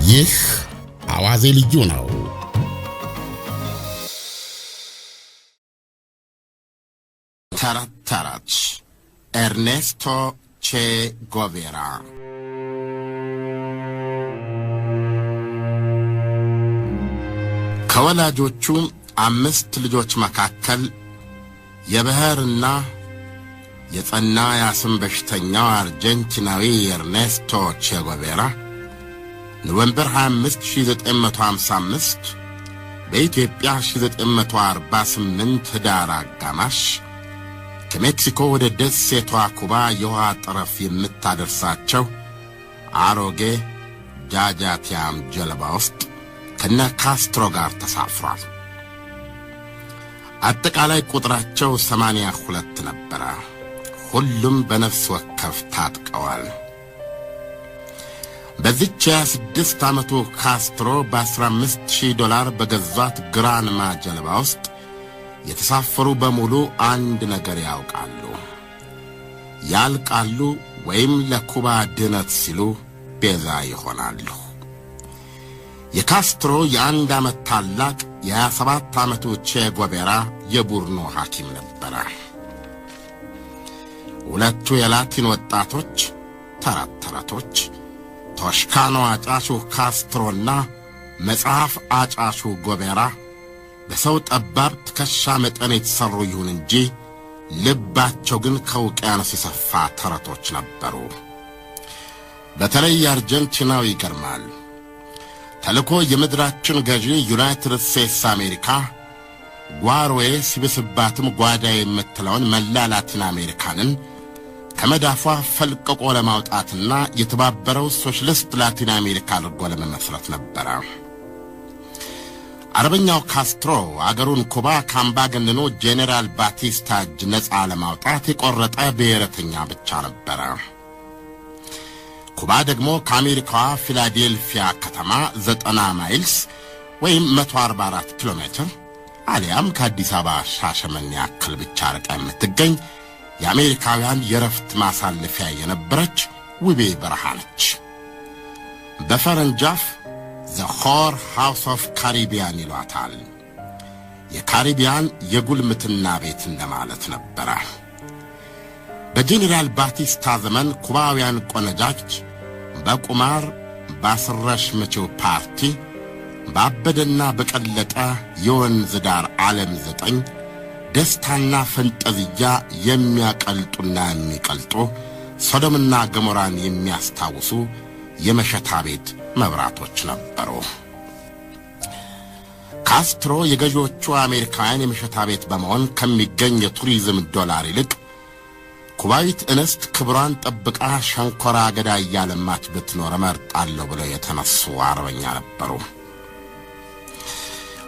ይህ አዋዜ ልዩ ነው። ተረት ኤርኔስቶ ቼ ጉቬራ። ከወላጆቹ 5 ልጆች መካከል የባህርና የጸና ያስም በሽተኛው አርጀንቲናዊ ኤርኔስቶ ቼ ጉቬራ ኖቬምበር 25 1955 በኢትዮጵያ 1948 ህዳር አጋማሽ ከሜክሲኮ ወደ ደሴቷ ኩባ የውሃ ጠረፍ የምታደርሳቸው አሮጌ ጃጃቲያም ጀልባ ውስጥ ከነ ካስትሮ ጋር ተሳፍሯል። አጠቃላይ ቁጥራቸው 82 ነበረ። ሁሉም በነፍስ ወከፍ ታጥቀዋል። በዚች 26 ዓመቱ ካስትሮ $15,000 በገዛት ግራንማ ጀልባ ውስጥ የተሳፈሩ በሙሉ አንድ ነገር ያውቃሉ። ያልቃሉ ወይም ለኩባ ድነት ሲሉ ቤዛ ይሆናሉ። የካስትሮ የ1 ዓመት ታላቅ የ27 ዓመቱ ቼ ጉቬራ የቡድኑ ሐኪም ነበረ። ሁለቱ የላቲን ወጣቶች ተረቶች ቶስካኖ አጫሹ ካስትሮና መጽሐፍ አጫሹ ጉቬራ በሰው ጠባብ ትከሻ መጠን የተሰሩ ይሁን እንጂ ልባቸው ግን ከውቅያኖስ የሰፋ ተረቶች ነበሩ። በተለይ አርጀንቲናዊ ይገርማል። ተልኮ የምድራችን ገዢ ዩናይትድ ስቴትስ አሜሪካ ጓሮዬ ሲብስባትም ጓዳ የምትለውን መላ ላቲን አሜሪካንን ከመዳፏ ፈልቅቆ ለማውጣትና የተባበረው ሶሻሊስት ላቲን አሜሪካ አድርጎ ለመመስረት ነበረ። አርበኛው ካስትሮ አገሩን ኩባ ከአምባገነኑ ጄኔራል ባቲስታ እጅ ነጻ ለማውጣት የቆረጠ ብሔረተኛ ብቻ ነበረ። ኩባ ደግሞ ከአሜሪካዋ ፊላዴልፊያ ከተማ 90 ማይልስ ወይም 144 ኪሎ ሜትር አሊያም ከአዲስ አበባ ሻሸመኔ ያክል ብቻ ርቃ የምትገኝ የአሜሪካውያን የረፍት ማሳለፊያ የነበረች ውቤ በረሃ ነች። በፈረንጃፍ The Whore House of Caribbean ይሏታል። የካሪቢያን የጉልምትና ቤት እንደማለት ነበረ። በጄኔራል ባቲስታ ዘመን ኩባውያን ቆነጃጅ በቁማር ባስረሽ መቼው ፓርቲ ባበደና በቀለጠ የወንዝ ዳር ዓለም 9 ደስታና ፈንጠዝያ የሚያቀልጡና የሚቀልጡ ሶዶምና ገሞራን የሚያስታውሱ የመሸታ ቤት መብራቶች ነበሩ። ካስትሮ የገዢዎቹ አሜሪካውያን የመሸታ ቤት በመሆን ከሚገኝ የቱሪዝም ዶላር ይልቅ ኩባዊት እንስት ክብሯን ጠብቃ ሸንኮራ አገዳ እያለማች ብትኖር እመርጣለሁ ብለው የተነሱ አርበኛ ነበሩ።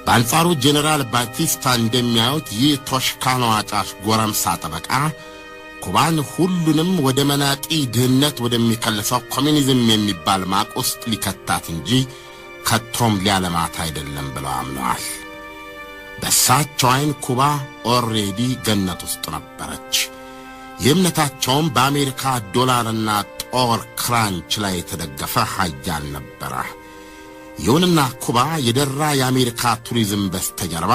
በአንጻሩ ጄኔራል ባቲስታ እንደሚያዩት ይህ ቶስካኖ አጫሽ ጎረምሳ ጠበቃ ኩባን ሁሉንም ወደ መናጢ ድህነት ወደሚከለሰው ኮሚኒዝም የሚባል ማቅ ውስጥ ሊከታት እንጂ ከቶም ሊያለማት አይደለም ብለው አምነዋል። በሳቸው ዓይን ኩባ ኦልሬዲ ገነት ውስጥ ነበረች። የእምነታቸውም በአሜሪካ ዶላርና ጦር ክራንች ላይ የተደገፈ ኃያል ነበረ። ይሁንና ኩባ የደራ የአሜሪካ ቱሪዝም በስተጀርባ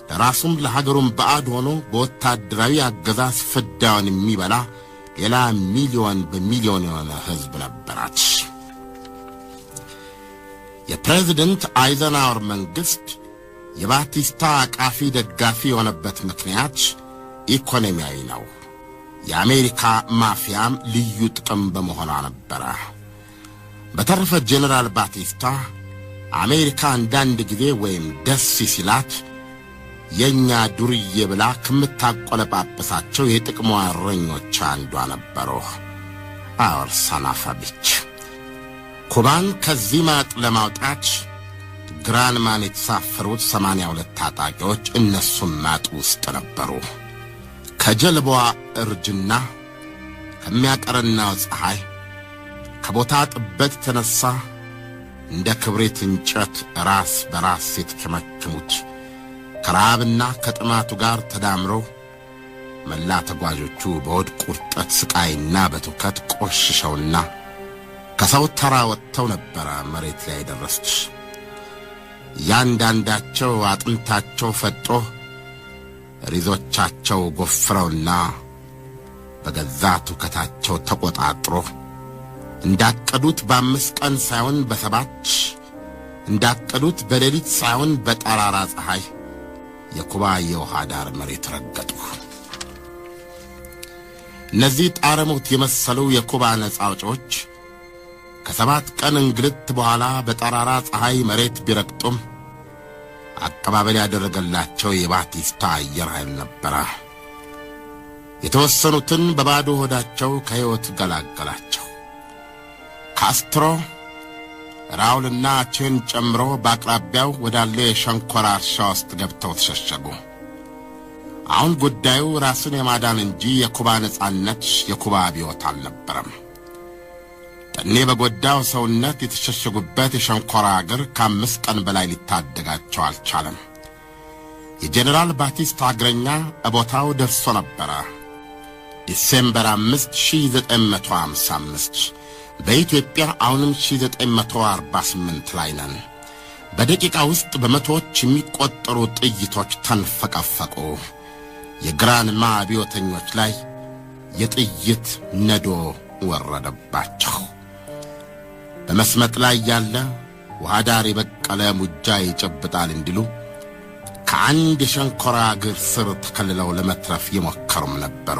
ለራሱም ለሀገሩም ባዕድ ሆኖ በወታደራዊ አገዛዝ ፍዳውን የሚበላ ሌላ ሚሊዮን በሚሊዮን የሆነ ሕዝብ ነበራች። የፕሬዝደንት አይዘንሃወር መንግሥት የባቲስታ አቃፊ ደጋፊ የሆነበት ምክንያት ኢኮኖሚያዊ ነው። የአሜሪካ ማፊያም ልዩ ጥቅም በመሆኗ ነበረ። በተረፈ ጄኔራል ባቲስታ አሜሪካ አንዳንድ ጊዜ ወይም ደስ ሲላት የኛ ዱርዬ ብላ ከምታቆለጳጰሳቸው የጥቅሟ እረኞች አንዷ ነበሩ። አወርሳናፋቢች ኩባን ከዚህ ማጥ ለማውጣት ግራንማን የተሳፈሩት 82 ታጣቂዎች እነሱም ማጥ ውስጥ ነበሩ። ከጀልባዋ እርጅና፣ ከሚያቀረናው ፀሐይ፣ ከቦታ ጥበት ተነሳ እንደ ክብሪት እንጨት ራስ በራስ የተከመከሙት ከራብና ከጥማቱ ጋር ተዳምረው መላ ተጓዦቹ በወድ ቁርጠት ስቃይና በትውከት ቆሽሸውና ከሰው ተራ ወጥተው ነበር መሬት ላይ ደረሱት። ያንዳንዳቸው አጥንታቸው ፈጦ ሪዞቻቸው ጎፍረውና በገዛ ትውከታቸው ተቆጣጥሮ እንዳቀዱት በ5 ቀን ሳይሆን በ7 እንዳቀዱት በሌሊት ሳይሆን በጠራራ ፀሐይ የኩባ የውሃ ዳር መሬት ረገጡ። እነዚህ ጣረሞት የመሰሉ የኩባ ነፃ አውጪዎች ከ7 ቀን እንግልት በኋላ በጠራራ ፀሐይ መሬት ቢረግጡም አቀባበል ያደረገላቸው የባቲስታ አየር ኃይል ነበር። የተወሰኑትን በባዶ ሆዳቸው ከሕይወት ገላገላቸው። ካስትሮ ራውልና ቼን ጨምሮ በአቅራቢያው ወዳለ የሸንኮራ እርሻ ውስጥ ገብተው ተሸሸጉ። አሁን ጉዳዩ ራስን የማዳን እንጂ የኩባ ነጻነት፣ የኩባ አብዮት አልነበረም። ጠኔ በጎዳው ሰውነት የተሸሸጉበት የሸንኮራ አገር ከ5 ቀን በላይ ሊታደጋቸው አልቻለም። የጀነራል ባቲስታ እግረኛ ቦታው ደርሶ ነበር። ዲሴምበር 5 1955 በኢትዮጵያ አሁንም 1948 ላይ ነን። በደቂቃ ውስጥ በመቶዎች የሚቆጠሩ ጥይቶች ተንፈቀፈቁ። የግራንማ አብዮተኞች ላይ የጥይት ነዶ ወረደባቸው። በመስመጥ ላይ ያለ ውሃ ዳር የበቀለ ሙጃ ይጨብጣል እንዲሉ ከአንድ የሸንኮራ አገር ስር ተከልለው ለመትረፍ የሞከሩም ነበሩ።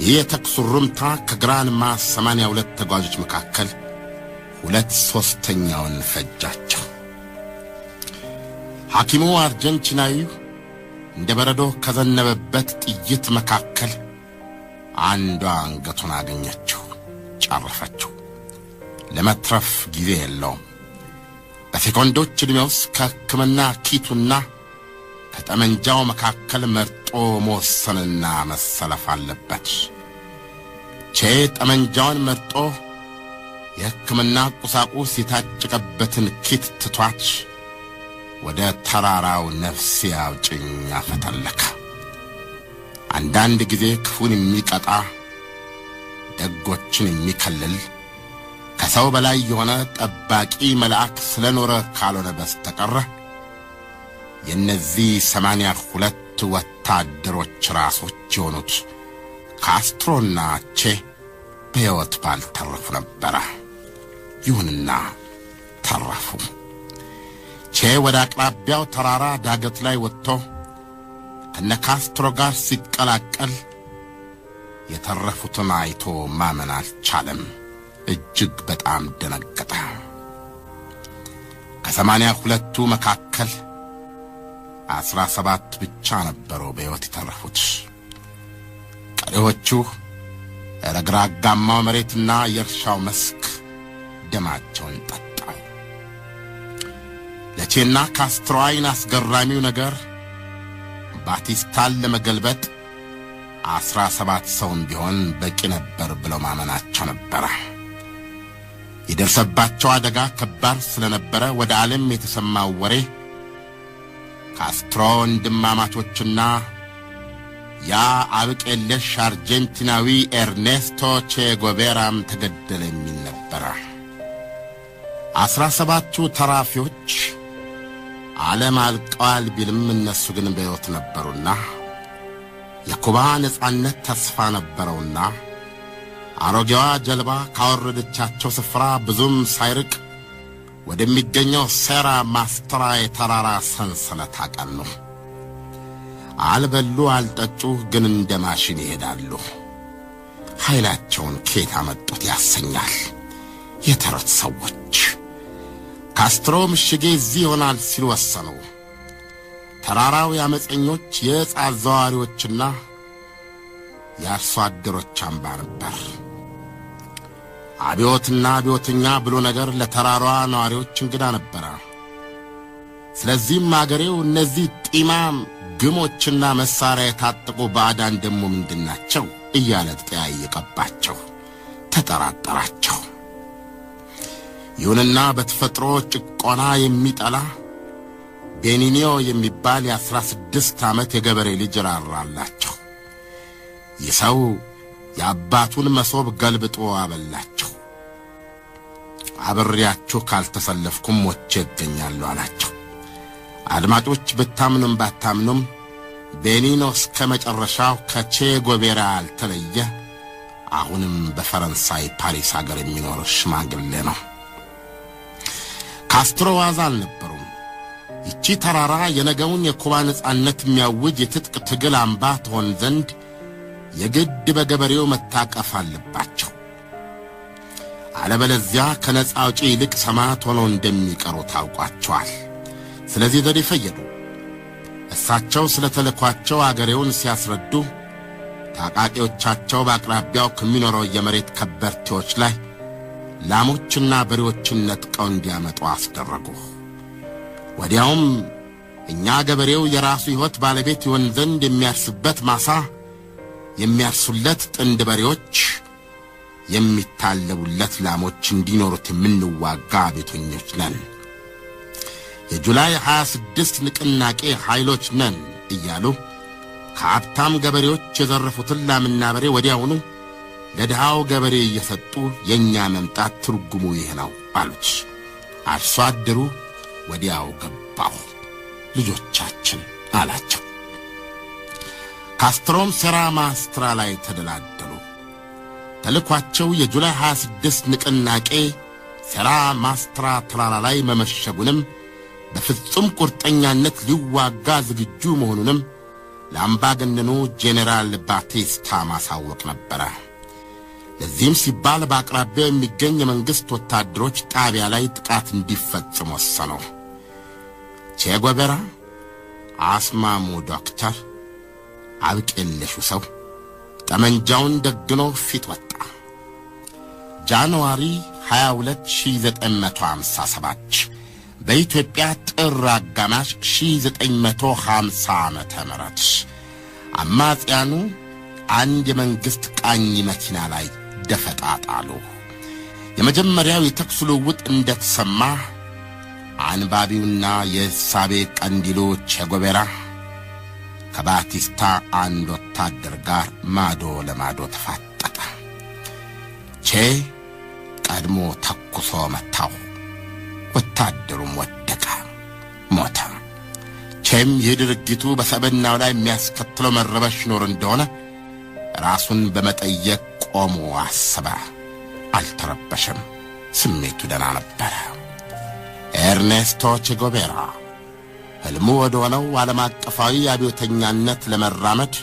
ይህ የተኩስ ሩምታ ከግራንማ 82 ተጓዦች መካከል 2/3ኛውን ፈጃቸው። ሐኪሙ አርጀንቲናዊው እንደ በረዶ ከዘነበበት ጥይት መካከል አንዷ አንገቱን አገኘችው፣ ጨረፈችው። ለመትረፍ ጊዜ የለውም። በሴኮንዶች ዕድሜ ውስጥ ከሕክምና ኪቱና ከጠመንጃው መካከል መርጦ መወሰንና መሰለፍ አለበት። ቼ ጠመንጃውን መርጦ የሕክምና ቁሳቁስ የታጨቀበትን ኪት ትቷት ወደ ተራራው ነፍስ ያውጭኝ አፈተለከ። አንዳንድ ጊዜ ክፉን የሚቀጣ ደጎችን የሚከልል ከሰው በላይ የሆነ ጠባቂ መልአክ ስለኖረ ካልሆነ በስተቀር የነዚህ 82 ወታደሮች ራሶች የሆኑት ካስትሮና ቼ በሕይወት ባልተረፉ ነበረ። ይሁንና ተረፉ። ቼ ወደ አቅራቢያው ተራራ ዳገት ላይ ወጥቶ ከነ ካስትሮ ጋር ሲቀላቀል የተረፉትን አይቶ ማመን አልቻለም። እጅግ በጣም ደነገጠ። ከ82ቱ መካከል 17 ብቻ ነበሩ በሕይወት የተረፉት። ቀሪዎቹ ረግራጋማው መሬትና የእርሻው መስክ ደማቸውን ጠጣው። ለቼና ካስትሮ ዓይን አስገራሚው ነገር ባቲስታን ለመገልበጥ 17 ሰውም ቢሆን በቂ ነበር ብለው ማመናቸው ነበረ። የደረሰባቸው አደጋ ከባድ ስለነበረ ወደ ዓለም የተሰማው ወሬ ካስትሮ ወንድማማቾችና ያ አብቅ የለሽ አርጀንቲናዊ ኤርኔስቶ ቼ ጎቬራም ተገደለ የሚል ነበረ። 17ቱ ተራፊዎች ዓለም አልቀዋል ቢልም እነሱ ግን በሕይወት ነበሩና የኩባ ነጻነት ተስፋ ነበረውና አሮጌዋ ጀልባ ካወረደቻቸው ስፍራ ብዙም ሳይርቅ ወደሚገኘው ሴራ ማስትራ የተራራ ሰንሰለት አቀኑ። አልበሉ አልጠጡ፣ ግን እንደ ማሽን ይሄዳሉ። ኃይላቸውን ከየት አመጡት ያሰኛል። የተረት ሰዎች ካስትሮ ምሽጌ እዚህ ይሆናል ሲሉ ወሰኑ። ተራራው የአመፀኞች የዕፅ አዘዋዋሪዎችና የአርሶ አደሮች አምባ ነበር። አብዮትና አብዮተኛ ብሎ ነገር ለተራራዋ ነዋሪዎች እንግዳ ነበረ። ስለዚህም አገሬው እነዚህ ጢማም ግሞችና መሳሪያ የታጠቁ ባዕዳን ደሞ ምንድናቸው እያለ ተጠያየቀባቸው፣ ተጠራጠራቸው። ይሁንና በተፈጥሮ ጭቆና የሚጠላ ቤኒኒዮ የሚባል የ16 ዓመት የገበሬ ልጅ ራራላቸው። ይህ ሰው የአባቱን መሶብ ገልብጦ አበላቸው። አብሬያችሁ ካልተሰለፍኩም ሞቼ እገኛለሁ አላቸው። አድማጮች ብታምኑም ባታምኑም ቤኒኖ እስከ መጨረሻው ከቼ ጎቬራ አልተለየ አሁንም በፈረንሳይ ፓሪስ ሀገር የሚኖር ሽማግሌ ነው። ካስትሮ ዋዛ አልነበሩም። ይቺ ተራራ የነገውን የኩባ ነጻነት የሚያውጅ የትጥቅ ትግል አምባ ትሆን ዘንድ የግድ በገበሬው መታቀፍ አለባቸው። አለበለዚያ ከነጻ አውጪ ይልቅ ሰማዕት ሆነው እንደሚቀሩ ታውቋቸዋል። ስለዚህ ዘዴ ፈየዱ። እሳቸው ስለተልኳቸው አገሬውን ሲያስረዱ ታጣቂዎቻቸው በአቅራቢያው ከሚኖረው የመሬት ከበርቴዎች ላይ ላሞችና በሬዎችን ነጥቀው እንዲያመጡ አስደረጉ። ወዲያውም እኛ ገበሬው የራሱ ሕይወት ባለቤት ይሆን ዘንድ የሚያርስበት ማሳ፣ የሚያርሱለት ጥንድ በሬዎች፣ የሚታለቡለት ላሞች እንዲኖሩት የምንዋጋ ቤተኞች ነን፣ የጁላይ 26 ንቅናቄ ኃይሎች ነን እያሉ ከሀብታም ገበሬዎች የዘረፉትን ላምና በሬ ወዲያውኑ ለድሃው ገበሬ እየሰጡ የኛ መምጣት ትርጉሙ ይህ ነው አሉት። አርሶ አደሩ ወዲያው ገባው። ልጆቻችን አላቸው። ካስትሮም ሴራ ማስትራ ላይ ተደላደሉ። ተልኳቸው የጁላይ 26 ንቅናቄ ሴራ ማስትራ ተራራ ላይ መመሸጉንም በፍጹም ቁርጠኛነት ሊዋጋ ዝግጁ መሆኑንም ለአምባገነኑ ጄኔራል ባቲስታ ማሳወቅ ነበረ። ለዚህም ሲባል በአቅራቢያው የሚገኝ የመንግሥት ወታደሮች ጣቢያ ላይ ጥቃት እንዲፈጽም ወሰኑ። ቼ ጎቬራ አስማሙ ዶክተር አብቄለሹ ሰው ጠመንጃውን ደግኖ ፊት ወጣ። ጃንዋሪ 22 1957 በኢትዮጵያ ጥር አጋማሽ 1950 ዓመተ ምህረት አማጽያኑ አንድ የመንግሥት ቃኝ መኪና ላይ ደፈጣ ጣሉ። የመጀመሪያው የተኩስ ልውውጥ እንደተሰማ አንባቢውና የሕሳቤ ቀንዲሉ ቼ ጎቬራ ከባቲስታ አንድ ወታደር ጋር ማዶ ለማዶ ተፋጠጠ። ቼ ቀድሞ ተኩሶ መታው። ወታደሩም ወደቀ፣ ሞተ። ቼም ይህ ድርጊቱ በሰብዕናው ላይ የሚያስከትለው መረበሽ ኖር እንደሆነ ራሱን በመጠየቅ ቆሞ አሰበ። አልተረበሸም። ስሜቱ ደህና ነበረ። ኤርኔስቶ ቼ ጎቬራ ሕልሙ ወደ ሆነው ዓለም አቀፋዊ አብዮተኛነት ለመራመድ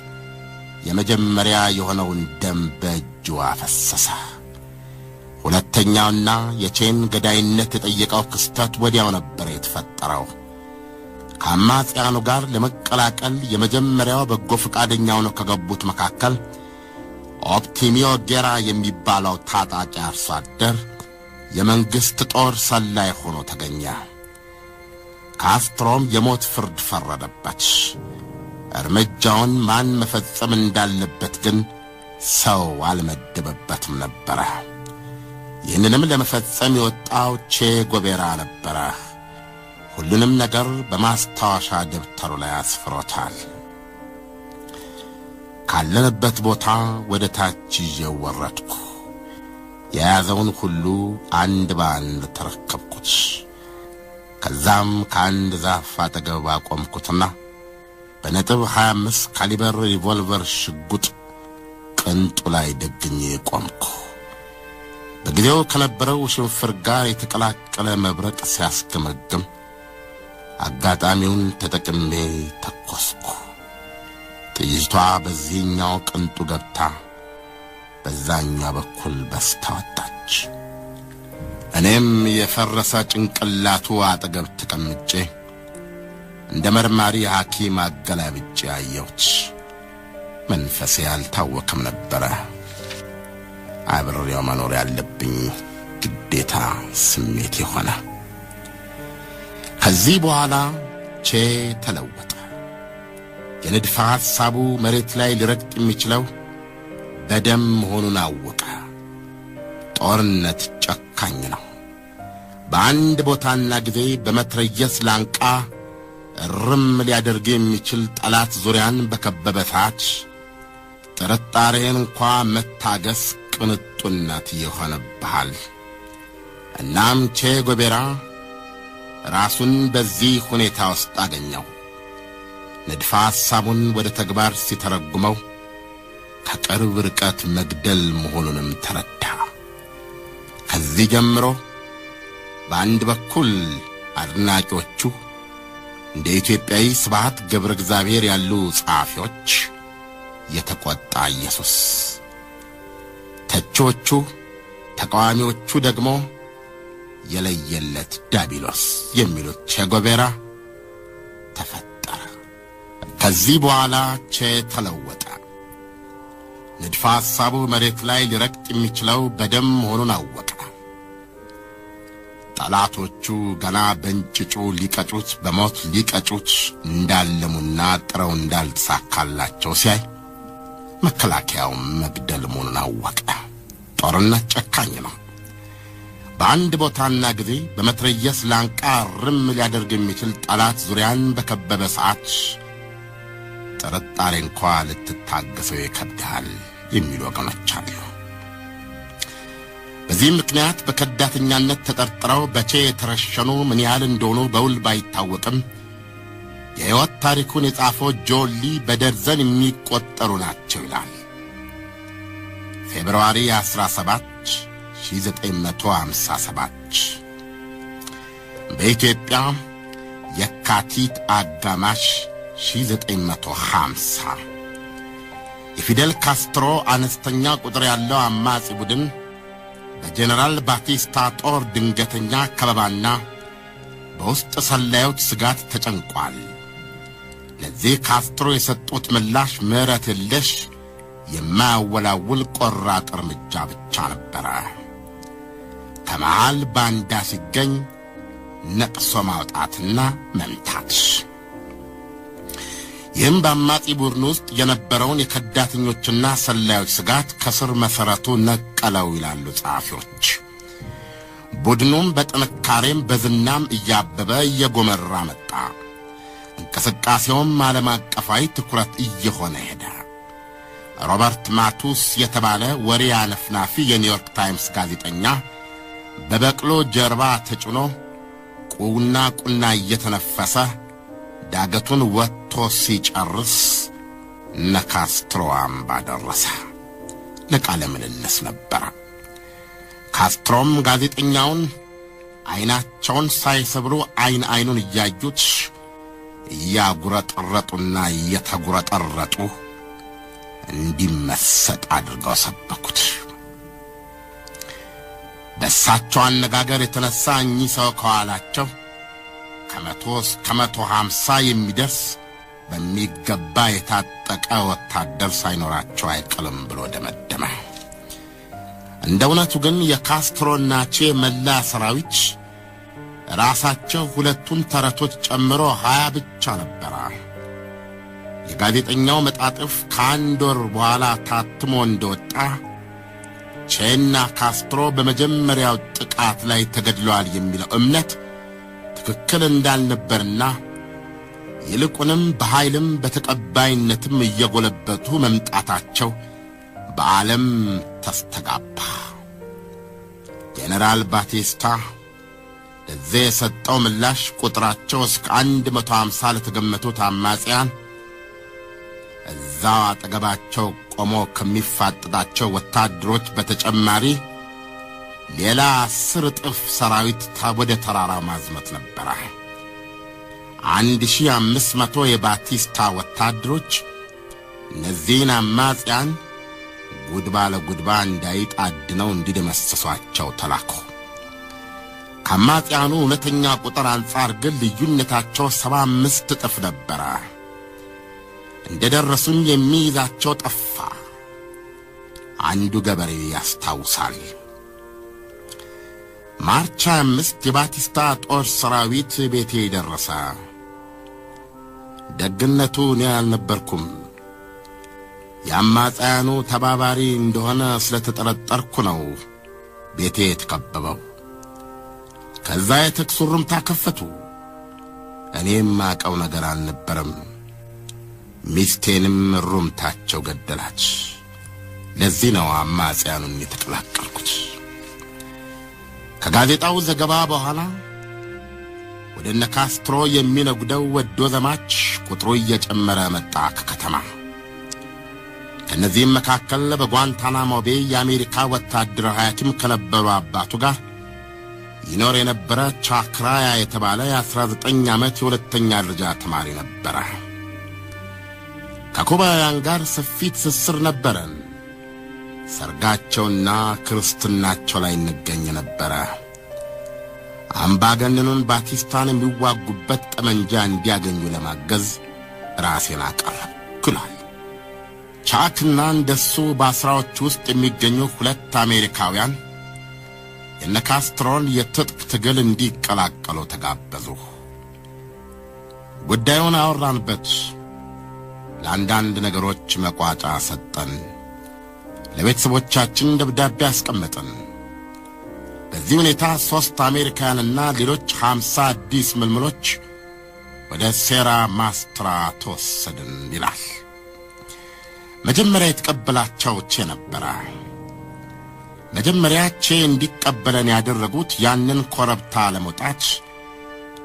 የመጀመሪያ የሆነውን ደም በእጁ አፈሰሰ። ሁለተኛውና የቼን ገዳይነት የጠየቀው ክስተት ወዲያው ነበር የተፈጠረው። ከአማጽያኑ ጋር ለመቀላቀል የመጀመሪያው በጎ ፈቃደኛው ነው ከገቡት መካከል ኦፕቲሚዮ ጌራ የሚባለው ታጣቂ አርሶ አደር የመንግሥት ጦር ሰላይ ሆኖ ተገኘ። ካስትሮም የሞት ፍርድ ፈረደበት። እርምጃውን ማን መፈጸም እንዳለበት ግን ሰው አልመደበበትም ነበረ። ይህንንም ለመፈጸም የወጣው ቼ ጎቬራ ነበረ። ሁሉንም ነገር በማስታወሻ ደብተሩ ላይ አስፍሮታል። ካለንበት ቦታ ወደ ታች ይዤው ወረድኩ። የያዘውን ሁሉ አንድ በአንድ ተረከብኩት። ከዛም ከአንድ ዛፍ አጠገብ አቆምኩትና በነጥብ 25 ካሊበር ሪቮልቨር ሽጉጥ ቅንጡ ላይ ደግኜ ቆምኩ። በጊዜው ከነበረው ሽንፍር ጋር የተቀላቀለ መብረቅ ሲያስገመግም አጋጣሚውን ተጠቅሜ ተኮስኩ። ጥይቷ በዚህኛው ቅንጡ ገብታ በዛኛው በኩል በስታ ወጣች። እኔም የፈረሰ ጭንቅላቱ አጠገብ ተቀምጬ እንደ መርማሪ ሐኪም አገላብጬ አየሁት። መንፈሴ አልታወከም ነበረ። አብሬው መኖር ያለብኝ ግዴታ ስሜት የሆነ። ከዚህ በኋላ ቼ ተለወጠ። የንድፈ ሐሳቡ መሬት ላይ ሊረግጥ የሚችለው በደም መሆኑን አወቀ። ጦርነት ጨካኝ ነው። በአንድ ቦታና ጊዜ በመትረየስ ላንቃ እርም ሊያደርግ የሚችል ጠላት ዙሪያን በከበበ ሰዓት ጥርጣሬን እንኳ መታገስ ቅንጡነት ይሆንብሃል። እናም ቼ ጉቬራ ራሱን በዚህ ሁኔታ ውስጥ አገኘው። ንድፈ ሐሳቡን ወደ ተግባር ሲተረጉመው ከቅርብ ርቀት መግደል መሆኑንም ተረዳ። ከዚህ ጀምሮ በአንድ በኩል አድናቂዎቹ እንደ ኢትዮጵያዊ ስብሐት ገብረ እግዚአብሔር ያሉ ጸሐፊዎች የተቆጣ ኢየሱስ፣ ተቾቹ ተቃዋሚዎቹ ደግሞ የለየለት ዲያብሎስ የሚሉት ቼ ጉቬራ ተፈጠረ። ከዚህ በኋላ ቼ ተለወጠ። ንድፈ ሐሳቡ መሬት ላይ ሊረግጥ የሚችለው በደም መሆኑን አወቀ። ጠላቶቹ ገና በእንጭጩ ሊቀጩት በሞት ሊቀጩት እንዳለሙና ጥረው እንዳልተሳካላቸው ሲያይ መከላከያውም መግደል መሆኑን አወቀ። ጦርነት ጨካኝ ነው። በአንድ ቦታና ጊዜ በመትረየስ ላንቃ ርም ሊያደርግ የሚችል ጠላት ዙሪያን በከበበ ሰዓት ጥርጣሬ እንኳ ልትታገሰው ይከብዳል የሚሉ ወገኖች አሉ። በዚህ ምክንያት በከዳተኛነት ተጠርጥረው በቼ የተረሸኑ ምን ያህል እንደሆኑ በውል ባይታወቅም የሕይወት ታሪኩን የጻፈው ጆን ሊ በደርዘን የሚቆጠሩ ናቸው ይላል። ፌብርዋሪ 17 1957 በኢትዮጵያ የካቲት አጋማሽ 1950 የፊደል ካስትሮ አነስተኛ ቁጥር ያለው አማጺ ቡድን በጀነራል ባቲስታ ጦር ድንገተኛ ከበባና በውስጥ ሰላዮች ስጋት ተጨንቋል። ለዚህ ካስትሮ የሰጡት ምላሽ ምሕረት የለሽ የማያወላውል ቆራጥ እርምጃ ብቻ ነበረ። ከመሃል ባንዳ ሲገኝ ነቅሶ ማውጣትና መምታት። ይህም በአማጺ ቡድን ውስጥ የነበረውን የከዳተኞችና ሰላዮች ስጋት ከስር መሠረቱ ነቀለው ይላሉ ጸሐፊዎች። ቡድኑም በጥንካሬም በዝናም እያበበ እየጎመራ መጣ። እንቅስቃሴውም ዓለም አቀፋዊ ትኩረት እየሆነ ሄደ። ሮበርት ማቱስ የተባለ ወሬ አነፍናፊ የኒውዮርክ ታይምስ ጋዜጠኛ በበቅሎ ጀርባ ተጭኖ ቁና ቁና እየተነፈሰ ዳገቱን ወጥቶ ሲጨርስ ካስትሮ አምባ ደረሰ። ለቃለ ምልልስ ነበረ። ካስትሮም ጋዜጠኛውን አይናቸውን ሳይሰብሩ አይኑን እያዩት እያጉረጠረጡና እየተጉረጠረጡ እንዲመሰጥ አድርገው ሰበኩት። በእሳቸው አነጋገር የተነሳ እኚህ ሰው ከኋላቸው ከ100 እስከ 150 የሚደርስ በሚገባ የታጠቀ ወታደር ሳይኖራቸው አይቀርም ብሎ ደመደመ። እንደ እውነቱ ግን የካስትሮና ቼ መላ ሰራዊት ራሳቸው ሁለቱን ተረቶች ጨምሮ 20 ብቻ ነበረ። የጋዜጠኛው መጣጥፍ ከአንድ ወር በኋላ ታትሞ እንደወጣ ቼና ካስትሮ በመጀመሪያው ጥቃት ላይ ተገድለዋል የሚለው እምነት ትክክል እንዳልነበርና ይልቁንም በኃይልም በተቀባይነትም እየጎለበቱ መምጣታቸው በዓለም ተስተጋባ። ጄኔራል ባቲስታ ለዚህ የሰጠው ምላሽ ቁጥራቸው እስከ 150 ለተገመቱት አማጺያን እዛው አጠገባቸው ቆሞ ከሚፋጠጣቸው ወታደሮች በተጨማሪ ሌላ 10 እጥፍ ሰራዊት ወደ ተራራ ማዝመት ነበረ። 1500 የባቲስታ ወታደሮች እነዚህን አማጺያን ጉድባ ለጉድባ እንዳይጣድነው እንዲደመሰሷቸው ተላኩ። ከአማጺያኑ እውነተኛ ቁጥር አንጻር ግን ልዩነታቸው 75 እጥፍ ነበረ። እንደደረሱኝ የሚይዛቸው ጠፋ። አንዱ ገበሬ ያስታውሳል። ማርች 5 የባቲስታ ጦር ሰራዊት ቤቴ ደረሰ። ደግነቱ እኔ አልነበርኩም። የአማጺያኑ ተባባሪ እንደሆነ ስለተጠረጠርኩ ነው ቤቴ የተከበበው። ከዛ የተኩስ ሩምታ ከፈቱ። እኔም አውቀው ነገር አልነበረም። ሚስቴንም ሩምታቸው ገደላች። ለዚህ ነው አማጺያኑን የተቀላቀልኩት። ከጋዜጣው ዘገባ በኋላ ወደ ካስትሮ የሚነጉደው ወዶ ዘማች ቁጥሩ እየጨመረ መጣ ከከተማ። ከነዚህም መካከል በጓንታናሞ ቤይ የአሜሪካ ወታደራዊ ሐኪም ከነበሩ አባቱ ጋር ይኖር የነበረ ቻክራያ የተባለ የ19 ዓመት የሁለተኛ ደረጃ ተማሪ ነበረ። ከኩባውያን ጋር ሰፊ ትስስር ነበረን። ሰርጋቸውና ክርስትናቸው ላይ እንገኝ ነበረ። አምባገነኑን ባቲስታን የሚዋጉበት ጠመንጃ እንዲያገኙ ለማገዝ ራሴን አቀረብኩላል። ቻክና እንደሱ በአስራዎች ውስጥ የሚገኙ ሁለት አሜሪካውያን የነካስትሮን የትጥቅ ትግል እንዲቀላቀሉ ተጋበዙ። ጉዳዩን አወራንበት። ለአንዳንድ ነገሮች መቋጫ ሰጠን። ለቤተሰቦቻችን ደብዳቤ አስቀመጥን። በዚህ ሁኔታ 3 አሜሪካውያንና ሌሎች 50 አዲስ ምልምሎች ወደ ሴራ ማስትራ ተወሰድን ይላል። መጀመሪያ የተቀበላቸው ቼ ነበረ። መጀመሪያ ቼ እንዲቀበለን ያደረጉት ያንን ኮረብታ ለመውጣት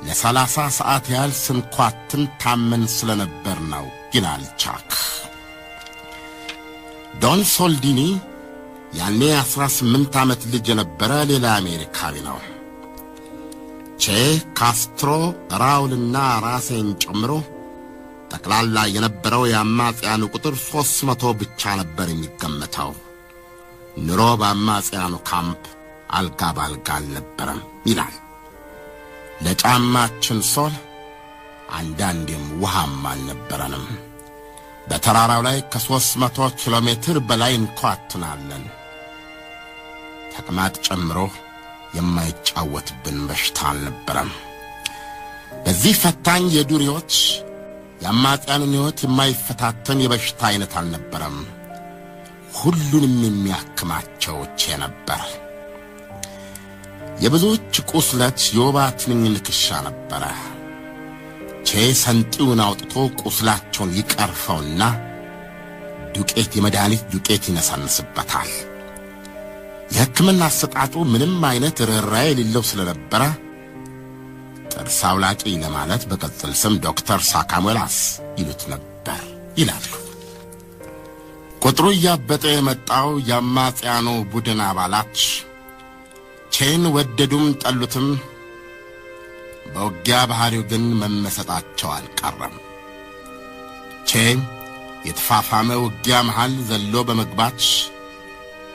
ለ30 ሰዓት ያህል ስንኳትን ታመን ስለነበር ነው ይላል ቻክ። ዶን ሶልዲኒ ያኔ 18 ዓመት ልጅ የነበረ ሌላ አሜሪካዊ ነው። ቼ ካስትሮ ራውልና ራሴን ጨምሮ ጠቅላላ የነበረው የአማጽያኑ ቁጥር 300 ብቻ ነበር የሚገመተው። ኑሮ በአማጽያኑ ካምፕ አልጋ ባልጋ አልነበረም ይላል። ለጫማችን ሶል አንዳንዴም ውሃም አልነበረንም። በተራራው ላይ ከ300 ኪሎ ሜትር በላይ እንኳትናለን። ተቅማጥ ጨምሮ የማይጫወትብን በሽታ አልነበረም። በዚህ ፈታኝ የዱሪዎች የአማጽያኑን ሕይወት የማይፈታተን የበሽታ አይነት አልነበረም። ሁሉንም የሚያክማቸው ቼ ነበር። የብዙዎች ቁስለት የወባ ትንኝ ንክሻ ነበረ። ቼ ሰንጢውን አውጥቶ ቁስላቸውን ይቀርፈውና ዱቄት የመድኃኒት ዱቄት ይነሳንስበታል። የሕክምና አሰጣጡ ምንም አይነት ርኅራኄ የሌለው ስለነበረ ጥርስ አውላቂ ለማለት በቅጽል ስም ዶክተር ሳካሙላስ ይሉት ነበር ይላሉ። ቁጥሩ እያበጠ የመጣው የአማጽያኑ ቡድን አባላት ቼን ወደዱም ጠሉትም በውጊያ ባህሪው ግን መመሰጣቸው አልቀረም። ቼ የተፋፋመ ውጊያ መሃል ዘሎ በመግባት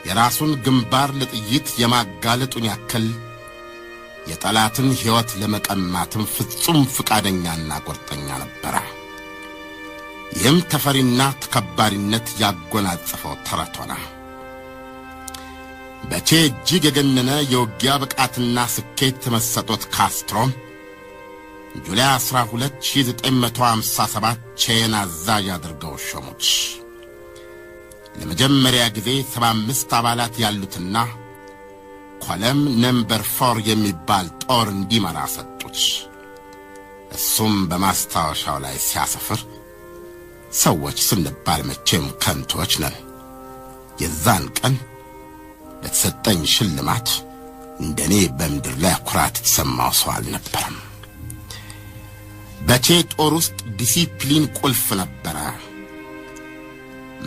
የራሱን ግንባር ለጥይት የማጋለጡን ያክል የጠላትን ሕይወት ለመቀማትም ፍጹም ፍቃደኛና ቁርጠኛ ነበረ። ይህም ተፈሪና ተከባሪነት ያጎናጸፈው ተረት ሆነ። በቼ እጅግ የገነነ የውጊያ ብቃትና ስኬት ተመሰጦት ካስትሮም ጁላይ 12 1957 ቼን አዛዥ አድርገው ሾሙት። ለመጀመሪያ ጊዜ 75 አባላት ያሉትና ኮለም ነምበር 4 የሚባል ጦር እንዲመራ ሰጡት። እሱም በማስታወሻው ላይ ሲያሰፍር ሰዎች ስንባል መቼም ከንቶች ነን። የዛን ቀን በተሰጠኝ ሽልማት እንደኔ በምድር ላይ ኩራት የተሰማው ሰው አልነበረም። በቼ ጦር ውስጥ ዲሲፕሊን ቁልፍ ነበረ።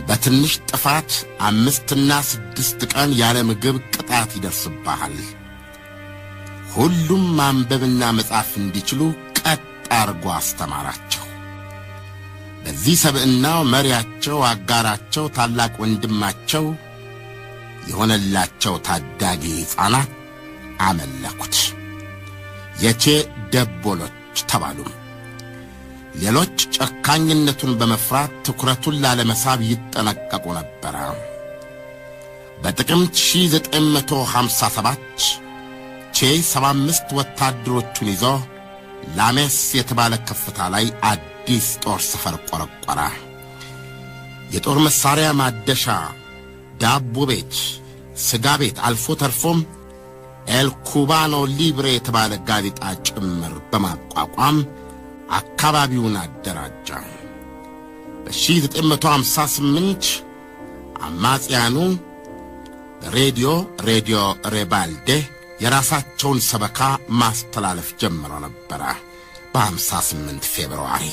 በትንሽ ጥፋት 5 እና 6 ቀን ያለ ምግብ ቅጣት ይደርስብሃል። ሁሉም ማንበብና መጻፍ እንዲችሉ ቀጥ አርጎ አስተማራቸው። በዚህ ሰብዕናው መሪያቸው፣ አጋራቸው፣ ታላቅ ወንድማቸው የሆነላቸው ታዳጊ ሕፃናት አመለኩት። የቼ ደቦሎች ተባሉ። ሌሎች ጨካኝነቱን በመፍራት ትኩረቱን ላለመሳብ ይጠነቀቁ ነበር። በጥቅምት 1957 ቼ 75 ወታደሮቹን ይዞ ላሜስ የተባለ ከፍታ ላይ አዲስ ጦር ሰፈር ቆረቆረ። የጦር መሳሪያ ማደሻ፣ ዳቦ ቤት፣ ስጋ ቤት፣ አልፎ ተርፎም ኤል ኩባኖ ሊብሬ የተባለ ጋዜጣ ጭምር በማቋቋም አካባቢውን አደራጃ። በ1958 አማጽያኑ ሬዲዮ ሬባልዴ የራሳቸውን ሰበካ ማስተላለፍ ጀምረው ነበር በ58 ፌብሩዋሪ።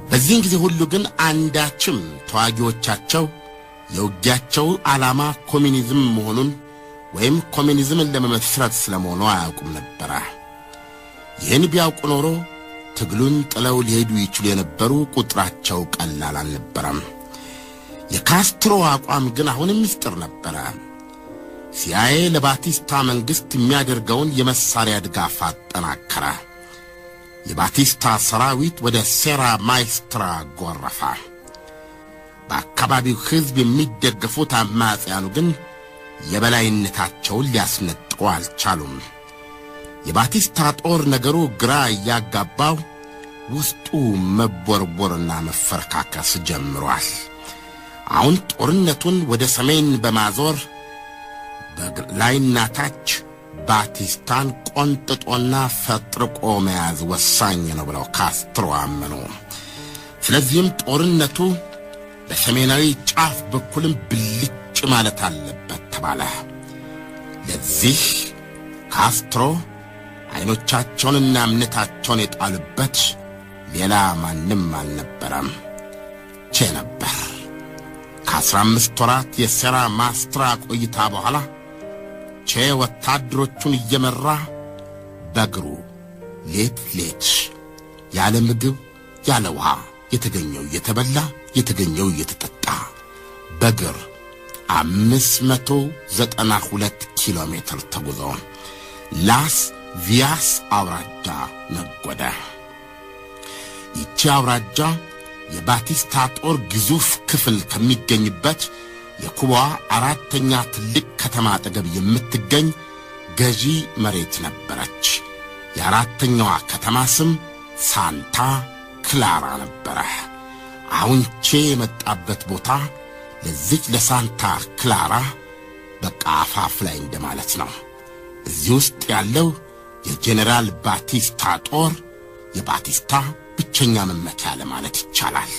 በዚህ ጊዜ ሁሉ ግን አንዳችም ተዋጊዎቻቸው የውጊያቸው ዓላማ ኮሚኒዝም መሆኑን ወይም ኮሚኒዝምን ለመመስረት ስለመሆኑ አያውቁም ነበር። ይህን ቢያውቁ ኖሮ ትግሉን ጥለው ሊሄዱ ይችሉ የነበሩ ቁጥራቸው ቀላል አልነበረም። የካስትሮ አቋም ግን አሁንም ምስጢር ነበር። ሲአይኤ ለባቲስታ መንግስት የሚያደርገውን የመሳሪያ ድጋፍ አጠናከረ። የባቲስታ ሰራዊት ወደ ሴራ ማይስትራ ጎረፈ። በአካባቢው ሕዝብ የሚደገፉት አማጽያኑ ግን የበላይነታቸውን ሊያስነጥቁ አልቻሉም። የባቲስታ ጦር ነገሩ ግራ እያጋባው ውስጡ መቦርቦርና መፈረካከስ ጀምሯል። አሁን ጦርነቱን ወደ ሰሜን በማዞር በላይና ታች ባቲስታን ቆንጥጦና ፈጥርቆ መያዝ ወሳኝ ነው ብለው ካስትሮ አመኑ። ስለዚህም ጦርነቱ በሰሜናዊ ጫፍ በኩልም ብልጭ ማለት አለበት ተባለ። ለዚህ ካስትሮ አይኖቻቸውንና እምነታቸውን የጣሉበት ሌላ ማንም አልነበረም፣ ቼ ነበር። ከ15 ወራት የሴራ ማስትራ ቆይታ በኋላ ቼ ወታደሮቹን እየመራ በእግሩ ሌት ያለ ምግብ ያለ ውሃ የተገኘው እየተበላ የተገኘው እየተጠጣ በእግር 592 ኪሎ ሜትር ተጉዞ ላስ ቪያስ አውራጃ ነጎደ። ይቺ አውራጃ የባቲስታ ጦር ግዙፍ ክፍል ከሚገኝበት የኩባ አራተኛ ትልቅ ከተማ አጠገብ የምትገኝ ገዢ መሬት ነበረች። የአራተኛዋ ከተማ ስም ሳንታ ክላራ ነበረ። አሁን ቼ የመጣበት ቦታ ለዚህ ለሳንታ ክላራ በቃ አፋፍ ላይ እንደማለት ነው። እዚህ ውስጥ ያለው የጄኔራል ባቲስታ ጦር የባቲስታ ብቸኛ መመኪያ ለማለት ይቻላል።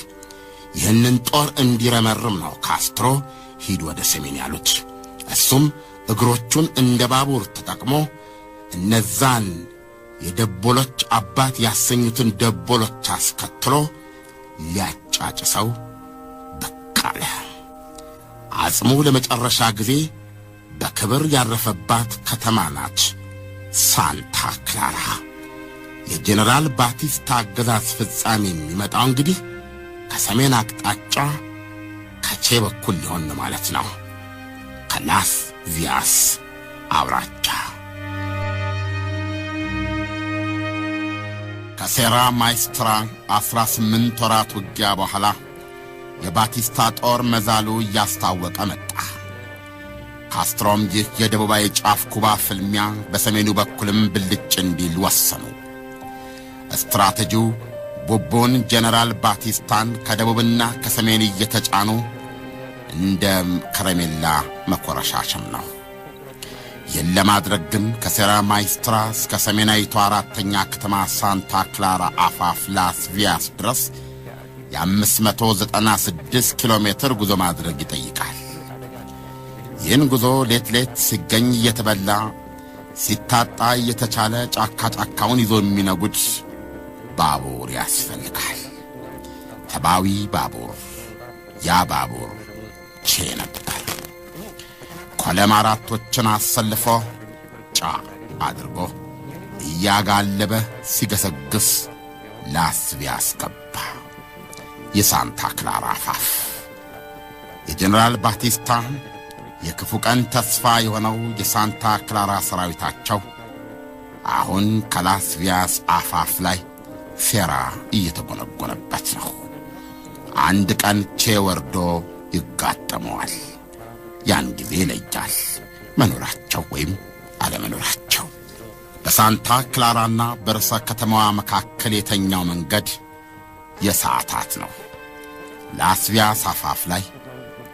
ይህንን ጦር እንዲረመርም ነው ካስትሮ ሂድ ወደ ሰሜን ያሉት። እሱም እግሮቹን እንደ ባቡር ተጠቅሞ እነዛን የደቦሎች አባት ያሰኙትን ደቦሎች አስከትሎ ሊያጫጭሰው በቃለ። አጽሙ ለመጨረሻ ጊዜ በክብር ያረፈባት ከተማ ናት ሳንታ ክላራ። የጄኔራል ባቲስታ አገዛዝ ፍጻሜ የሚመጣው እንግዲህ ከሰሜን አቅጣጫ ከቼ በኩል ሊሆን ማለት ነው፣ ከላስ ቪያስ አውራጃ። ከሴራ ማይስትራ 18 ወራት ውጊያ በኋላ የባቲስታ ጦር መዛሉ እያስታወቀ መጣ። ካስትሮም ይህ የደቡባዊ ጫፍ ኩባ ፍልሚያ በሰሜኑ በኩልም ብልጭ እንዲል ወሰኑ። ስትራቴጂው ቦቦን ጄኔራል ባቲስታን ከደቡብና ከሰሜን እየተጫኑ እንደ ከረሜላ መኮረሻሸም ነው። ይህን ለማድረግ ግን ከሴራ ማይስትራ እስከ ሰሜናዊቷ አራተኛ ከተማ ሳንታ ክላራ አፋፍ ላስ ቪያስ ድረስ የ596 ኪሎ ሜትር ጉዞ ማድረግ ይጠይቃል። ይህን ጉዞ ሌት ሲገኝ እየተበላ ሲታጣ እየተቻለ ጫካውን ይዞ የሚነጉድ ባቡር ያስፈልጋል። ተባዊ ባቡር። ያ ባቡር ቼ ነበር። ኮለም አራቶችን አሰልፎ ጫ አድርጎ እያጋለበ ሲገሰግስ ላስ ቪያስ ገባ። የሳንታ ክላራ አፋፍ። የጄኔራል ባቲስታ የክፉ ቀን ተስፋ የሆነው የሳንታ ክላራ ሰራዊታቸው አሁን ከላስ ቪያስ አፋፍ ላይ ሴራ እየተጎነጎነበት ነው። አንድ ቀን ቼ ወርዶ ይጋጠመዋል። ያን ጊዜ ይለያል መኖራቸው ወይም አለመኖራቸው። በሳንታ ክላራና በርዕሰ ከተማዋ መካከል የተኛው መንገድ የሰዓታት ነው። ላስ ቪያስ አፋፍ ላይ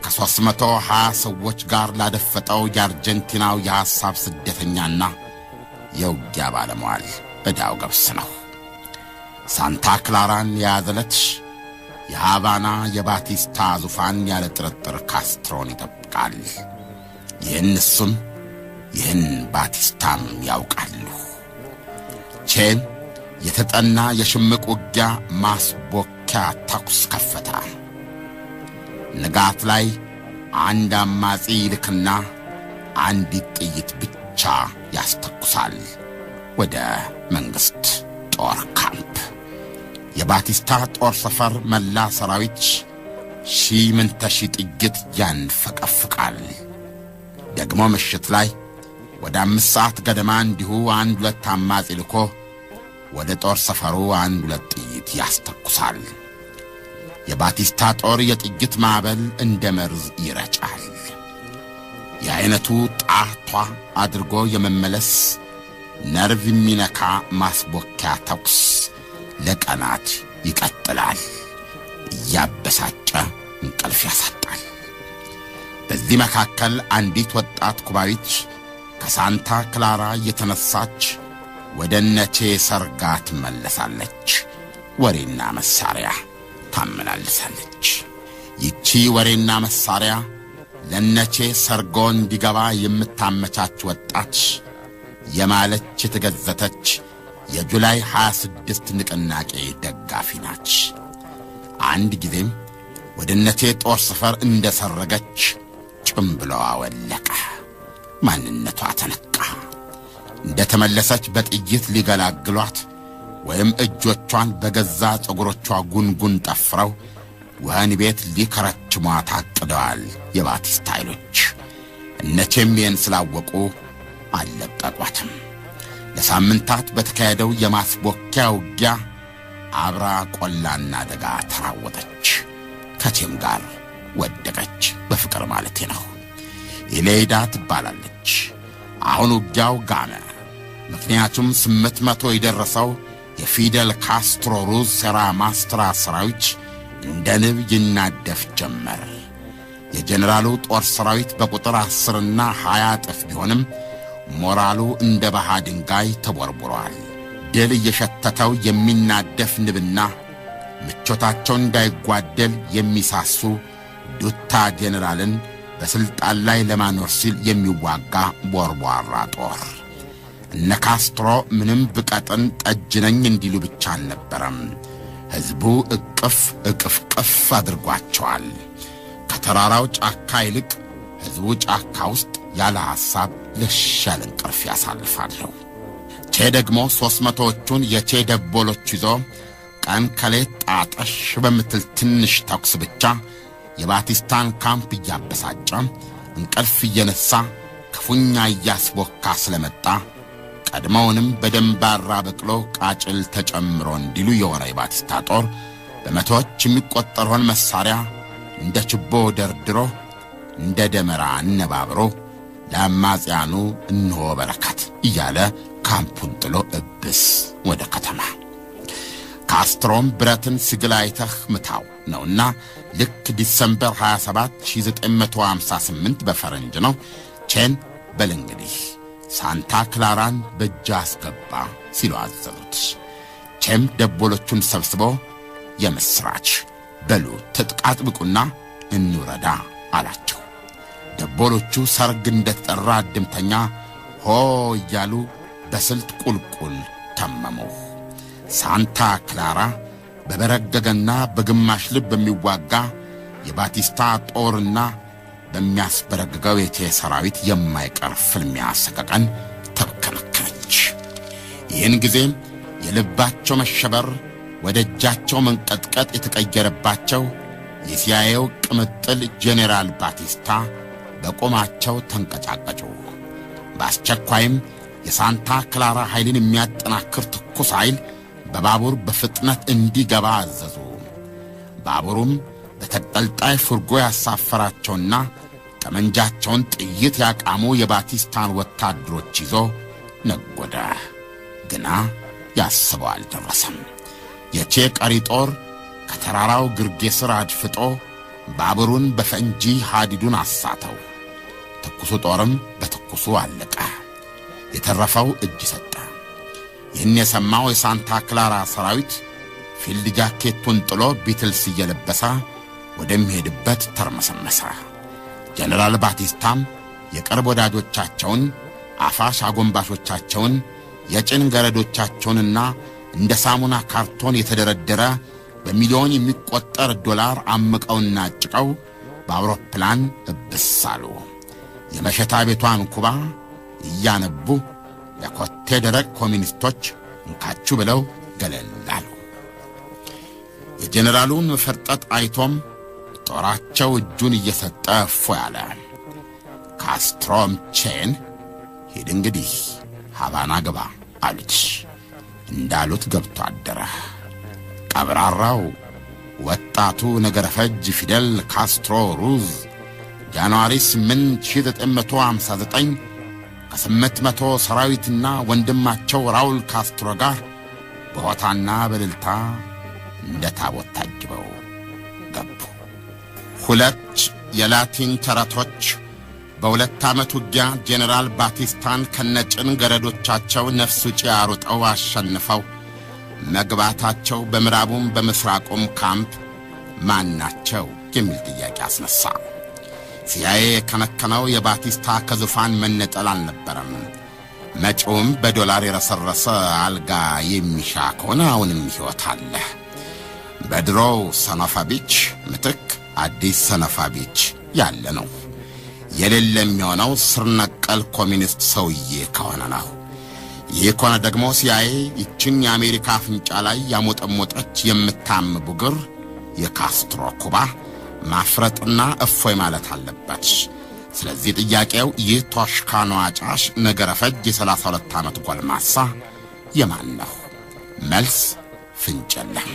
ከ320 ሰዎች ጋር ላደፈጠው የአርጀንቲናው የሐሳብ ስደተኛና የውጊያ ባለሟል ዕዳው ገብስ ነው። ሳንታ ክላራን የያዘለት የሃቫና የባቲስታ ዙፋን ያለ ጥርጥር ካስትሮን ይጠብቃል። ይህን እሱም ይህን ባቲስታም ያውቃሉ። ቼን የተጠና የሽምቅ ውጊያ ማስቦኪያ ተኩስ ከፈተ። ንጋት ላይ አንድ አማጺ ይልክና አንዲት ጥይት ብቻ ያስተኩሳል ወደ መንግሥት ጦር ካምፕ። የባቲስታ ጦር ሰፈር መላ ሰራዊት ሺህ ጥይት ያንፈቀፍቃል። ደግሞ ምሽት ላይ ወደ 5 ሰዓት ገደማ እንዲሁ 1-2 አማጺ ልኮ ወደ ጦር ሰፈሩ 1-2 ጥይት ያስተኩሳል። የባቲስታ ጦር የጥይት ማዕበል እንደ መርዝ ይረጫል። የአይነቱ ጣቷ አድርጎ የመመለስ ነርቭ የሚነካ ማስቦኪያ ተኩስ ለቀናት ይቀጥላል። እያበሳጨ እንቅልፍ ያሳጣል። በዚህ መካከል አንዲት ወጣት ኩባዊት ከሳንታ ክላራ የተነሳች ወደ ነቼ ሰርጋ ትመለሳለች። ወሬና መሳሪያ ታመላልሳለች። ይቺ ወሬና መሳሪያ ለነቼ ሰርጎ እንዲገባ የምታመቻች ወጣት የማለች የተገዘተች የጁላይ 26 ንቅናቄ ደጋፊ ናች። አንድ ጊዜም ወደ ነቼ ጦር ሰፈር እንደሰረገች ጭምብለዋ ወለቀ። ማንነቷ ተነቃ። እንደተመለሰች በጥይት ሊገላግሏት ወይም እጆቿን በገዛ ፀጉሮቿ ጉንጉን ጠፍረው ወህኒ ቤት ሊከረችሟት አቅደዋል የባቲስታ ኃይሎች። እነቼም ይህን ስላወቁ አልለቀቋትም። ለሳምንታት በተካሄደው የማስቦኪያ ውጊያ አብራ ቆላና ደጋ ተራወጠች። ከቼም ጋር ወደቀች። በፍቅር ማለቴ ነው። ኢሌይዳ ትባላለች። አሁን ውጊያው ጋመ። ምክንያቱም 800 የደረሰው የፊደል ካስትሮ ሩዝ ሴራ ማስትራ ሰራዊት እንደ ንብ ይናደፍ ጀመር። የጀነራሉ ጦር ሰራዊት በቁጥር 10 እና 20 እጥፍ ቢሆንም ሞራሉ እንደ ባሃ ድንጋይ ተቦርቡሯል። ድል እየሸተተው የሚናደፍ ንብና ምቾታቸው እንዳይጓደል የሚሳሱ ዱታ ጀነራልን በስልጣን ላይ ለማኖር ሲል የሚዋጋ ቦርቧራ ጦር። እነ ካስትሮ ምንም ብቀጥን ጠጅነኝ እንዲሉ ብቻ አልነበረም፣ ሕዝቡ እቅፍ አድርጓቸዋል። ከተራራው ጫካ ይልቅ ሕዝቡ ጫካ ውስጥ ያለ ሐሳብ ለሻል እንቅልፍ ያሳልፋሉ። ቼ ደግሞ 300ዎቹን የቼ ደቦሎች ይዞ ቀን ከሌት ጣጠሽ በምትል ትንሽ ተኩስ ብቻ የባቲስታን ካምፕ እያበሳጨ እንቅልፍ እየነሳ ክፉኛ እያስቦካ ስለመጣ ቀድሞውንም በደንባራ በቅሎ ቃጭል ተጨምሮ እንዲሉ የሆነ የባቲስታ ጦር በመቶዎች የሚቆጠረውን መሳሪያ እንደ ችቦ ደርድሮ እንደ ደመራ አነባብሮ ለአማጺያኑ እንሆ በረከት እያለ ካምፑን ጥሎ እብስ ወደ ከተማ። ካስትሮም ብረትን ስግል አይተህ ምታው ነውና ልክ ዲሰምበር 27 1958 በፈረንጅ ነው ቼን በል እንግዲህ ሳንታ ክላራን በእጅ አስገባ ሲሉ አዘዙት። ቼም ደቦሎቹን ሰብስቦ የምስራች በሉ ትጥቅ አጥብቁና እንውረዳ አላቸው። ደቦሎቹ ሰርግ እንደተጠራ እድምተኛ ሆ እያሉ በስልት ቁልቁል ተመሙ። ሳንታ ክላራ በበረገገና በግማሽ ልብ በሚዋጋ የባቲስታ ጦርና በሚያስበረግገው የቼ ሰራዊት የማይቀር ፍልሚያ ሰቀቀን ተበከመከመች። ይህን ጊዜም የልባቸው መሸበር ወደ እጃቸው መንቀጥቀጥ የተቀየረባቸው የሲአይኤው ቅምጥል ጄኔራል ባቲስታ በቆማቸው ተንቀጫቀጩ። በአስቸኳይም የሳንታ ክላራ ኃይልን የሚያጠናክር ትኩስ ኃይል በባቡር በፍጥነት እንዲገባ አዘዙ። ባቡሩም በተጠልጣይ ፉርጎ ያሳፈራቸውና ጠመንጃቸውን ጥይት ያቃሙ የባቲስታን ወታደሮች ይዞ ነጎደ። ግና ያስበው አልደረሰም። የቼ ቀሪ ጦር ከተራራው ግርጌ ስር አድፍጦ ባቡሩን በፈንጂ ሐዲዱን አሳተው። ትኩሱ ጦርም በትኩሱ አለቀ። የተረፈው እጅ ሰጠ። ይህን የሰማው የሳንታ ክላራ ሰራዊት ፊልድ ጃኬቱን ጥሎ ቢትልስ እየለበሰ ወደሚሄድበት ተርመሰመሰ። ጀነራል ባቲስታም የቅርብ ወዳጆቻቸውን አፋሽ አጎንባሾቻቸውን የጭን ገረዶቻቸውንና እንደ ሳሙና ካርቶን የተደረደረ በሚሊዮን የሚቆጠር ዶላር አምቀውና አጭቀው በአውሮፕላን እብሳሉ። የመሸታ ቤቷን ኩባ እያነቡ ለኮቴ ደረቅ ኮሚኒስቶች እንካችሁ ብለው ገለላሉ። የጀነራሉን ፍርጠት አይቶም ጦራቸው እጁን እየሰጠ ፎ ያለ። ካስትሮም ቼን ሂድ እንግዲህ ሃቫና ግባ አሉት። እንዳሉት ገብቶ አደረ። ቀብራራው ወጣቱ ነገረፈጅ ፊደል ካስትሮ ሩዝ ጃንዋሪ 8 1959 ከ800 ሰራዊትና ወንድማቸው ራውል ካስትሮ ጋር በሆታና በልልታ እንደ ታቦት ታጅበው ገቡ። ሁለት የላቲን ተረቶች በሁለት ዓመት ውጊያ ጄኔራል ባቲስታን ከነጭን ገረዶቻቸው ነፍስ ውጪ አሩጠው አሸንፈው መግባታቸው በምዕራቡም በምስራቁም ካምፕ ማናቸው የሚል ጥያቄ አስነሳ። ሲአይኤ ከነከነው የባቲስታ ከዙፋን መነጠል አልነበረም። መጪውም በዶላር የረሰረሰ አልጋ የሚሻ ከሆነ አሁንም ሕይወት አለ። በድሮው ሰኖፋቢች ምትክ አዲስ ሰኖፋቢች ያለ ነው። የሌለ የሚሆነው ስር ነቀል ኮሚኒስት ሰውዬ ከሆነ ነው። ይህ ከሆነ ደግሞ ሲአይኤ ይችን የአሜሪካ አፍንጫ ላይ ያሞጠሞጠች የምታም ቡግር የካስትሮ ኩባ ማፍረጥና እፎይ ማለት አለበት። ስለዚህ ጥያቄው ይህ ቶሽካኖ አጫሽ ነገረፈጅ የ32 ዓመት ጎልማሳ የማን ነው? መልስ ፍንጭ የለም።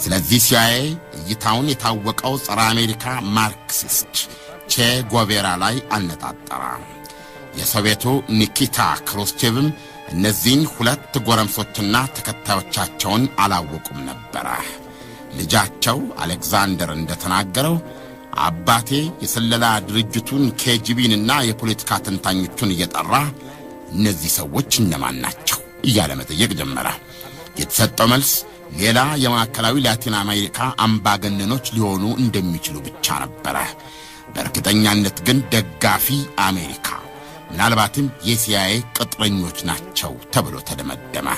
ስለዚህ ሲአይኤ እይታውን የታወቀው ጸረ አሜሪካ ማርክሲስት ቼ ጎቬራ ላይ አነጣጠረ። የሶቪየቱ ኒኪታ ክሩስቼቭም እነዚህን ሁለት ጎረምሶችና ተከታዮቻቸውን አላወቁም ነበረ። ልጃቸው አሌክዛንደር እንደተናገረው አባቴ የስለላ ድርጅቱን ኬጂቢንና የፖለቲካ ተንታኞቹን እየጠራ እነዚህ ሰዎች እነማን ናቸው እያለ መጠየቅ ጀመረ። የተሰጠው መልስ ሌላ የማዕከላዊ ላቲን አሜሪካ አምባገነኖች ሊሆኑ እንደሚችሉ ብቻ ነበረ። በእርግጠኛነት ግን ደጋፊ አሜሪካ ምናልባትም የሲአይኤ ቅጥረኞች ናቸው ተብሎ ተደመደመ።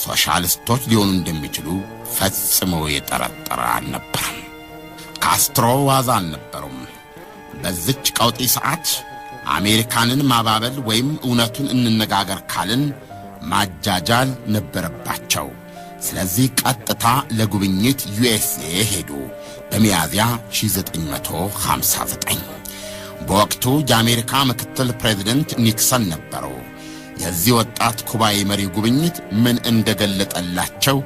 ሶሻሊስቶች ሊሆኑ እንደሚችሉ ፈጽሞ የጠረጠረ አልነበረም። ካስትሮ ዋዛ አልነበሩም። በዚች ቀውጢ ሰዓት አሜሪካንን ማባበል ወይም እውነቱን እንነጋገር ካልን ማጃጃል ነበረባቸው። ስለዚህ ቀጥታ ለጉብኝት ዩኤስኤ ሄዱ። በሚያዝያ 1959 በወቅቱ የአሜሪካ ምክትል ፕሬዝደንት ኒክሰን ነበሩ። የዚህ ወጣት ኩባዊ መሪ ጉብኝት ምን እንደገለጠላቸው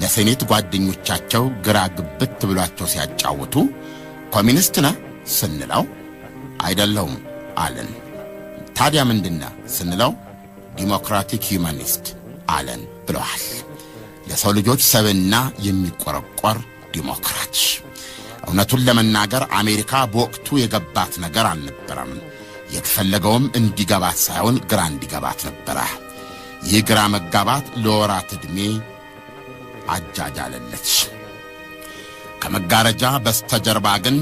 ለሴኔት ጓደኞቻቸው ግራ ግብት ብሏቸው ሲያጫውቱ ኮሚኒስት ነህ ስንለው አይደለሁም አለን። ታዲያ ምንድነው ስንለው ዲሞክራቲክ ሂዩማኒስት አለን ብለዋል። ለሰው ልጆች ሰብዕና የሚቆረቆር ዲሞክራት። እውነቱን ለመናገር አሜሪካ በወቅቱ የገባት ነገር አልነበረም። የተፈለገውም እንዲገባት ሳይሆን ግራ እንዲገባት ነበረ። ይህ ግራ መጋባት ለወራት ዕድሜ አጃጃለለች። ከመጋረጃ በስተጀርባ ግን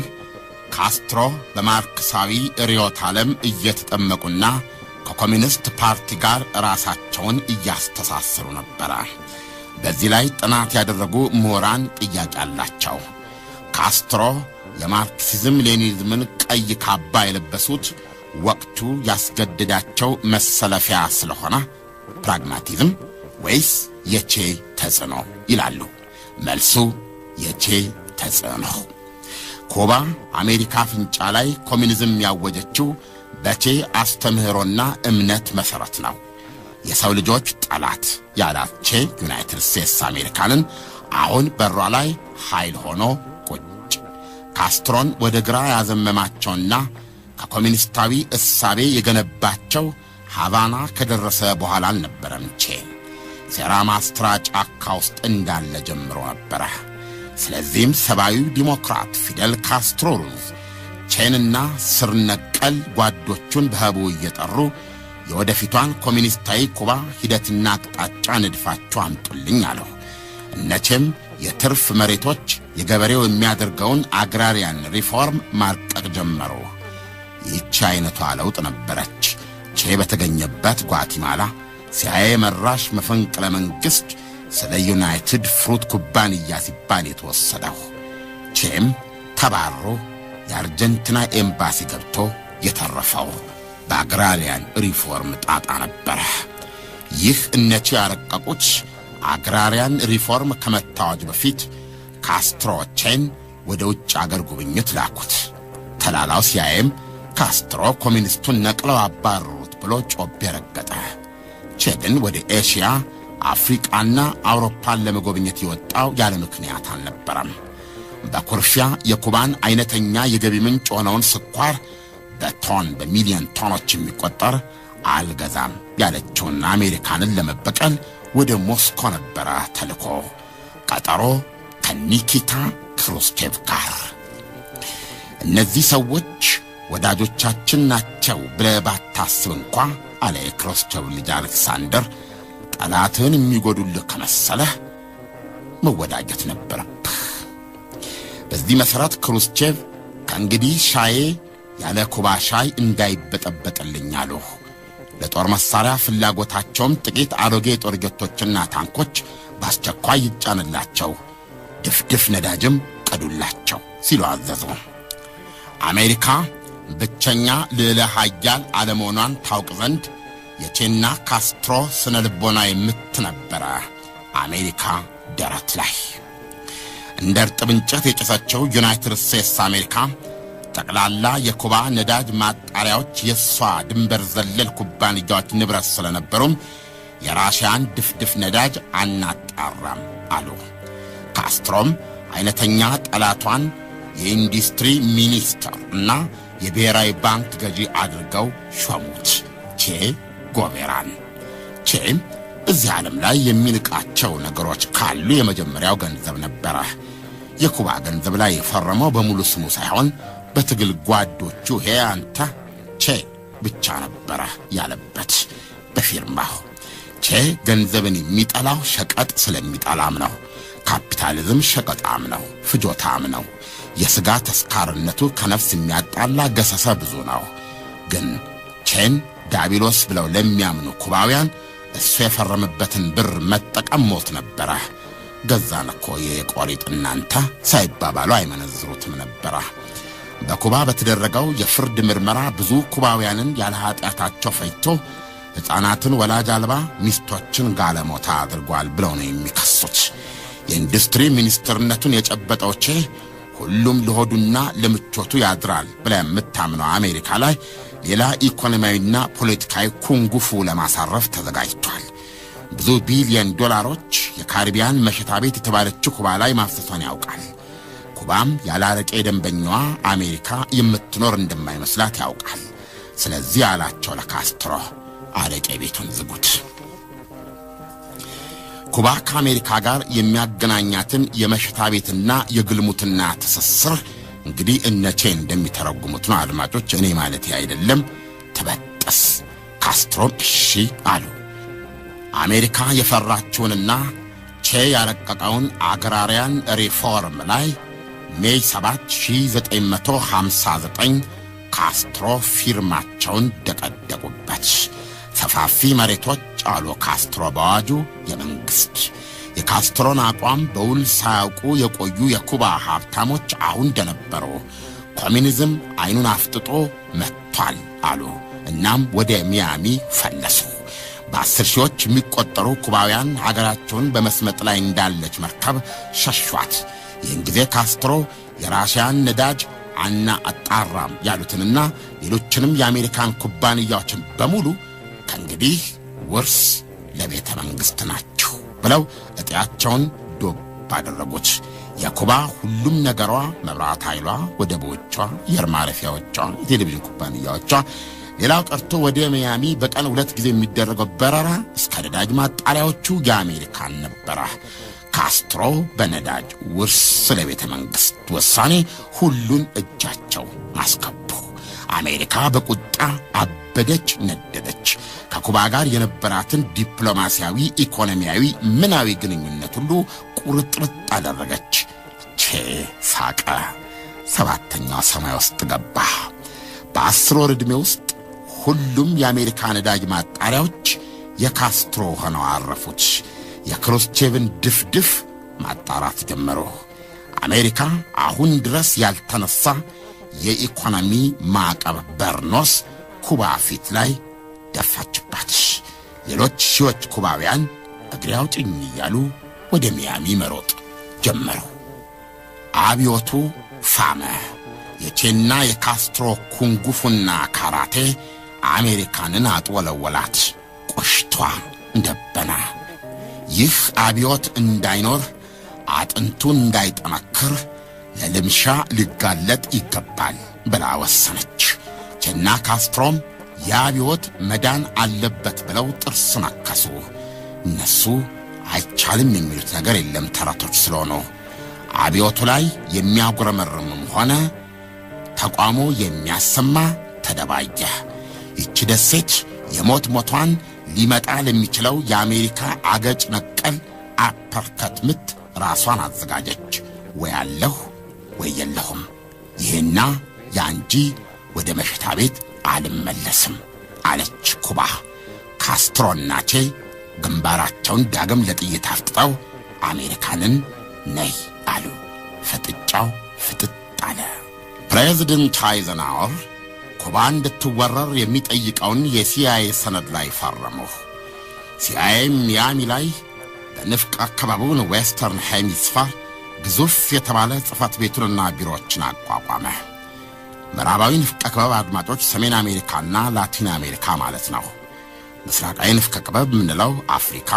ካስትሮ በማርክሳዊ ርዕዮተ ዓለም እየተጠመቁና ከኮሚኒስት ፓርቲ ጋር ራሳቸውን እያስተሳሰሩ ነበረ። በዚህ ላይ ጥናት ያደረጉ ምሁራን ጥያቄ አላቸው። ካስትሮ የማርክሲዝም ሌኒኒዝምን ቀይ ካባ የለበሱት ወቅቱ ያስገደዳቸው መሰለፊያ ስለሆነ ፕራግማቲዝም ወይስ የቼ ተጽዕኖ ይላሉ። መልሱ የቼ ተጽዕኖ። ኩባ አሜሪካ ፍንጫ ላይ ኮሚኒዝም ያወጀችው በቼ አስተምህሮና እምነት መሰረት ነው። የሰው ልጆች ጠላት ያላት ቼ ዩናይትድ ስቴትስ አሜሪካንን አሁን በሯ ላይ ኃይል ሆኖ ቁጭ። ካስትሮን ወደ ግራ ያዘመማቸውና ከኮሚኒስታዊ እሳቤ የገነባቸው ሃቫና ከደረሰ በኋላ አልነበረም። ቼ ሴራ ማስትራ ጫካ ውስጥ እንዳለ ጀምሮ ነበረ። ስለዚህም ሰብአዊ ዲሞክራት ፊደል ካስትሮ ሩዝ ቼንና ስር ነቀል ጓዶቹን በህቡ እየጠሩ የወደፊቷን ኮሚኒስታዊ ኩባ ሂደትና አቅጣጫ ንድፋቸው አምጡልኝ አለው። እነቼም የትርፍ መሬቶች የገበሬው የሚያደርገውን አግራሪያን ሪፎርም ማርቀቅ ጀመሩ። ይህች አይነቷ ለውጥ ነበረች ቼ ቼ በተገኘበት ጓቲማላ ሲአይኤ መራሽ መፈንቅለ መንግስት ስለ ዩናይትድ ፍሩት ኩባንያ ሲባል የተወሰደው። ቼም ተባሮ የአርጀንቲና ኤምባሲ ገብቶ የተረፈው በአግራሪያን ሪፎርም ጣጣ ነበር። ይህ እነቼ ያረቀቁት አግራሪያን ሪፎርም ከመታወጅ በፊት ካስትሮ ቼን ወደ ውጭ አገር ጉብኝት ላኩት። ተላላው ሲአይኤም ካስትሮ ኮሚኒስቱን ነቅለው አባረሩት ብሎ ጮቤ ረገጠ። ቼ ግን ወደ ኤሽያ፣ አፍሪቃና አውሮፓን ለመጎብኘት የወጣው ያለ ምክንያት አልነበረም። በኩርፊያ የኩባን አይነተኛ የገቢ ምንጭ ሆነውን ስኳር በቶን በሚሊዮን ቶኖች የሚቆጠር አልገዛም ያለችውን አሜሪካንን ለመበቀል ወደ ሞስኮ ነበረ ተልኮ። ቀጠሮ ከኒኪታ ክሩስቼቭ ጋር። እነዚህ ሰዎች ወዳጆቻችን ናቸው ብለህ ባታስብ እንኳ አለ የክሩስቼቭ ልጅ አሌክሳንደር፣ ጠላትን የሚጎዱልህ ከመሰለህ መወዳጀት ነበረብህ። በዚህ መሠረት ክሩስቼቭ ከእንግዲህ ሻዬ ያለ ኩባ ሻይ እንዳይበጠበጥልኝ አሉ። ለጦር መሳሪያ ፍላጎታቸውም ጥቂት አሮጌ ጦር ጀቶችና ታንኮች በአስቸኳይ ይጫንላቸው፣ ድፍድፍ ነዳጅም ቀዱላቸው ሲሉ አዘዙ። አሜሪካ ብቸኛ ልዕለ ኃያል አለመሆኗን ታውቅ ዘንድ የቼና ካስትሮ ስነ ልቦና የምትነበረ አሜሪካ ደረት ላይ እንደ እርጥብ እንጨት የጨሰችው ዩናይትድ ስቴትስ አሜሪካ ጠቅላላ የኩባ ነዳጅ ማጣሪያዎች የሷ ድንበር ዘለል ኩባንያዎች ንብረት ስለነበሩም የራሽያን ድፍድፍ ነዳጅ አናጣራም አሉ። ካስትሮም አይነተኛ ጠላቷን የኢንዱስትሪ ሚኒስትር እና የብሔራዊ ባንክ ገዢ አድርገው ሾሙት፣ ቼ ጎቬራን። ቼም እዚህ ዓለም ላይ የሚንቃቸው ነገሮች ካሉ የመጀመሪያው ገንዘብ ነበረ። የኩባ ገንዘብ ላይ የፈረመው በሙሉ ስሙ ሳይሆን በትግል ጓዶቹ አንተ ቼ ብቻ ነበረ ያለበት በፊርማው። ቼ ገንዘብን የሚጠላው ሸቀጥ ስለሚጠላም ነው። ካፒታሊዝም ሸቀጣም ነው፣ ፍጆታም ነው። የሥጋ ተስካርነቱ ከነፍስ የሚያጣላ ገሰሰ ብዙ ነው። ግን ቼን ዳቢሎስ ብለው ለሚያምኑ ኩባውያን እሱ የፈረመበትን ብር መጠቀም ሞት ነበረ። ገዛን እኮ የቆሪጥ እናንተ ሳይባባሉ አይመነዝሩትም ነበረ። በኩባ በተደረገው የፍርድ ምርመራ ብዙ ኩባውያንን ያለ ኃጢአታቸው ፈጅቶ ሕፃናትን ወላጅ አልባ ሚስቶችን ጋለሞታ አድርጓል ብለው ነው የሚከሱት። የኢንዱስትሪ ሚኒስትርነቱን የጨበጠው ቼ ሁሉም ለሆዱና ለምቾቱ ያድራል ብላ የምታምነው አሜሪካ ላይ ሌላ ኢኮኖሚያዊና ፖለቲካዊ ኩንጉፉ ለማሳረፍ ተዘጋጅቷል። ብዙ ቢሊዮን ዶላሮች የካሪቢያን መሸታ ቤት የተባለችው ኩባ ላይ ማፍሰሷን ያውቃል። ኩባም ያላረቄ ደንበኛዋ አሜሪካ የምትኖር እንደማይመስላት ያውቃል። ስለዚህ አላቸው ለካስትሮ፣ አረቄ ቤቱን ዝጉት። ኩባ ከአሜሪካ ጋር የሚያገናኛትን የመሸታ ቤትና የግልሙትና ትስስር እንግዲህ እነቼ እንደሚተረጉሙት ነው አድማጮች፣ እኔ ማለት አይደለም። ተበጠስ። ካስትሮም እሺ አሉ። አሜሪካ የፈራችውንና ቼ ያረቀቀውን አግራሪያን ሪፎርም ላይ ሜይ 7 1959 ካስትሮ ፊርማቸውን ደቀደቁበት። ሰፋፊ መሬቶች አሉ ካስትሮ በአዋጁ የመንግስት። የካስትሮን አቋም በውል ሳያውቁ የቆዩ የኩባ ሀብታሞች አሁን እንደነበሩ ኮሚኒዝም አይኑን አፍጥጦ መጥቷል አሉ። እናም ወደ ሚያሚ ፈለሱ። በ10 ሺዎች የሚቆጠሩ ኩባውያን ሀገራቸውን በመስመጥ ላይ እንዳለች መርከብ ሸሿት። ይህን ጊዜ ካስትሮ የራሽያን ነዳጅ አጣራም ያሉትንና ሌሎችንም የአሜሪካን ኩባንያዎችን በሙሉ ከእንግዲህ ውርስ ለቤተ መንግሥት ናቸው ብለው እጢያቸውን ዶብ ባደረጉት። የኩባ ሁሉም ነገሯ፣ መብራት ኃይሏ፣ ወደቦቿ፣ አየር ማረፊያዎቿ፣ የቴሌቪዥን ኩባንያዎቿ፣ ሌላው ቀርቶ ወደ ሚያሚ በቀን 2 ጊዜ የሚደረገው በረራ እስከ ነዳጅ ማጣሪያዎቹ የአሜሪካን ነበረ። ካስትሮ በነዳጅ ውርስ ለቤተ መንግሥት ውሳኔ ሁሉን እጃቸው አስገቡ። አሜሪካ በቁጣ አበደች፣ ነደደች። ከኩባ ጋር የነበራትን ዲፕሎማሲያዊ፣ ኢኮኖሚያዊ፣ ምናዊ ግንኙነት ሁሉ ቁርጥርጥ አደረገች። ቼ ሳቀ። 7ኛው ሰማይ ውስጥ ገባ። በ10 ወር ዕድሜ ውስጥ ሁሉም የአሜሪካ ነዳጅ ማጣሪያዎች የካስትሮ ሆነው አረፉት። የክሩስቼቭን ድፍድፍ ማጣራት ጀመሩ። አሜሪካ አሁን ድረስ ያልተነሳ የኢኮኖሚ ማዕቀብ በርኖስ ኩባ ፊት ላይ ደፋችባት። ሌሎች ሺዎች ኩባውያን እግሬ አውጭኝ እያሉ ወደ ሚያሚ መሮጥ ጀመሩ። አብዮቱ ፋመ። የቼና የካስትሮ ኩንጉፉና ካራቴ አሜሪካንን አጥወለወላት። ቆሽቷ እንደበና። ይህ አብዮት እንዳይኖር አጥንቱ እንዳይጠነክር ለልምሻ ሊጋለጥ ይገባል ብላ ወሰነች። ቼና ካስትሮም የአብዮት መዳን አለበት ብለው ጥርስ ነከሱ። እነሱ አይቻልም የሚሉት ነገር የለም ተረቶች ስለሆኑ አብዮቱ ላይ የሚያጉረመርምም ሆነ ተቋሙ የሚያሰማ ተደባየ። ይቺ ደሴት የሞት ሞቷን ሊመጣ ለሚችለው የአሜሪካ አገጭ ነቀል አፐርከት ምት ራሷን አዘጋጀች። ወይ አለሁ ወይ የለሁም፣ ይሄና ያንጂ ወደ መሽታ ቤት አልመለስም አለች ኩባ። ካስትሮና ቼ ግንባራቸውን ዳግም ለጥይት አፍጥጠው አሜሪካንን ነይ አሉ። ፍጥጫው ፍጥጥ አለ። ፕሬዝደንት አይዘንሃወር ኩባ እንድትወረር የሚጠይቀውን የሲአይኤ ሰነድ ላይ ፈረሙ። ሲአይኤ ሚያሚ ላይ በንፍቅ አካባቢውን ዌስተርን ሄሚስፌር ግዙፍ የተባለ ጽሕፈት ቤቱንና ቢሮዎችን አቋቋመ። ምዕራባዊ ንፍቀ ክበብ አድማጮች ሰሜን አሜሪካና ላቲን አሜሪካ ማለት ነው። ምስራቃዊ ንፍቀ ክበብ ምንለው አፍሪካ፣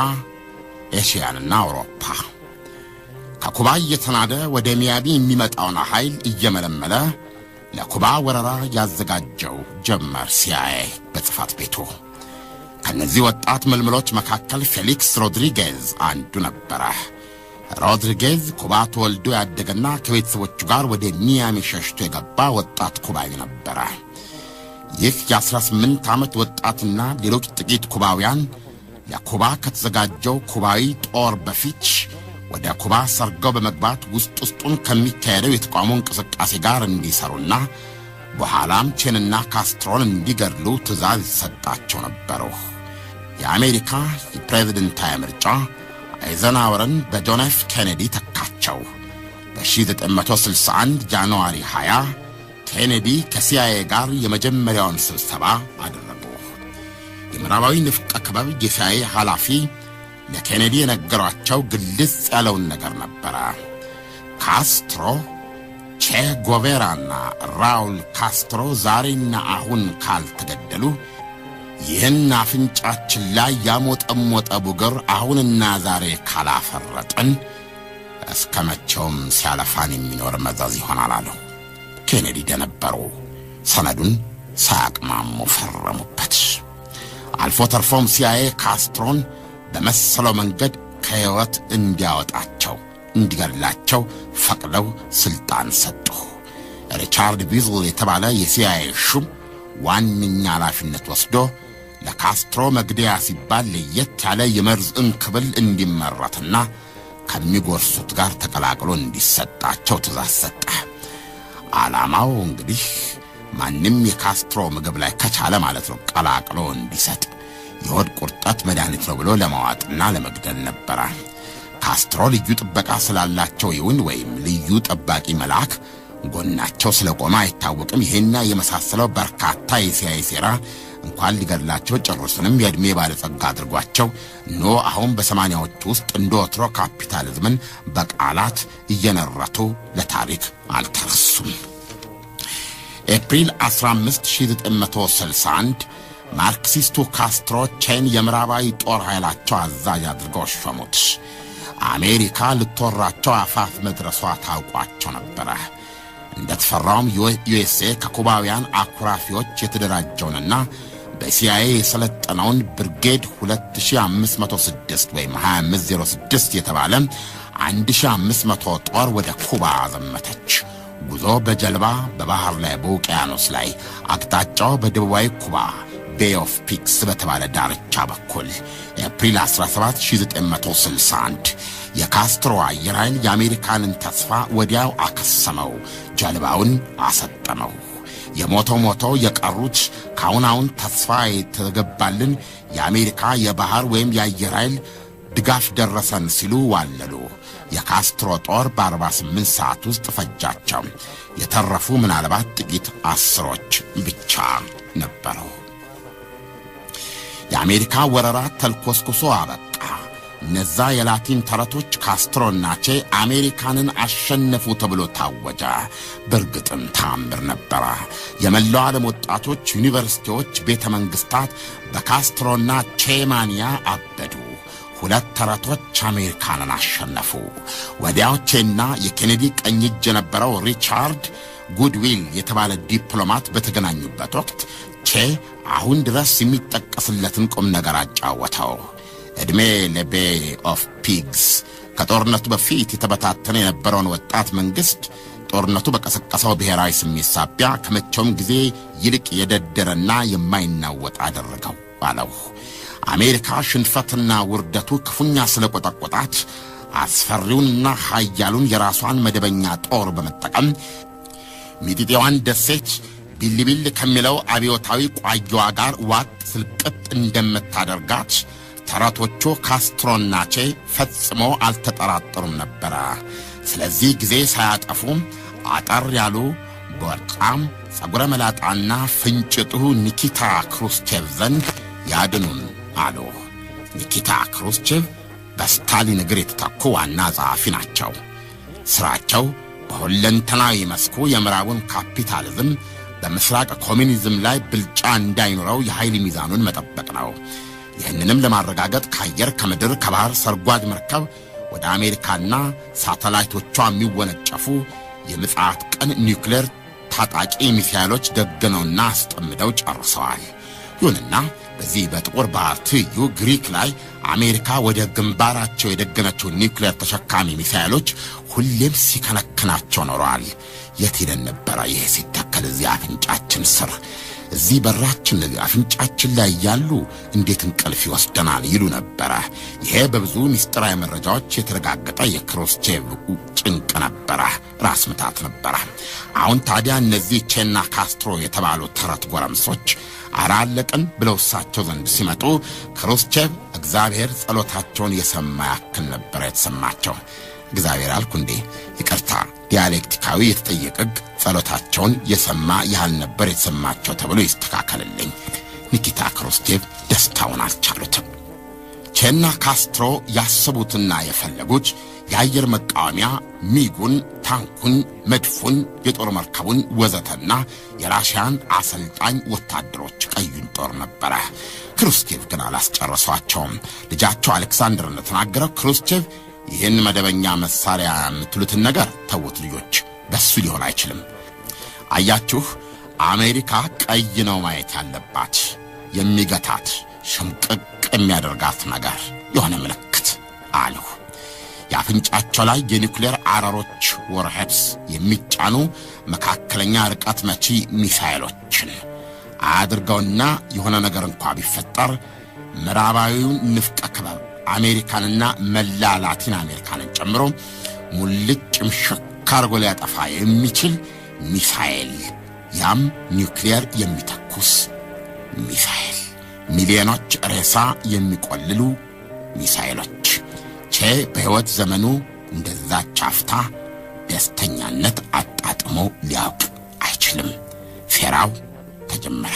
ኤሽያንና አውሮፓ። ከኩባ እየተናደ ወደ ሚያሚ የሚመጣውን ኃይል እየመለመለ ለኩባ ወረራ ያዘጋጀው ጀመር ሲአይኤ በጽሕፈት ቤቱ። ከነዚህ ወጣት ምልምሎች መካከል ፌሊክስ ሮድሪጌዝ አንዱ ነበረ። ሮድሪጌዝ ኩባ ተወልዶ ያደገና ከቤተሰቦቹ ጋር ወደ ሚያሚ ሸሽቶ የገባ ወጣት ኩባዊ ነበረ። ይህ የ18 ዓመት ወጣትና ሌሎች ጥቂት ኩባውያን ለኩባ ከተዘጋጀው ኩባዊ ጦር በፊት ወደ ኩባ ሰርገው በመግባት ውስጡን ከሚካሄደው የተቃውሞ እንቅስቃሴ ጋር እንዲሰሩና በኋላም ቼንና ካስትሮን እንዲገድሉ ትዕዛዝ ይሰጣቸው ነበሩ። የአሜሪካ የፕሬዝደንታዊ ምርጫ አይዘንሃወርን በጆን ኤፍ ኬኔዲ ተካቸው። በ1961 ጃንዋሪ 20 ኬኔዲ ከሲአይኤ ጋር የመጀመሪያውን ስብሰባ አደረጉ። የምዕራባዊ ንፍቀ ክበብ የሲአይኤ ኃላፊ ለኬኔዲ የነገሯቸው ግልጽ ያለውን ነገር ነበረ። ካስትሮ፣ ቼ ጉቬራና ራውል ካስትሮ ዛሬና አሁን ካልተገደሉ ይህን አፍንጫችን ላይ ያሞጠሞጠ ቡግር አሁንና ዛሬ ካላፈረጥን እስከ መቼውም ሲያለፋን የሚኖር መዘዝ ይሆናል አሉ። ኬኔዲ ደነበሩ። ሰነዱን ሳያቅማሙ ፈረሙበት። አልፎ ተርፎም ሲአይኤ ካስትሮን በመሰለው መንገድ ከሕይወት እንዲያወጣቸው እንዲገድላቸው ፈቅደው ሥልጣን ሰጡ። ሪቻርድ ቢዝል የተባለ የሲአይኤ ሹም ዋነኛ ኃላፊነት ወስዶ ለካስትሮ መግደያ ሲባል ለየት ያለ የመርዝ እንክብል እንዲመረትና ከሚጎርሱት ጋር ተቀላቅሎ እንዲሰጣቸው ትእዛዝ ሰጠ። ዓላማው እንግዲህ ማንም የካስትሮ ምግብ ላይ ከቻለ ማለት ነው ቀላቅሎ እንዲሰጥ የሆድ ቁርጠት መድኃኒት ነው ብሎ ለማዋጥና ለመግደል ነበረ። ካስትሮ ልዩ ጥበቃ ስላላቸው ይሁን ወይም ልዩ ጠባቂ መልአክ ጎናቸው ስለቆመ አይታወቅም። ይሄና የመሳሰለው በርካታ የሲአይኤ ሴራ እንኳን ሊገድላቸው ጭራሹንም የዕድሜ ባለጸጋ አድርጓቸው አሁን በ80ዎቹ ውስጥ እንደወትሮ ካፒታሊዝምን በቃላት እየነረቱ ለታሪክ አልተረሱም። ኤፕሪል 15 1961 ማርክሲስቱ ካስትሮ ቼን የምዕራባዊ ጦር ኃይላቸው አዛዥ አድርገው ሾሙት። አሜሪካ ልትወራቸው አፋፍ መድረሷ ታውቋቸው ነበረ። እንደተፈራውም ዩኤስኤ ከኩባውያን አኩራፊዎች የተደራጀውንና በሲአይኤ የሰለጠነውን ብርጌድ 2506 ወይም 2506 የተባለ 1500 ጦር ወደ ኩባ አዘመተች። ጉዞ በጀልባ በባህር ላይ በውቅያኖስ ላይ አቅጣጫው በደቡባዊ ኩባ ቤይ ኦፍ ፒክስ በተባለ ዳርቻ በኩል ኤፕሪል 17 1961 የካስትሮ አየር ኃይል የአሜሪካንን ተስፋ ወዲያው አከሰመው፣ ጀልባውን አሰጠመው። የሞቶ የቀሩት ካሁን ተስፋ የተገባልን የአሜሪካ የባህር ወይም የአየር ኃይል ድጋፍ ደረሰን ሲሉ ዋለሉ። የካስትሮ ጦር በ48 ሰዓት ውስጥ ፈጃቸው። የተረፉ ምናልባት ጥቂት አስሮች ብቻ ነበሩ። የአሜሪካ ወረራ ተልኮስኩሶ አበቃ። እነዛ የላቲን ተረቶች ካስትሮና ቼ አሜሪካንን አሸነፉ ተብሎ ታወጀ። በርግጥም ታምር ነበረ። የመላው ዓለም ወጣቶች፣ ዩኒቨርሲቲዎች፣ ቤተ መንግስታት በካስትሮና ቼ ማንያ አበዱ። ሁለት ተረቶች አሜሪካንን አሸነፉ። ወዲያው ቼና የኬኔዲ ቀኝ እጅ የነበረው ሪቻርድ ጉድዊል የተባለ ዲፕሎማት በተገናኙበት ወቅት ቼ አሁን ድረስ የሚጠቀስለትን ቁም ነገር አጫወተው። ዕድሜ ለቤይ ኦፍ ፒግስ። ከጦርነቱ በፊት የተበታተነ የነበረውን ወጣት መንግስት ጦርነቱ በቀሰቀሰው ብሔራዊ ስሜት ሳቢያ ከመቼውም ጊዜ ይልቅ የደደረና የማይናወጥ አደረገው አለው። አሜሪካ ሽንፈትና ውርደቱ ክፉኛ ስለቆጠቆጣት አስፈሪውንና ኃያሉን የራሷን መደበኛ ጦር በመጠቀም ሚጢጢዋን ደሴት ቢልቢል ከሚለው አብዮታዊ ቋያዋ ጋር ዋጥ ስልቅጥ እንደምታደርጋት ተረቶቹ ካስትሮና ቼ ፈጽሞ አልተጠራጠሩም ነበረ። ስለዚህ ጊዜ ሳያጠፉ አጠር ያሉ በወርቃም ጸጉረ መላጣና ፍንጭጡ ኒኪታ ክሩስቼቭ ዘንድ ያድኑን አሉ። ኒኪታ ክሩስቼቭ በስታሊን እግር የተተኩ ዋና ጸሐፊ ናቸው። ሥራቸው በሁለንተናዊ መስኩ የምዕራቡን ካፒታሊዝም በምስራቅ ኮሚኒዝም ላይ ብልጫ እንዳይኖረው የኃይል ሚዛኑን መጠበቅ ነው። ይህንንም ለማረጋገጥ ከአየር ከምድር ከባህር ሰርጓጅ መርከብ ወደ አሜሪካና ሳተላይቶቿ የሚወነጨፉ የምጽአት ቀን ኒውክሌር ታጣቂ ሚሳይሎች ደግነውና አስጠምደው ጨርሰዋል። ይሁንና በዚህ በጥቁር ባህር ትይዩ ግሪክ ላይ አሜሪካ ወደ ግንባራቸው የደገነችው ኒውክሌር ተሸካሚ ሚሳይሎች ሁሌም ሲከነክናቸው ኖረዋል። የት ሄደን ነበረ ይሄ ሲተከል እዚህ አፍንጫችን ስር? እዚህ በራችን አፍንጫችን ላይ ያሉ እንዴት እንቅልፍ ይወስደናል ይሉ ነበረ። ይሄ በብዙ ምስጢራዊ መረጃዎች የተረጋገጠ የክሩስቼቭ ጭንቅ ነበረ፣ ራስ ምታት ነበረ። አሁን ታዲያ እነዚህ ቼና ካስትሮ የተባሉ ተረት ጎረምሶች አራለቅን ብለው እሳቸው ዘንድ ሲመጡ ክሩስቼቭ እግዚአብሔር ጸሎታቸውን የሰማ ያክል ነበረ የተሰማቸው። እግዚአብሔር አልኩ እንዴ? ይቅርታ፣ ዲያሌክቲካዊ የተጠየቀ ጸሎታቸውን የሰማ ያህል ነበር የተሰማቸው ተብሎ ይስተካከልልኝ። ኒኪታ ክሩስቼቭ ደስታውን አልቻሉትም። ቼና ካስትሮ ያሰቡትና የፈለጉት የአየር መቃወሚያ ሚጉን፣ ታንኩን፣ መድፉን፣ የጦር መርከቡን ወዘተና የራሽያን አሰልጣኝ ወታደሮች ቀዩን ጦር ነበረ። ክሩስቼቭ ግን አላስጨረሷቸውም። ልጃቸው አሌክሳንደር እንደተናገረው ክሩስቼቭ ይህን መደበኛ መሳሪያ የምትሉትን ነገር ተውት ልጆች፣ በሱ ሊሆን አይችልም። አያችሁ፣ አሜሪካ ቀይ ነው ማየት ያለባት፣ የሚገታት ሽምቅቅ የሚያደርጋት ነገር የሆነ ምልክት አሉ። የአፍንጫቸው ላይ የኒውክሌር አረሮች ወርሄድስ የሚጫኑ መካከለኛ ርቀት መቺ ሚሳይሎችን አድርገውና የሆነ ነገር እንኳ ቢፈጠር ምዕራባዊውን ንፍቀ ክበብ አሜሪካንና መላ ላቲን አሜሪካንን ጨምሮ ሙልጭ ምሽክ አርጎ ሊያጠፋ የሚችል ሚሳኤል፣ ያም ኒውክሌር የሚተኩስ ሚሳኤል፣ ሚሊዮኖች ሬሳ የሚቆልሉ ሚሳኤሎች። ቼ በሕይወት ዘመኑ እንደዛች አፍታ ደስተኛነት አጣጥሞ ሊያውቅ አይችልም። ፌራው ተጀመረ።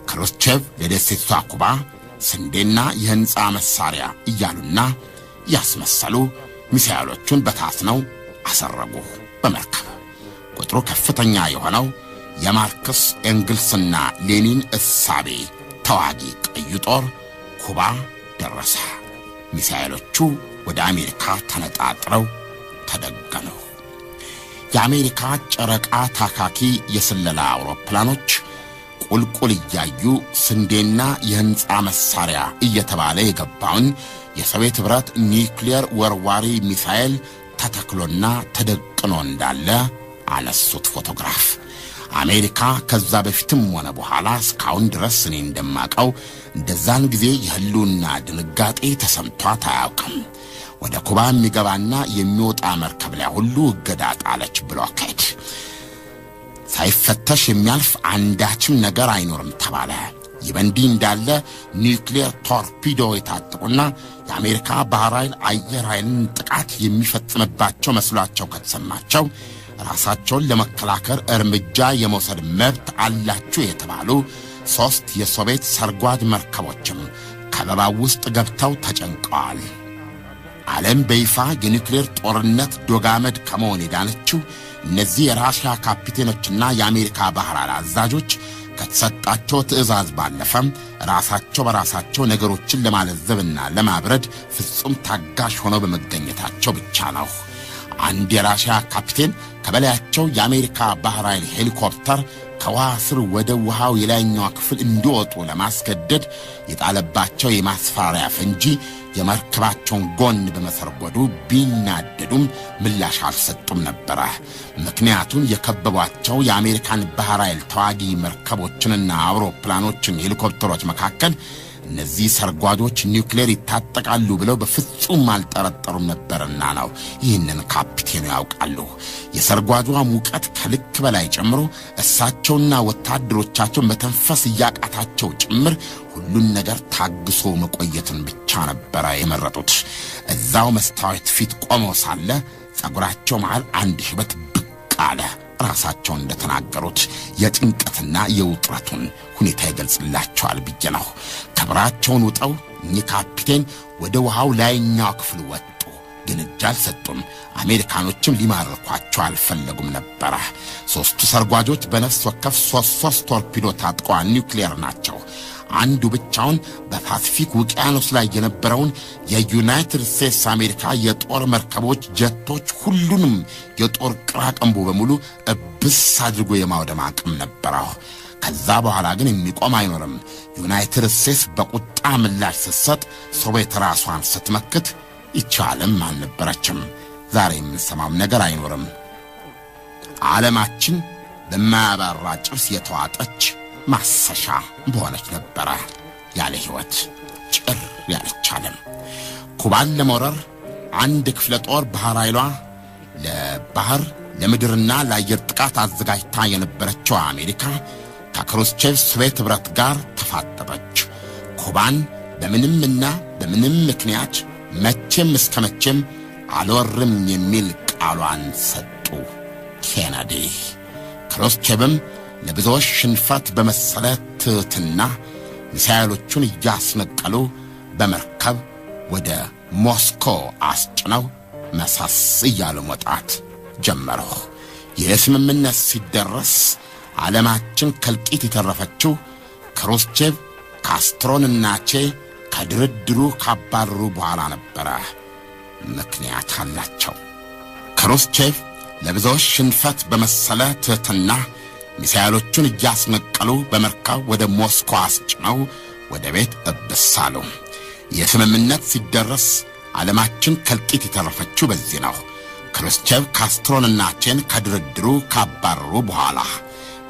ክሩስቼቭ ለደሴቷ ኩባ ስንዴና የሕንፃ መሳሪያ እያሉና ያስመሰሉ ሚሳኤሎቹን በታትነው አሰረጉ በመርከብ። ቁጥሩ ከፍተኛ የሆነው የማርክስ ኤንግልስና ሌኒን እሳቤ ተዋጊ ቀዩ ጦር ኩባ ደረሰ። ሚሳኤሎቹ ወደ አሜሪካ ተነጣጥረው ተደገኑ። የአሜሪካ ጨረቃ ታካኪ የስለላ አውሮፕላኖች ቁልቁል እያዩ ስንዴና የሕንፃ መሳሪያ እየተባለ የገባውን የሶቪየት ኅብረት ኒውክሌር ወርዋሪ ሚሳኤል ተተክሎና ተደቅኖ እንዳለ አነሱት ፎቶግራፍ። አሜሪካ ከዛ በፊትም ሆነ በኋላ እስካሁን ድረስ እኔ እንደማቀው እንደዛን ጊዜ የህልውና ድንጋጤ ተሰምቷት አያውቅም። ወደ ኩባ የሚገባና የሚወጣ መርከብ ላይ ሁሉ እገዳ ጣለች ብሎኬድ። ሳይፈተሽ የሚያልፍ አንዳችም ነገር አይኖርም ተባለ። ይበንዲ እንዳለ ኒውክሌር ቶርፒዶ የታጠቁና የአሜሪካ ባህር ኃይል አየር ኃይልን ጥቃት የሚፈጽምባቸው መስሏቸው ከተሰማቸው ራሳቸውን ለመከላከል እርምጃ የመውሰድ መብት አላቸው የተባሉ 3 የሶቪየት ሰርጓጅ መርከቦችም ከበባው ውስጥ ገብተው ተጨንቀዋል። ዓለም በይፋ የኒውክሌር ጦርነት ዶጋመድ ከመሆን የዳነችው እነዚህ የራሽያ ካፒቴኖችና የአሜሪካ ባህር ኃይል አዛዦች ከተሰጣቸው ትዕዛዝ ባለፈም ራሳቸው በራሳቸው ነገሮችን ለማለዘብና ለማብረድ ፍጹም ታጋሽ ሆነው በመገኘታቸው ብቻ ነው። አንድ የራሽያ ካፒቴን ከበላያቸው የአሜሪካ ባህር ኃይል ሄሊኮፕተር ከውሃ ስር ወደ ውሃው የላይኛው ክፍል እንዲወጡ ለማስገደድ የጣለባቸው የማስፈራሪያ ፈንጂ የመርከባቸውን ጎን በመሰርጎዱ ቢናደዱም ምላሽ አልሰጡም ነበር። ምክንያቱም የከበቧቸው የአሜሪካን ባህር ኃይል ተዋጊ መርከቦችንና አውሮፕላኖችን ሄሊኮፕተሮች መካከል እነዚህ ሰርጓጆች ኒውክሌር ይታጠቃሉ ብለው በፍጹም አልጠረጠሩም ነበርና ነው። ይህንን ካፒቴኑ ያውቃሉ። የሰርጓጇ ሙቀት ከልክ በላይ ጨምሮ እሳቸውና ወታደሮቻቸው መተንፈስ እያቃታቸው ጭምር ሁሉን ነገር ታግሶ መቆየትን ብቻ ነበር የመረጡት። እዛው መስታወት ፊት ቆመው ሳለ ጸጉራቸው መሃል አንድ ሽበት ብቅ አለ። ራሳቸው እንደተናገሩት የጭንቀትና የውጥረቱን ሁኔታ ይገልጽላቸዋል ብዬ ነው። ከብራቸውን ውጠው እኚህ ካፒቴን ወደ ውሃው ላይኛው ክፍል ወጡ። ግን እጅ አልሰጡም። አሜሪካኖችም ሊማርኳቸው አልፈለጉም ነበር። 3ቱ ሰርጓጆች በነፍስ ወከፍ 3 ቶርፒዶ ታጥቀዋል። ኒውክሌር ናቸው። አንዱ ብቻውን በፓሲፊክ ውቅያኖስ ላይ የነበረውን የዩናይትድ ስቴትስ አሜሪካ የጦር መርከቦች፣ ጀቶች፣ ሁሉንም የጦር ቅራቅንቦ በሙሉ እብስ አድርጎ የማውደም አቅም ነበረው። ከዛ በኋላ ግን የሚቆም አይኖርም። ዩናይትድ ስቴትስ በቁጣ ምላሽ ስትሰጥ፣ ሶቪየት ራሷን ስትመክት ይቻለም አልነበረችም። ዛሬ የምንሰማው ነገር አይኖርም። ዓለማችን በማያባራ ጭስ የተዋጠች ማሰሻ በሆነች ነበረ። ያለ ሕይወት ጭር ያለች ዓለም። ኩባን ለመውረር አንድ ክፍለ ጦር ባህር ኃይሏ ለባህር ለምድርና ለአየር ጥቃት አዘጋጅታ የነበረችው አሜሪካ ከክሩስቼቭ ሶቪየት ኅብረት ጋር ተፋጠጠች። ኩባን በምንምና በምንም ምክንያት መቼም እስከ መቼም አልወርም የሚል ቃሏን ሰጡ ኬነዲ። ክሩስቼቭም ለብዙዎች ሽንፈት በመሰለ ትሕትና ሚሳኤሎቹን እያስነቀሉ በመርከብ ወደ ሞስኮ አስጭነው መሳስ እያሉ መውጣት ጀመሩ። የስምምነት ሲደረስ ዓለማችን ከልቂት የተረፈችው ክሩስቼቭ ካስትሮንና ቼ ከድርድሩ ካባረሩ በኋላ ነበረ። ምክንያት አላቸው። ክሩስቼቭ ለብዙዎች ሽንፈት በመሰለ ትሕትና ሚሳኤሎቹን እያስነቀሉ በመርከብ ወደ ሞስኮ አስጭነው ወደ ቤት እብሳሉ። የስምምነት ሲደረስ ዓለማችን ከልቂት የተረፈችው በዚህ ነው። ክሩስቼቭ ካስትሮንና ቼን ከድርድሩ ካባረሩ በኋላ።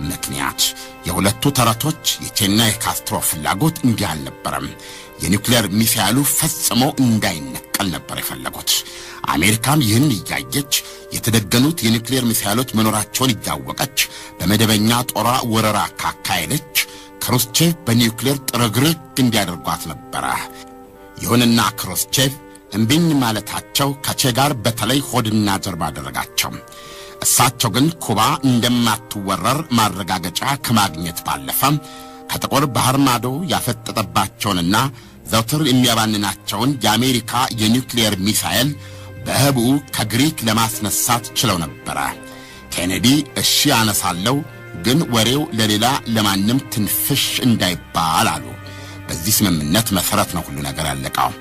ምክንያት የሁለቱ ተረቶች የቼና የካስትሮ ፍላጎት እንዲህ አልነበረም። የኒውክሌር ሚሳኤሉ ፈጽሞ እንዳይነቀል ነበር የፈለጉት። አሜሪካም ይህን እያየች የተደገኑት የኒውክሌር ሚሳኤሎች መኖራቸውን እያወቀች በመደበኛ ጦሯ ወረራ ካካሄደች ክሩስቼቭ በኒውክሌር ጥርግርግ እንዲያደርጓት ነበረ። ይሁንና ክሩስቼቭ እምቢኝ ማለታቸው ከቼ ጋር በተለይ ሆድና ጀርባ አደረጋቸው። እሳቸው ግን ኩባ እንደማትወረር ማረጋገጫ ከማግኘት ባለፈ ከጥቁር ባህር ማዶ ያፈጠጠባቸውንና ዘውትር የሚያባንናቸውን የአሜሪካ የኒውክሌር ሚሳኤል በህቡ ከግሪክ ለማስነሳት ችለው ነበረ። ኬኔዲ እሺ አነሳለው፣ ግን ወሬው ለሌላ ለማንም ትንፍሽ እንዳይባል አሉ። በዚህ ስምምነት መሰረት ነው ሁሉ ነገር ያለቀው።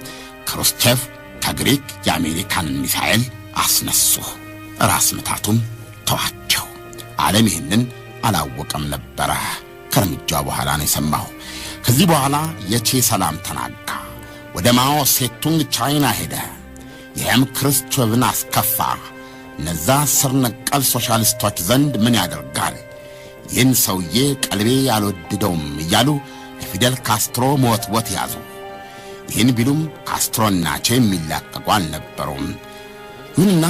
ክሩስቼቭ ከግሪክ የአሜሪካን ሚሳኤል አስነሱ። ራስ ምታቱም ተዋቸው። ዓለም ይህንን አላወቀም ነበረ። ከእርምጃ በኋላ ነው የሰማው። ከዚህ በኋላ የቼ ሰላም ተናጋ። ወደ ማኦ ሴቱንግ ቻይና ሄደ። ይህም ክሩስቼቭን አስከፋ። እነዛ ስር ነቀል ሶሻሊስቶች ዘንድ ምን ያደርጋል፣ ይህን ሰውዬ ቀልቤ ያልወደደውም እያሉ ለፊደል ካስትሮ መወትወት ያዙ። ይህን ቢሉም ካስትሮና ቼ የሚላቀቁ አልነበሩም። ይሁንና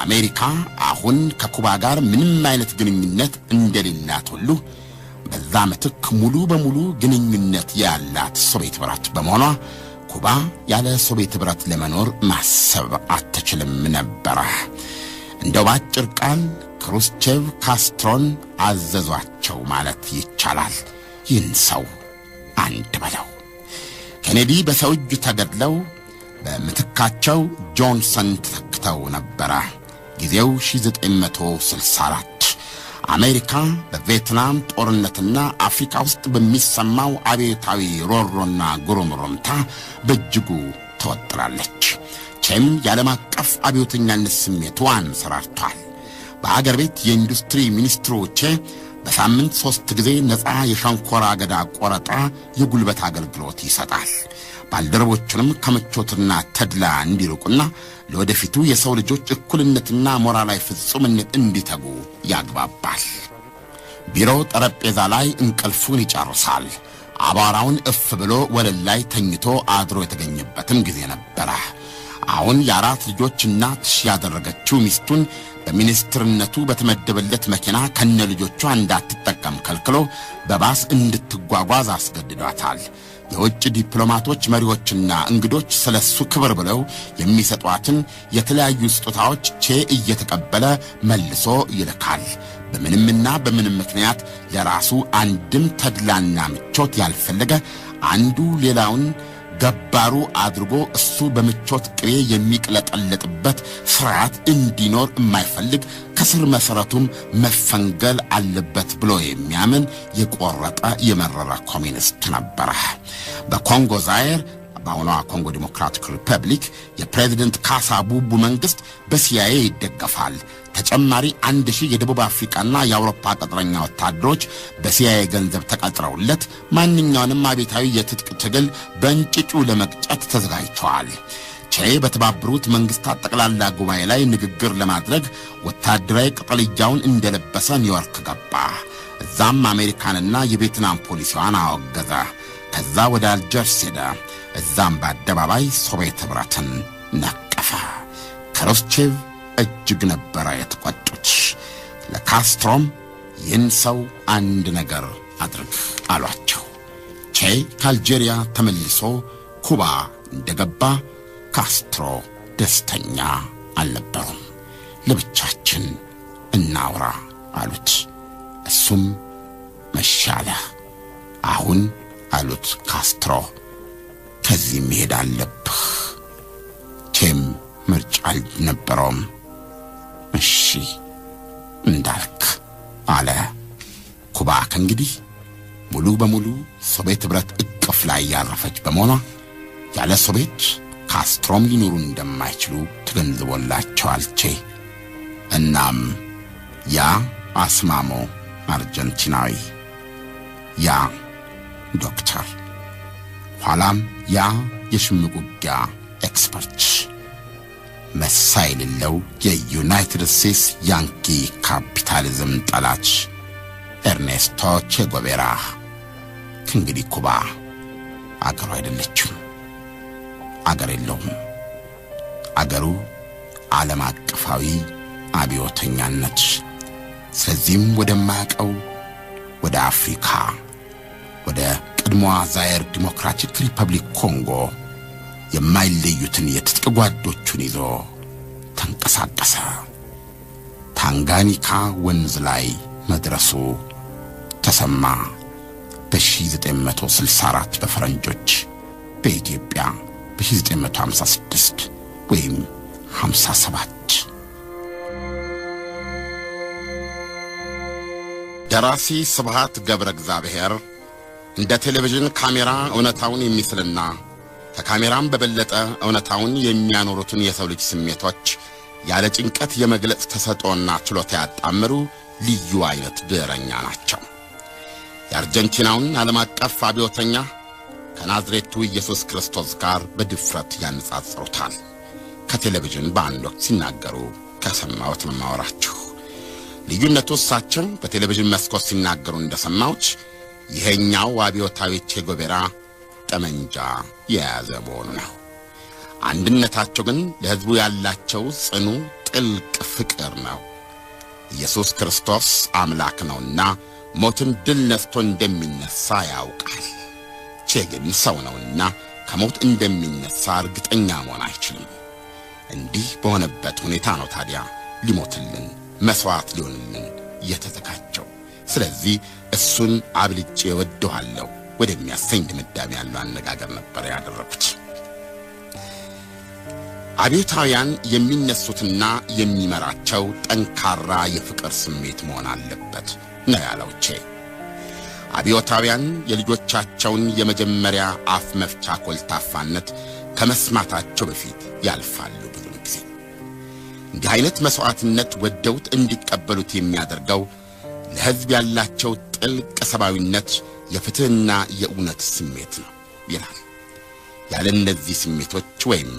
አሜሪካ አሁን ከኩባ ጋር ምንም አይነት ግንኙነት እንደሌላት ሁሉ በዛ ምትክ ሙሉ በሙሉ ግንኙነት ያላት ሶቪየት ህብረት በመሆኗ ኩባ ያለ ሶቪየት ህብረት ለመኖር ማሰብ አትችልም ነበር። እንደው ባጭር ቃል ክሩስቼቭ ካስትሮን አዘዟቸው ማለት ይቻላል። ይህን ሰው አንድ በለው። ኬኔዲ በሰው እጅ ተገድለው በምትካቸው ጆንሰን ተተክተው ነበር። ጊዜው 1964 አሜሪካ በቪየትናም ጦርነትና አፍሪካ ውስጥ በሚሰማው አብዮታዊ ሮሮና ጉሩምሩምታ በእጅጉ ተወጥራለች። ቼም የዓለም አቀፍ አብዮተኛነት ስሜቱ አንሰራርቷል። በአገር ቤት የኢንዱስትሪ ሚኒስትሮች በሳምንት 3 ጊዜ ነፃ የሸንኮራ አገዳ ቆረጣ የጉልበት አገልግሎት ይሰጣል። ባልደረቦቹንም ከምቾትና ተድላ እንዲርቁና ለወደፊቱ የሰው ልጆች እኩልነትና ሞራላዊ ፍጹምነት እንዲተጉ ያግባባል። ቢሮ ጠረጴዛ ላይ እንቅልፉን ይጨርሳል። አቧራውን እፍ ብሎ ወለል ላይ ተኝቶ አድሮ የተገኘበትም ጊዜ ነበረ። አሁን የ4 ልጆች እናት ያደረገችው ሚስቱን በሚኒስትርነቱ በተመደበለት መኪና ከነ ልጆቿ እንዳትጠቀም ከልክሎ በባስ እንድትጓጓዝ አስገድዷታል። የውጭ ዲፕሎማቶች መሪዎችና እንግዶች ስለሱ ክብር ብለው የሚሰጧትን የተለያዩ ስጦታዎች ቼ እየተቀበለ መልሶ ይልካል። በምንምና በምንም ምክንያት ለራሱ አንድም ተድላና ምቾት ያልፈለገ አንዱ ሌላውን ገባሩ አድርጎ እሱ በምቾት ቅሬ የሚቅለጠለጥበት ስርዓት እንዲኖር የማይፈልግ ከስር መሰረቱም መፈንገል አለበት ብሎ የሚያምን የቆረጠ የመረረ ኮሚኒስት ነበረ። በኮንጎ ዛይር በአሁኗ ኮንጎ ዲሞክራቲክ ሪፐብሊክ የፕሬዝደንት ካሳ ቡቡ መንግስት በሲአይኤ ይደገፋል። ተጨማሪ 1000 የደቡብ አፍሪካና የአውሮፓ ቅጥረኛ ወታደሮች በሲአይኤ ገንዘብ ተቀጥረውለት ማንኛውንም አብዮታዊ የትጥቅ ትግል በእንጭጩ ለመቅጨት ተዘጋጅተዋል። ቼ በተባበሩት መንግስታት ጠቅላላ ጉባኤ ላይ ንግግር ለማድረግ ወታደራዊ ቅጠልያውን እንደለበሰ ኒውዮርክ ገባ። እዛም አሜሪካንና የቪየትናም ፖሊሲዋን አወገዘ። ከዛ ወደ አልጀርስ ሄደ። እዛም በአደባባይ ሶቪየት ህብረትን ነቀፈ። ክሩስቼቭ እጅግ ነበረ የተቆጡት። ለካስትሮም ይህን ሰው አንድ ነገር አድርግ አሏቸው። ቼ ከአልጄሪያ ተመልሶ ኩባ እንደገባ ካስትሮ ደስተኛ አልነበሩም። ለብቻችን እናውራ አሉት። እሱም መሻለ አሁን አሉት ካስትሮ ከዚህ መሄድ አለብህ። ቼም ምርጫ አልነበረውም። እሺ እንዳልክ አለ። ኩባ ከእንግዲህ ሙሉ በሙሉ ሶቪየት ህብረት እቅፍ ላይ ያረፈች በመሆኗ ያለ ሶቪየት ካስትሮም ሊኖሩ እንደማይችሉ ተገንዝቦላቸዋል ቼ። እናም ያ አስማሞ አርጀንቲናዊ፣ ያ ዶክተር፣ ኋላም ያ የሽምቅ ውጊያ ኤክስፐርት፣ መሳይ የሌለው የዩናይትድ ስቴትስ ያንኪ ካፒታሊዝም ጠላች ኤርኔስቶ ቼ ጉቬራ ከእንግዲህ ኩባ አገሩ አይደለችም፣ አገር የለውም። አገሩ ዓለም አቀፋዊ አብዮተኛነት። ስለዚህም ወደማያውቀው ወደ አፍሪካ ወደ ቀድሞዋ ዛይር ዲሞክራቲክ ሪፐብሊክ ኮንጎ የማይለዩትን የትጥቅ ጓዶቹን ይዞ ተንቀሳቀሰ። ታንጋኒካ ወንዝ ላይ መድረሱ ተሰማ። በ1964 በፈረንጆች፣ በኢትዮጵያ በ1956 ወይም 57። ደራሲ ስብሐት ገብረ እግዚአብሔር እንደ ቴሌቪዥን ካሜራ እውነታውን የሚስልና ከካሜራም በበለጠ እውነታውን የሚያኖሩትን የሰው ልጅ ስሜቶች ያለ ጭንቀት የመግለጽ ተሰጥኦና ችሎታ ያጣምሩ ልዩ አይነት ብዕረኛ ናቸው። የአርጀንቲናውን ዓለም አቀፍ አብዮተኛ ከናዝሬቱ ኢየሱስ ክርስቶስ ጋር በድፍረት ያነጻጽሩታል። ከቴሌቪዥን በአንድ ወቅት ሲናገሩ ከሰማሁት ነው የማወራችሁ። ልዩነቱ እሳቸው በቴሌቪዥን መስኮት ሲናገሩ እንደሰማሁት ይሄኛው አብዮታዊ ቼ ጉቬራ ጠመንጃ የያዘ መሆኑ ነው። አንድነታቸው ግን ለሕዝቡ ያላቸው ጽኑ ጥልቅ ፍቅር ነው። ኢየሱስ ክርስቶስ አምላክ ነውና ሞትን ድል ነስቶ እንደሚነሳ ያውቃል። ቼ ግን ሰው ነውና ከሞት እንደሚነሳ እርግጠኛ መሆን አይችልም። እንዲህ በሆነበት ሁኔታ ነው ታዲያ ሊሞትልን መስዋዕት ሊሆንልን የተዘጋጀው። ስለዚህ እሱን አብልጬ ወደዋለሁ ወደሚያሰኝ ድምዳሜ ያለው አነጋገር ነበር ያደረኩት። አብዮታውያን የሚነሱትና የሚመራቸው ጠንካራ የፍቅር ስሜት መሆን አለበት ነው ያለው ቼ። አብዮታውያን የልጆቻቸውን የመጀመሪያ አፍ መፍቻ ኮልታፋነት ከመስማታቸው በፊት ያልፋሉ። ብዙም ጊዜ እንዲህ አይነት መስዋዕትነት ወደውት እንዲቀበሉት የሚያደርገው ለሕዝብ ያላቸው ጥልቅ ሰብአዊነት፣ የፍትህና የእውነት ስሜት ነው ይላል። ያለ እነዚህ ስሜቶች ወይም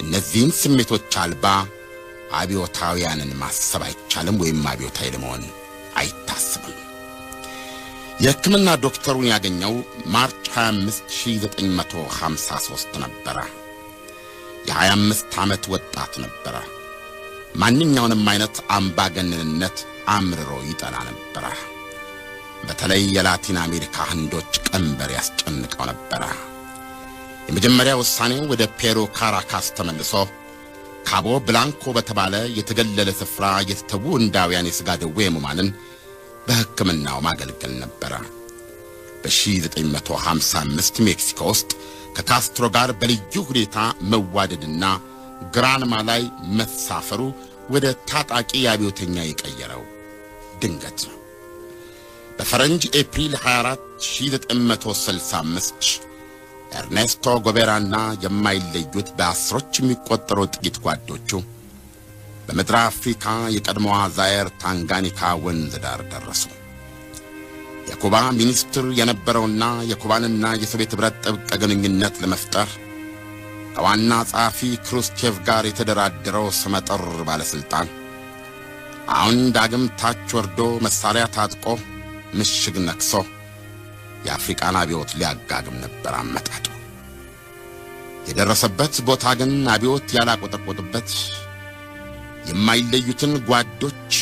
እነዚህን ስሜቶች አልባ አብዮታውያንን ማሰብ አይቻልም ወይም አብዮታዊ ለመሆን አይታሰብም። የሕክምና ዶክተሩን ያገኘው ማርች 25 1953 ነበረ። የ25 ዓመት ወጣት ነበረ። ማንኛውንም አይነት አምባገነንነት አምርሮ ይጠላ ነበረ። በተለይ የላቲን አሜሪካ ህንዶች ቀንበር ያስጨንቀው ነበረ። የመጀመሪያ ውሳኔው ወደ ፔሩ ካራካስ ተመልሶ ካቦ ብላንኮ በተባለ የተገለለ ስፍራ የተተዉ ህንዳውያን የሥጋ ደዌ ሕሙማንን በሕክምናው ማገልገል ነበረ። በ1955 ሜክሲኮ ውስጥ ከካስትሮ ጋር በልዩ ሁኔታ መዋደድና ግራንማ ላይ መሳፈሩ ወደ ታጣቂ አብዮተኛ የቀየረው ድንገት ነው። በፈረንጅ ኤፕሪል 24 1965 ኤርኔስቶ ጎቤራና የማይለዩት በአስሮች የሚቆጠሩ ጥቂት ጓዶቹ በምድረ አፍሪካ የቀድሞዋ ዛየር ታንጋኒካ ወንዝ ዳር ደረሱ። የኩባ ሚኒስትር የነበረውና የኩባንና የሶቪየት ኅብረት ጥብቅ ግንኙነት ለመፍጠር ከዋና ጸሐፊ ክሩስቼቭ ጋር የተደራደረው ስመጥር ባለሥልጣን አሁን ዳግም ታች ወርዶ መሳሪያ ታጥቆ ምሽግ ነክሶ የአፍሪቃን አብዮት ሊያጋግም ነበር አመጣጡ። የደረሰበት ቦታ ግን አብዮት ያላቆጠቆጥበት፣ የማይለዩትን ጓዶች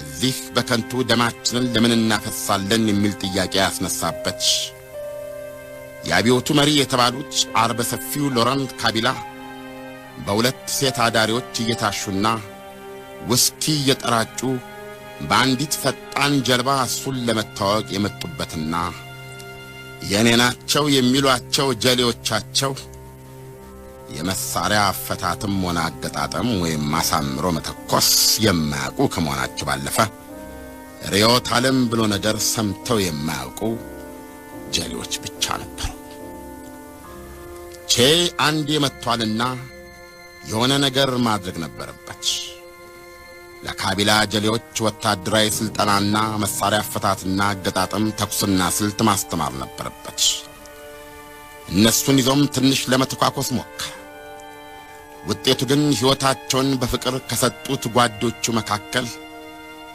እዚህ በከንቱ ደማችንን ለምን እናፈሳለን የሚል ጥያቄ ያስነሳበት፣ የአብዮቱ መሪ የተባሉት አርበ ሰፊው ሎረንት ካቢላ በሁለት ሴት አዳሪዎች እየታሹና ውስኪ እየጠራጩ በአንዲት ፈጣን ጀልባ እሱን ለመታወቅ የመጡበትና የኔ ናቸው የሚሏቸው ጀሌዎቻቸው የመሳሪያ አፈታትም ሆነ አገጣጠም ወይም ማሳምሮ መተኮስ የማያውቁ ከመሆናቸው ባለፈ ርዕዮተ ዓለም ብሎ ነገር ሰምተው የማያውቁ ጀሌዎች ብቻ ነበሩ። ቼ አንዴ መጥቷልና የሆነ ነገር ማድረግ ነበረበት። ለካቢላ ጀሌዎች ወታደራዊ ስልጠናና መሳሪያ አፈታትና አገጣጠም ተኩስና ስልት ማስተማር ነበረበት። እነሱን ይዞም ትንሽ ለመተኳኮስ ሞከረ። ውጤቱ ግን ሕይወታቸውን በፍቅር ከሰጡት ጓዶቹ መካከል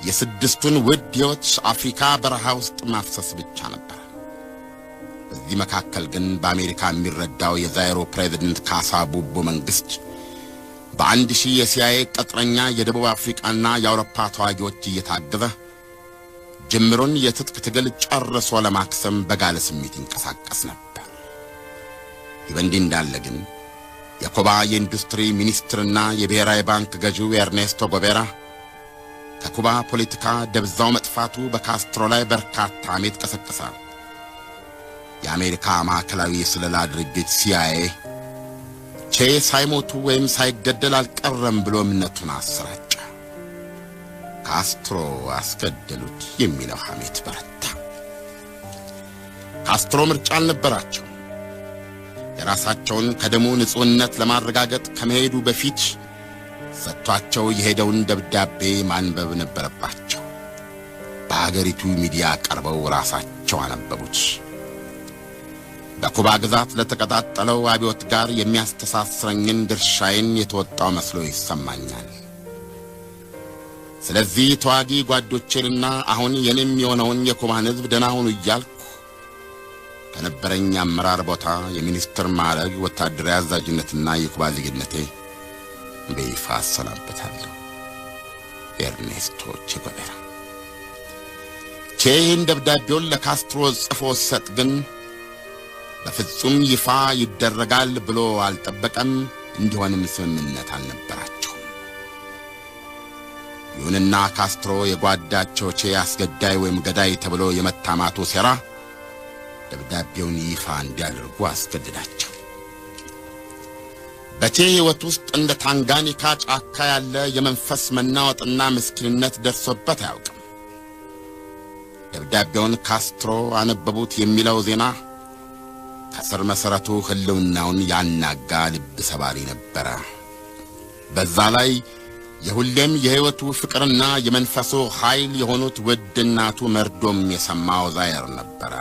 የስድስቱን ውድ ሕይወት አፍሪካ በረሃ ውስጥ ማፍሰስ ብቻ ነበር። በዚህ መካከል ግን በአሜሪካ የሚረዳው የዛይሮ ፕሬዝደንት ካሳ ቡቡ መንግሥት በ1000 የሲአይኤ ቅጥረኛ የደቡብ አፍሪካና የአውሮፓ ተዋጊዎች እየታገዘ ጅምሩን የትጥቅ ትግል ጨርሶ ለማክሰም በጋለ ስሜት ይንቀሳቀስ ነበር። ይህ በእንዲህ እንዳለ ግን የኩባ የኢንዱስትሪ ሚኒስትርና የብሔራዊ ባንክ ገዢው ኤርኔስቶ ጎቤራ ከኩባ ፖለቲካ ደብዛው መጥፋቱ በካስትሮ ላይ በርካታ ሐሜት ቀሰቀሰ። የአሜሪካ ማዕከላዊ የስለላ ድርጅት ሲአይኤ ቼ ሳይሞቱ ወይም ሳይገደል አልቀረም ብሎ እምነቱን አሰራጨ። ካስትሮ አስገደሉት የሚለው ሐሜት በረታ። ካስትሮ ምርጫ አልነበራቸው። የራሳቸውን ከደሙ ንጹህነት ለማረጋገጥ ከመሄዱ በፊት ሰጥቷቸው የሄደውን ደብዳቤ ማንበብ ነበረባቸው። በአገሪቱ ሚዲያ ቀርበው ራሳቸው አነበቡት። በኩባ ግዛት ለተቀጣጠለው አብዮት ጋር የሚያስተሳስረኝን ድርሻዬን የተወጣው መስሎ ይሰማኛል። ስለዚህ ተዋጊ ጓዶቼንና አሁን የኔም የሆነውን የኩባን ሕዝብ ደህና ሁኑ እያልኩ ከነበረኝ አመራር ቦታ የሚኒስትር ማዕረግ፣ ወታደራዊ አዛዥነትና የኩባ ዜግነቴ በይፋ አሰናበታለሁ። ኤርኔስቶ ቼ ጉቬራ። ቼን ደብዳቤውን ለካስትሮ ጽፎ ሰጥ ግን በፍጹም ይፋ ይደረጋል ብሎ አልጠበቀም። እንዲሆንም ስምምነት አልነበራቸውም። ይሁንና ካስትሮ የጓዳቸው ቼ አስገዳይ ወይም ገዳይ ተብሎ የመታማቱ ሴራ ደብዳቤውን ይፋ እንዲያደርጉ አስገድዳቸው። በቼ ሕይወት ውስጥ እንደ ታንጋኒካ ጫካ ያለ የመንፈስ መናወጥና ምስኪንነት ደርሶበት አያውቅም። ደብዳቤውን ካስትሮ አነበቡት የሚለው ዜና ከስር መሠረቱ ህልውናውን ያናጋ ልብ ሰባሪ ነበረ። በዛ ላይ የሁሌም የሕይወቱ ፍቅርና የመንፈሱ ኃይል የሆኑት ውድ እናቱ መርዶም የሰማው ዛየር ነበረ።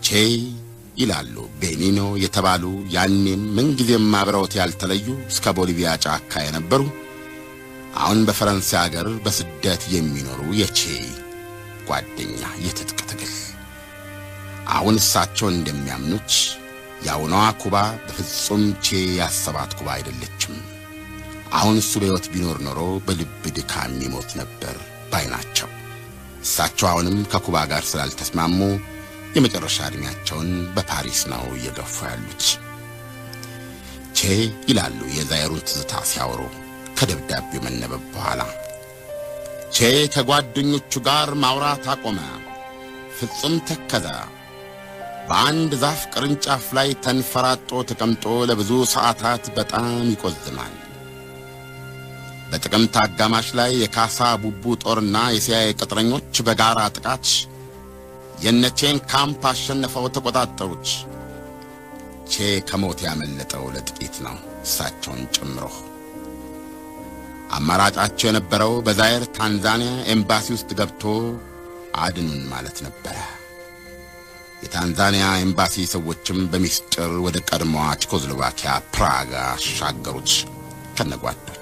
ቼ ይላሉ ቤኒኖ የተባሉ ያኔም ምንጊዜም አብረውት ያልተለዩ እስከ ቦሊቪያ ጫካ የነበሩ አሁን በፈረንሳይ አገር በስደት የሚኖሩ የቼ ጓደኛ የትጥቅ ትግል። አሁን እሳቸው እንደሚያምኑት ያውኗ ኩባ በፍጹም ቼ ያሰባት ኩባ አይደለችም። አሁን እሱ በሕይወት ቢኖር ኖሮ በልብ ድካም ይሞት ነበር ባይ ናቸው። እሳቸው አሁንም ከኩባ ጋር ስላልተስማሙ የመጨረሻ ዕድሜያቸውን በፓሪስ ነው እየገፉ ያሉት። ቼ ይላሉ የዛየሩን ትዝታ ሲያወሩ ከደብዳቤው መነበብ በኋላ ቼ ከጓደኞቹ ጋር ማውራት አቆመ። ፍጹም ተከዘ። በአንድ ዛፍ ቅርንጫፍ ላይ ተንፈራጦ ተቀምጦ ለብዙ ሰዓታት በጣም ይቆዝማል። በጥቅምት አጋማሽ ላይ የካሳ ቡቡ ጦርና የሲአይኤ ቅጥረኞች በጋራ ጥቃት የነቼን ካምፕ አሸንፈው ተቆጣጠሩት። ቼ ከሞት ያመለጠው ለጥቂት ነው፣ እሳቸውን ጨምሮ። አማራጫቸው የነበረው በዛየር ታንዛኒያ ኤምባሲ ውስጥ ገብቶ አድኑን ማለት ነበረ። የታንዛኒያ ኤምባሲ ሰዎችም በሚስጥር ወደ ቀድሞዋ ቼኮስሎቫኪያ ፕራግ አሻገሩት ከነጓዶቹ።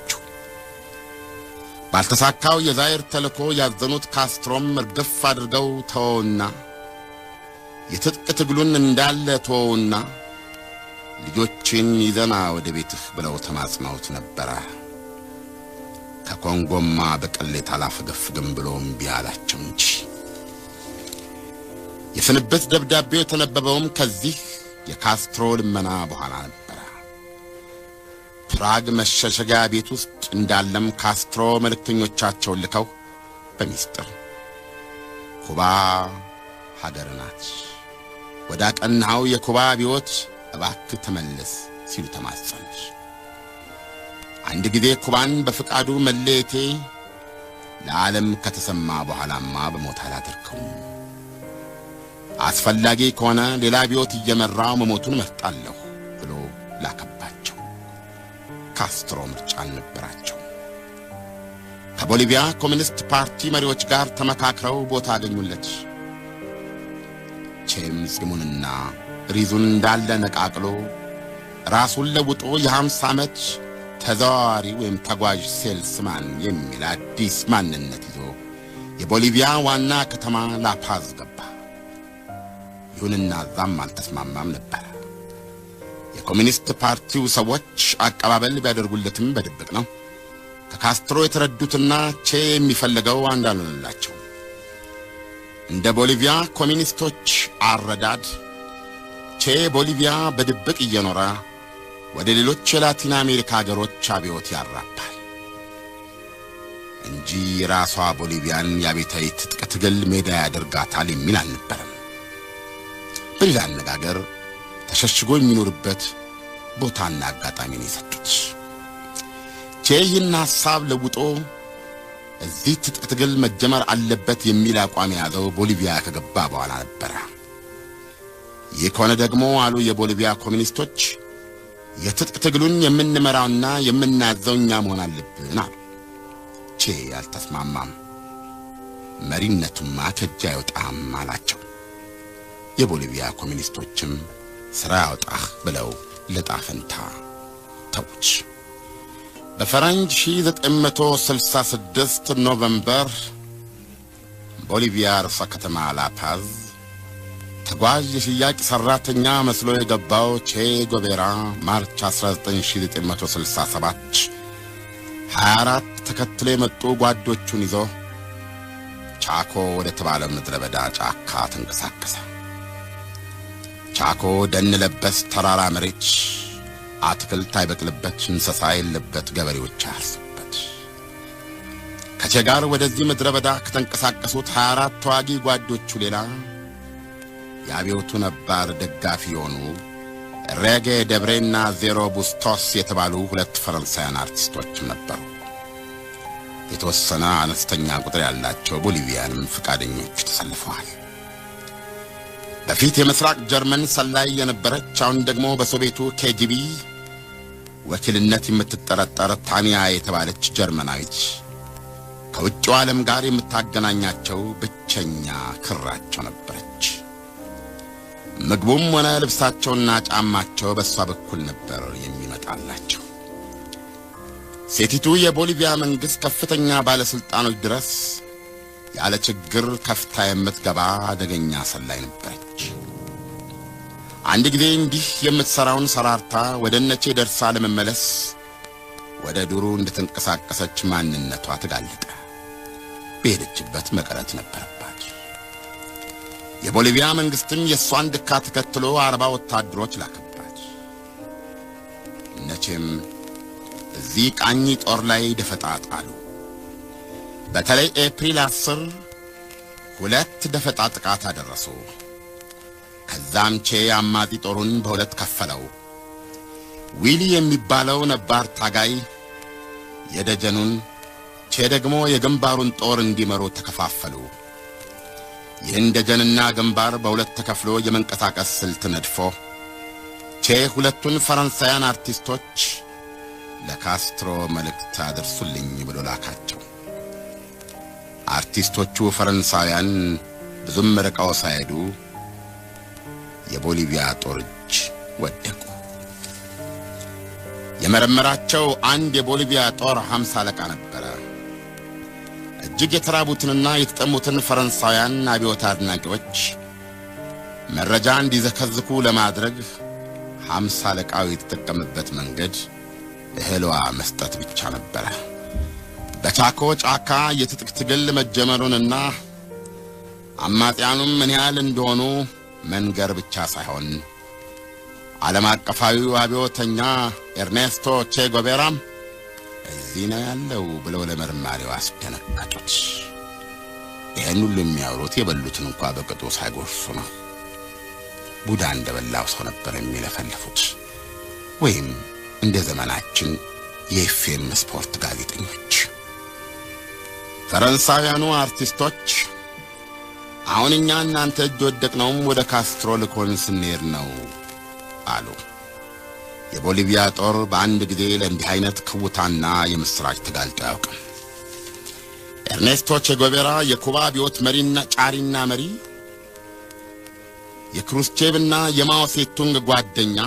ባልተሳካው የዛየር ተልእኮ ያዘኑት ካስትሮም እርግፍ አድርገው ተወውና የትጥቅ ትግሉን እንዳለ ተወውና ልጆችን ይዘና ወደ ቤትህ ብለው ተማጽነውት ነበረ። ከኮንጎማ በቀሌት አላፈገፍግም ብሎ እምቢ አላቸው እንጂ። የስንብት ደብዳቤው የተነበበውም ከዚህ የካስትሮ ልመና በኋላ ነበረ። ፕራግ መሸሸጊያ ቤት ውስጥ እንዳለም ካስትሮ መልእክተኞቻቸውን ልከው በሚስጥር ኩባ ሀገር ናት፣ ወደ አቀናው የኩባ አብዮት እባክህ ተመለስ ሲሉ ተማጸኑት። አንድ ጊዜ ኩባን በፍቃዱ መለየቴ ለዓለም ከተሰማ በኋላማ በሞት አላደርገውም። አስፈላጊ ከሆነ ሌላ አብዮት እየመራው መሞቱን መርጣለሁ ብሎ ላከባቸው። ካስትሮ ምርጫ አልነበራቸው። ከቦሊቪያ ኮሚኒስት ፓርቲ መሪዎች ጋር ተመካክረው ቦታ አገኙለት። ቼም ጺሙንና ሪዙን እንዳለ ነቃቅሎ ራሱን ለውጦ የ50 ዓመት ተዘዋዋሪ ወይም ተጓዥ ሴልስማን የሚል አዲስ ማንነት ይዞ የቦሊቪያ ዋና ከተማ ላፓዝ ገባ። ይሁንና ዛም አልተስማማም ነበር። የኮሚኒስት ፓርቲው ሰዎች አቀባበል ቢያደርጉለትም በድብቅ ነው። ከካስትሮ የተረዱትና ቼ የሚፈልገው አንድ አልሆነላቸው። እንደ ቦሊቪያ ኮሚኒስቶች አረዳድ ቼ ቦሊቪያ በድብቅ እየኖረ ወደ ሌሎች የላቲን አሜሪካ ሀገሮች አብዮት ያራባል እንጂ ራሷ ቦሊቪያን የአብዮታዊ ትጥቅ ትግል ሜዳ ያደርጋታል የሚል አልነበረም። በሌላ አነጋገር ተሸሽጎ የሚኖርበት ቦታና አጋጣሚን የሰጡት። ቼ ይህን ሐሳብ ለውጦ እዚህ ትጥቅ ትግል መጀመር አለበት የሚል አቋም የያዘው ቦሊቪያ ከገባ በኋላ ነበረ። ይህ ከሆነ ደግሞ አሉ የቦሊቪያ ኮሚኒስቶች የትጥቅ ትግሉን የምንመራውና የምናዘው እኛ መሆን አለብን አሉ። ቼ አልተስማማም። መሪነቱማ ከእጅ አይወጣም አላቸው። የቦሊቪያ ኮሚኒስቶችም ሥራ ያውጣህ ብለው ለጣፈንታ ተውች። በፈረንጅ 1966 ኖቨምበር ቦሊቪያ ርዕሰ ከተማ ላፓዝ ተጓዥ የሽያጭ ሰራተኛ መስሎ የገባው ቼ ጎቬራ ማርች 1967 24 ተከትሎ የመጡ ጓዶቹን ይዞ ቻኮ ወደ ተባለ ምድረ በዳ ጫካ ተንቀሳቀሰ። ቻኮ ደን ለበስ ተራራ መሬት፣ አትክልት አይበቅልበት፣ እንስሳ የለበት፣ ገበሬዎች አያርሱበት። ከቼ ጋር ወደዚህ ምድረ በዳ ከተንቀሳቀሱት 24 ተዋጊ ጓዶቹ ሌላ የአብዮቱ ነባር ደጋፊ የሆኑ ሬጌ ደብሬና ዜሮ ቡስቶስ የተባሉ 2 ፈረንሳውያን አርቲስቶችም ነበሩ። የተወሰነ አነስተኛ ቁጥር ያላቸው ቦሊቪያንም ፍቃደኞች ተሰልፈዋል። በፊት የምስራቅ ጀርመን ሰላይ የነበረች አሁን ደግሞ በሶቪየቱ ኬጂቢ ወኪልነት የምትጠረጠር ታኒያ የተባለች ጀርመናዊት ከውጭው ዓለም ጋር የምታገናኛቸው ብቸኛ ክራቸው ነበረች። ምግቡም ሆነ ልብሳቸውና ጫማቸው በሷ በኩል ነበር የሚመጣላቸው። ሴቲቱ የቦሊቪያ መንግሥት ከፍተኛ ባለስልጣኖች ድረስ ያለ ችግር ከፍታ የምትገባ አደገኛ ሰላይ ነበረች። አንድ ጊዜ እንዲህ የምትሰራውን ሰራርታ ወደ እነቼ ደርሳ ለመመለስ ወደ ዱሩ እንድትንቀሳቀሰች ማንነቷ ተጋለጠ። በሄደችበት መቀረት ነበረባት። የቦሊቪያ መንግሥትም የሷን ድካ ተከትሎ 40 ወታደሮች ላከባት። እነቼም እዚህ ቃኝ ጦር ላይ ደፈጣ ጣሉ። በተለይ ኤፕሪል 10 2 ደፈጣ ጥቃት አደረሱ። ከዛም ቼ አማጺ ጦሩን በሁለት ከፈለው። ዊሊ የሚባለው ነባር ታጋይ የደጀኑን፣ ቼ ደግሞ የግንባሩን ጦር እንዲመሩ ተከፋፈሉ። ይህን ደጀንና ግንባር በሁለት ተከፍሎ የመንቀሳቀስ ስልት ነድፎ ቼ 2ቱን ፈረንሳውያን አርቲስቶች ለካስትሮ መልእክት አድርሱልኝ ብሎ ላካቸው። አርቲስቶቹ ፈረንሳውያን ብዙም ርቀው ሳይሄዱ የቦሊቪያ ጦር እጅ ወደቁ። የመረመራቸው አንድ የቦሊቪያ ጦር 50 አለቃ ነበረ። እጅግ የተራቡትንና የተጠሙትን ፈረንሳውያን አብዮት አድናቂዎች መረጃ እንዲዘከዝኩ ለማድረግ 50 አለቃው የተጠቀመበት መንገድ እህልዋ መስጠት ብቻ ነበረ። በቻኮ ጫካ የትጥቅ ትግል መጀመሩንና አማጺያኑም ምን ያህል እንደሆኑ መንገር ብቻ ሳይሆን ዓለም አቀፋዊው አብዮተኛ ኤርኔስቶ ቼ ጎቬራም እዚህ ነው ያለው ብለው ለመርማሪው አስደነገጡት። ይህን ሁሉ የሚያወሩት የበሉትን እንኳ በቅጡ ሳይጎርሱ ነው። ቡዳ እንደበላው ሰው ነበር የሚለፈልፉት፣ ወይም እንደ ዘመናችን የኤፍኤም ስፖርት ጋዜጠኞች። ፈረንሳውያኑ አርቲስቶች አሁን እኛ እናንተ እጅ ወደቅነውም ወደ ካስትሮ ልኮን ስንሄድ ነው አሉ። የቦሊቪያ ጦር በአንድ ጊዜ ለእንዲህ አይነት ክውታና የምስራች ተጋልጦ አያውቅም። ኤርኔስቶ ቼ ጎቬራ የኩባ አብዮት መሪና ጫሪና መሪ፣ የክሩስቼቭና የማኦ ሴቱንግ ጓደኛ፣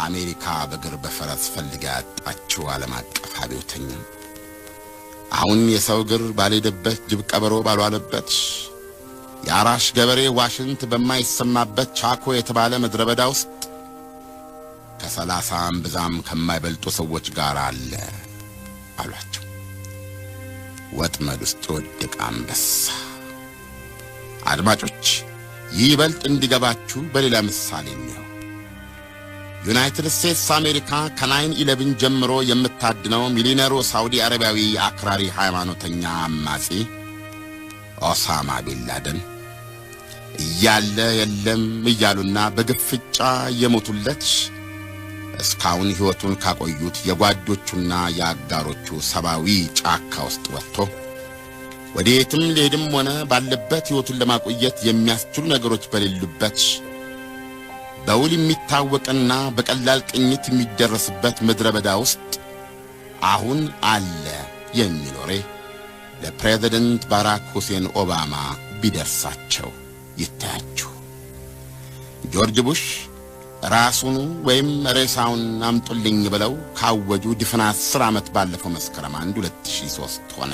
አሜሪካ በእግር በፈረስ ፈልጋ ያጣችው ዓለም አቀፍ አብዮተኛ፣ አሁን የሰው እግር ባልሄደበት ጅብ ቀበሮ ባልዋለበት የአራሽ ገበሬ ዋሽንት በማይሰማበት ቻኮ የተባለ ምድረ በዳ ውስጥ ከ30 ብዛም ከማይበልጡ ሰዎች ጋር አለ አሏቸው። ወጥመድ ውስጥ ወደቀ አንበሳ። አድማጮች፣ ይበልጥ እንዲገባችሁ በሌላ ምሳሌ ነው። ዩናይትድ ስቴትስ አሜሪካ ከ9/11 ጀምሮ የምታድነው ሚሊዮነሩ ሳውዲ አረቢያዊ አክራሪ ሃይማኖተኛ አማጺ ኦሳማ ቢንላደን እያለ የለም እያሉና በግፍጫ የሞቱለት እስካሁን ሕይወቱን ካቆዩት የጓዶቹና የአጋሮቹ ሰባዊ ጫካ ውስጥ ወጥቶ ወዴትም ሊሄድም ሆነ ባለበት ሕይወቱን ለማቆየት የሚያስችሉ ነገሮች በሌሉበት በውል የሚታወቅና በቀላል ቅኝት የሚደረስበት ምድረ በዳ ውስጥ አሁን አለ የሚል ወሬ ለፕሬዝደንት ባራክ ሁሴን ኦባማ ቢደርሳቸው ይታያችሁ። ጆርጅ ቡሽ ራሱን ወይም ሬሳውን አምጡልኝ ብለው ካወጁ ድፍን 10 ዓመት ባለፈው መስከረም 1 2003 ሆነ።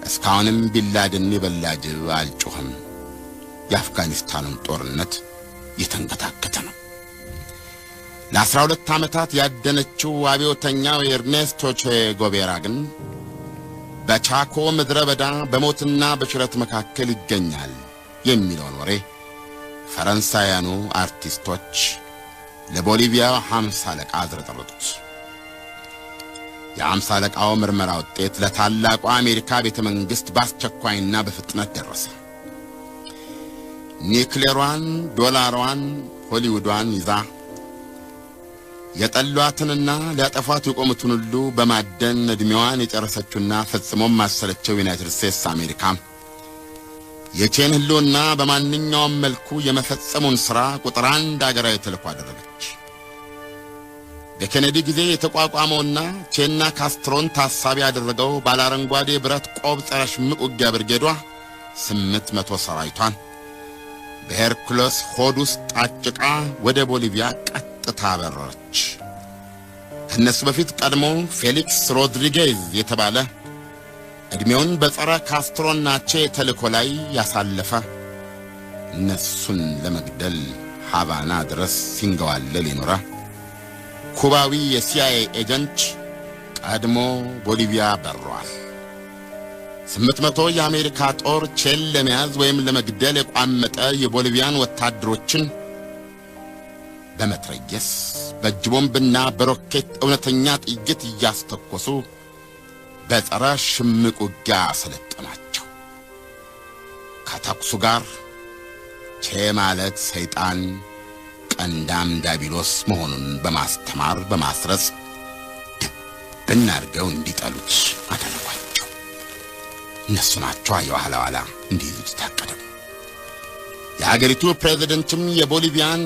እስካሁንም ቢንላደን የበላ ጅብ አልጮኸም የአፍጋኒስታኑን ጦርነት የተንገታገተ ነው። ለ12 ዓመታት ያደነችው አብዮተኛው ኤርኔስቶ ቼ ጉቬራ ግን በቻኮ ምድረ በዳ በሞትና በሽረት መካከል ይገኛል የሚለውን ወሬ ፈረንሳያኑ አርቲስቶች ለቦሊቪያ 50 አለቃ አዝረጠረጡት። የ50 አለቃው ምርመራ ውጤት ለታላቁ አሜሪካ ቤተ መንግሥት በአስቸኳይና በፍጥነት ደረሰ። ኒክሌሯን፣ ዶላሯን፣ ሆሊውዷን ይዛ የጠሏትንና ሊያጠፏት የቆሙትን ሁሉ በማደን ዕድሜዋን የጨረሰችውና ፈጽሞም ማሰለቸው ዩናይትድ ስቴትስ አሜሪካ የቼን ህልውና በማንኛውም መልኩ የመፈጸሙን ሥራ ቁጥር 1 አገራዊ ተልዕኮ አደረገች። በኬኔዲ ጊዜ የተቋቋመውና ቼና ካስትሮን ታሳቢ ያደረገው ባለአረንጓዴ ብረት ቆብ ጸረ ሽምቅ ውጊያ ብርጌዷ 800 ሰራዊቷን በሄርኩለስ ሆድ ውስጥ አጭቃ ወደ ቦሊቪያ ቀጥታ በረረች። ከነሱ በፊት ቀድሞ ፌሊክስ ሮድሪጌዝ የተባለ ዕድሜውን በጸረ ካስትሮና ቼ ተልዕኮ ላይ ያሳለፈ እነሱን ለመግደል ሃቫና ድረስ ሲንገዋለል የኖረ ኩባዊ የሲአይኤ ኤጀንት ቀድሞ ቦሊቪያ በሯል። 800 የአሜሪካ ጦር ቼን ለመያዝ ወይም ለመግደል የቋመጠ የቦሊቪያን ወታደሮችን በመትረየስ በእጅ ቦምብና በሮኬት እውነተኛ ጥይት እያስተኮሱ በጸረ ሽምቅ ውጊያ ሰለጠናቸው። ከተኩሱ ጋር ቼ ማለት ሰይጣን ቀንዳም ዳቢሎስ መሆኑን በማስተማር በማስረጽ ድብን አድርገው እንዲጠሉት አደረጓቸው። እነሱ ናቸው የኋላ ኋላ እንዲይዙት ታቀደው። የሀገሪቱ ፕሬዝደንትም የቦሊቪያን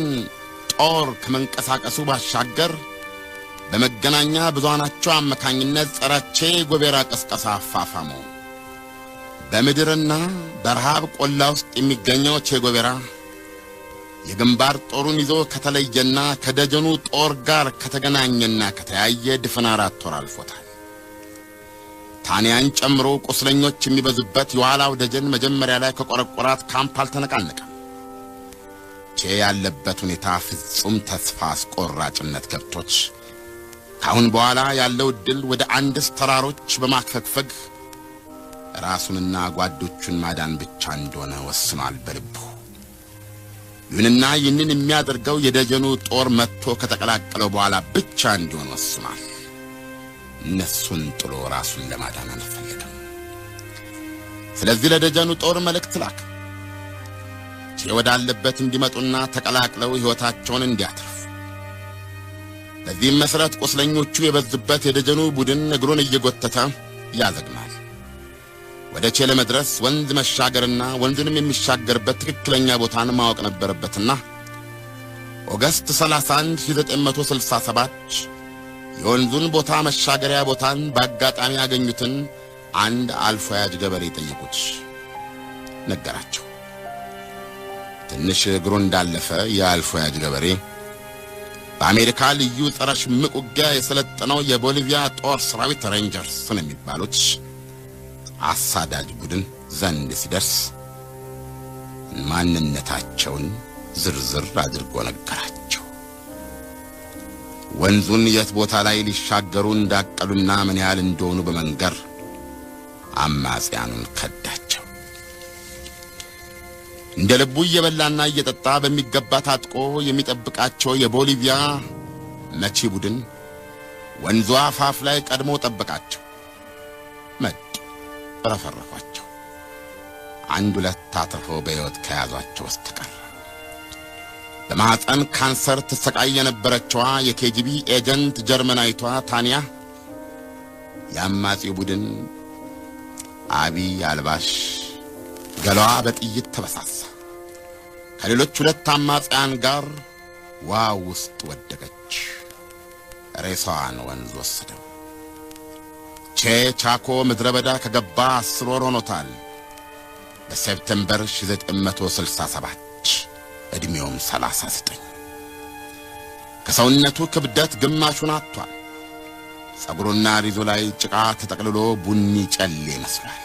ጦር ከመንቀሳቀሱ ባሻገር በመገናኛ ብዙሃናቸው አማካኝነት ጸረ ቼ ጉቬራ ቀስቀሳ አፋፋመው። በምድርና በረሃብ ቆላ ውስጥ የሚገኘው ቼ ጉቬራ የግንባር ጦሩን ይዞ ከተለየና ከደጀኑ ጦር ጋር ከተገናኘና ከተያየ ድፍን 4 ወር አልፎታል። ታንያን ጨምሮ ቁስለኞች የሚበዙበት የኋላው ደጀን መጀመሪያ ላይ ከቆረቆራት ካምፕ አልተነቃነቀም። ቼ ያለበት ሁኔታ ፍጹም ተስፋ አስቆራጭነት ገብቶት ካሁን በኋላ ያለው ድል ወደ አንድስ ተራሮች በማክፈግፈግ ራሱንና ጓዶቹን ማዳን ብቻ እንደሆነ ወስኗል በልቡ። ይሁንና ይህንን የሚያደርገው የደጀኑ ጦር መጥቶ ከተቀላቀለው በኋላ ብቻ እንዲሆን ወስኗል። እነሱን ጥሎ ራሱን ለማዳን አልፈለገም። ስለዚህ ለደጀኑ ጦር መልእክት ላከ። ቼ ወዳለበት እንዲመጡና ተቀላቅለው ሕይወታቸውን እንዲያተርፉ። በዚህም መሠረት ቁስለኞቹ የበዙበት የደጀኑ ቡድን እግሩን እየጎተተ ያዘግናል። ወደ ቼ ለመድረስ ወንዝ መሻገርና ወንዙንም የሚሻገርበት ትክክለኛ ቦታን ማወቅ ነበረበትና ኦገስት 31 1967 የወንዙን ቦታ መሻገሪያ ቦታን በአጋጣሚ ያገኙትን አንድ አልፎ ያጅ ገበሬ ጠየቁት። ነገራቸው። ትንሽ እግሩ እንዳለፈ የአልፎ ያጅ ገበሬ በአሜሪካ ልዩ ጸረ ሽምቅ ውጊያ የሰለጠነው የቦሊቪያ ጦር ሰራዊት ሬንጀርስ የሚባሉት አሳዳጅ ቡድን ዘንድ ሲደርስ ማንነታቸውን ዝርዝር አድርጎ ነገራቸው። ወንዙን የት ቦታ ላይ ሊሻገሩ እንዳቀሉና ምን ያህል እንደሆኑ በመንገር አማጽያኑን ከዳቸው። እንደ ልቡ እየበላና እየጠጣ በሚገባ ታጥቆ የሚጠብቃቸው የቦሊቪያ መቺ ቡድን ወንዙ አፋፍ ላይ ቀድሞ ጠበቃቸው። መጡ፣ ረፈረፏቸው። 1-2 አትርፈው በሕይወት ከያዟቸው በስተቀር በማህፀን ካንሰር ተሰቃይ የነበረችዋ የኬጂቢ ኤጀንት ጀርመናዊቷ ታንያ የአማጺው ቡድን አቢይ አልባሽ ገላዋ በጥይት ተበሳሳ። ከሌሎች 2 አማጺያን ጋር ዋው ውስጥ ወደቀች። ሬሳዋን ወንዝ ወሰደው። ቼ ቻኮ ምድረ በዳ ከገባ 10 ወር ሆኖታል። በሴፕቴምበር 1967 ዕድሜውም 39። ከሰውነቱ ክብደት ግማሹን አጥቷል። ጸጉሩና ሪዙ ላይ ጭቃ ተጠቅልሎ ቡኒ ጨሌ ይመስላል።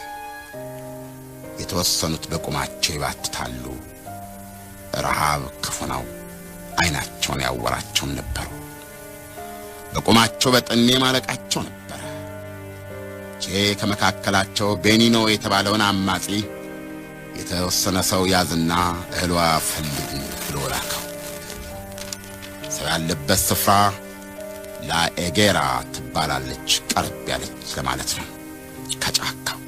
የተወሰኑት በቁማቸው ይባትታሉ፣ ረሃብ ክፉ ነው። አይናቸውን ያወራቸው ነበር። በቆማቸው በጠኔ ማለቃቸው ነበር። ቼ ከመካከላቸው ቤኒኖ የተባለውን አማጺ የተወሰነ ሰው ያዝና እህሏ ፈልጉ ብሎ ላከው። ሰው ያለበት ስፍራ ላኤጌራ ትባላለች፣ ቀርብ ያለች ለማለት ነው። ከጫካው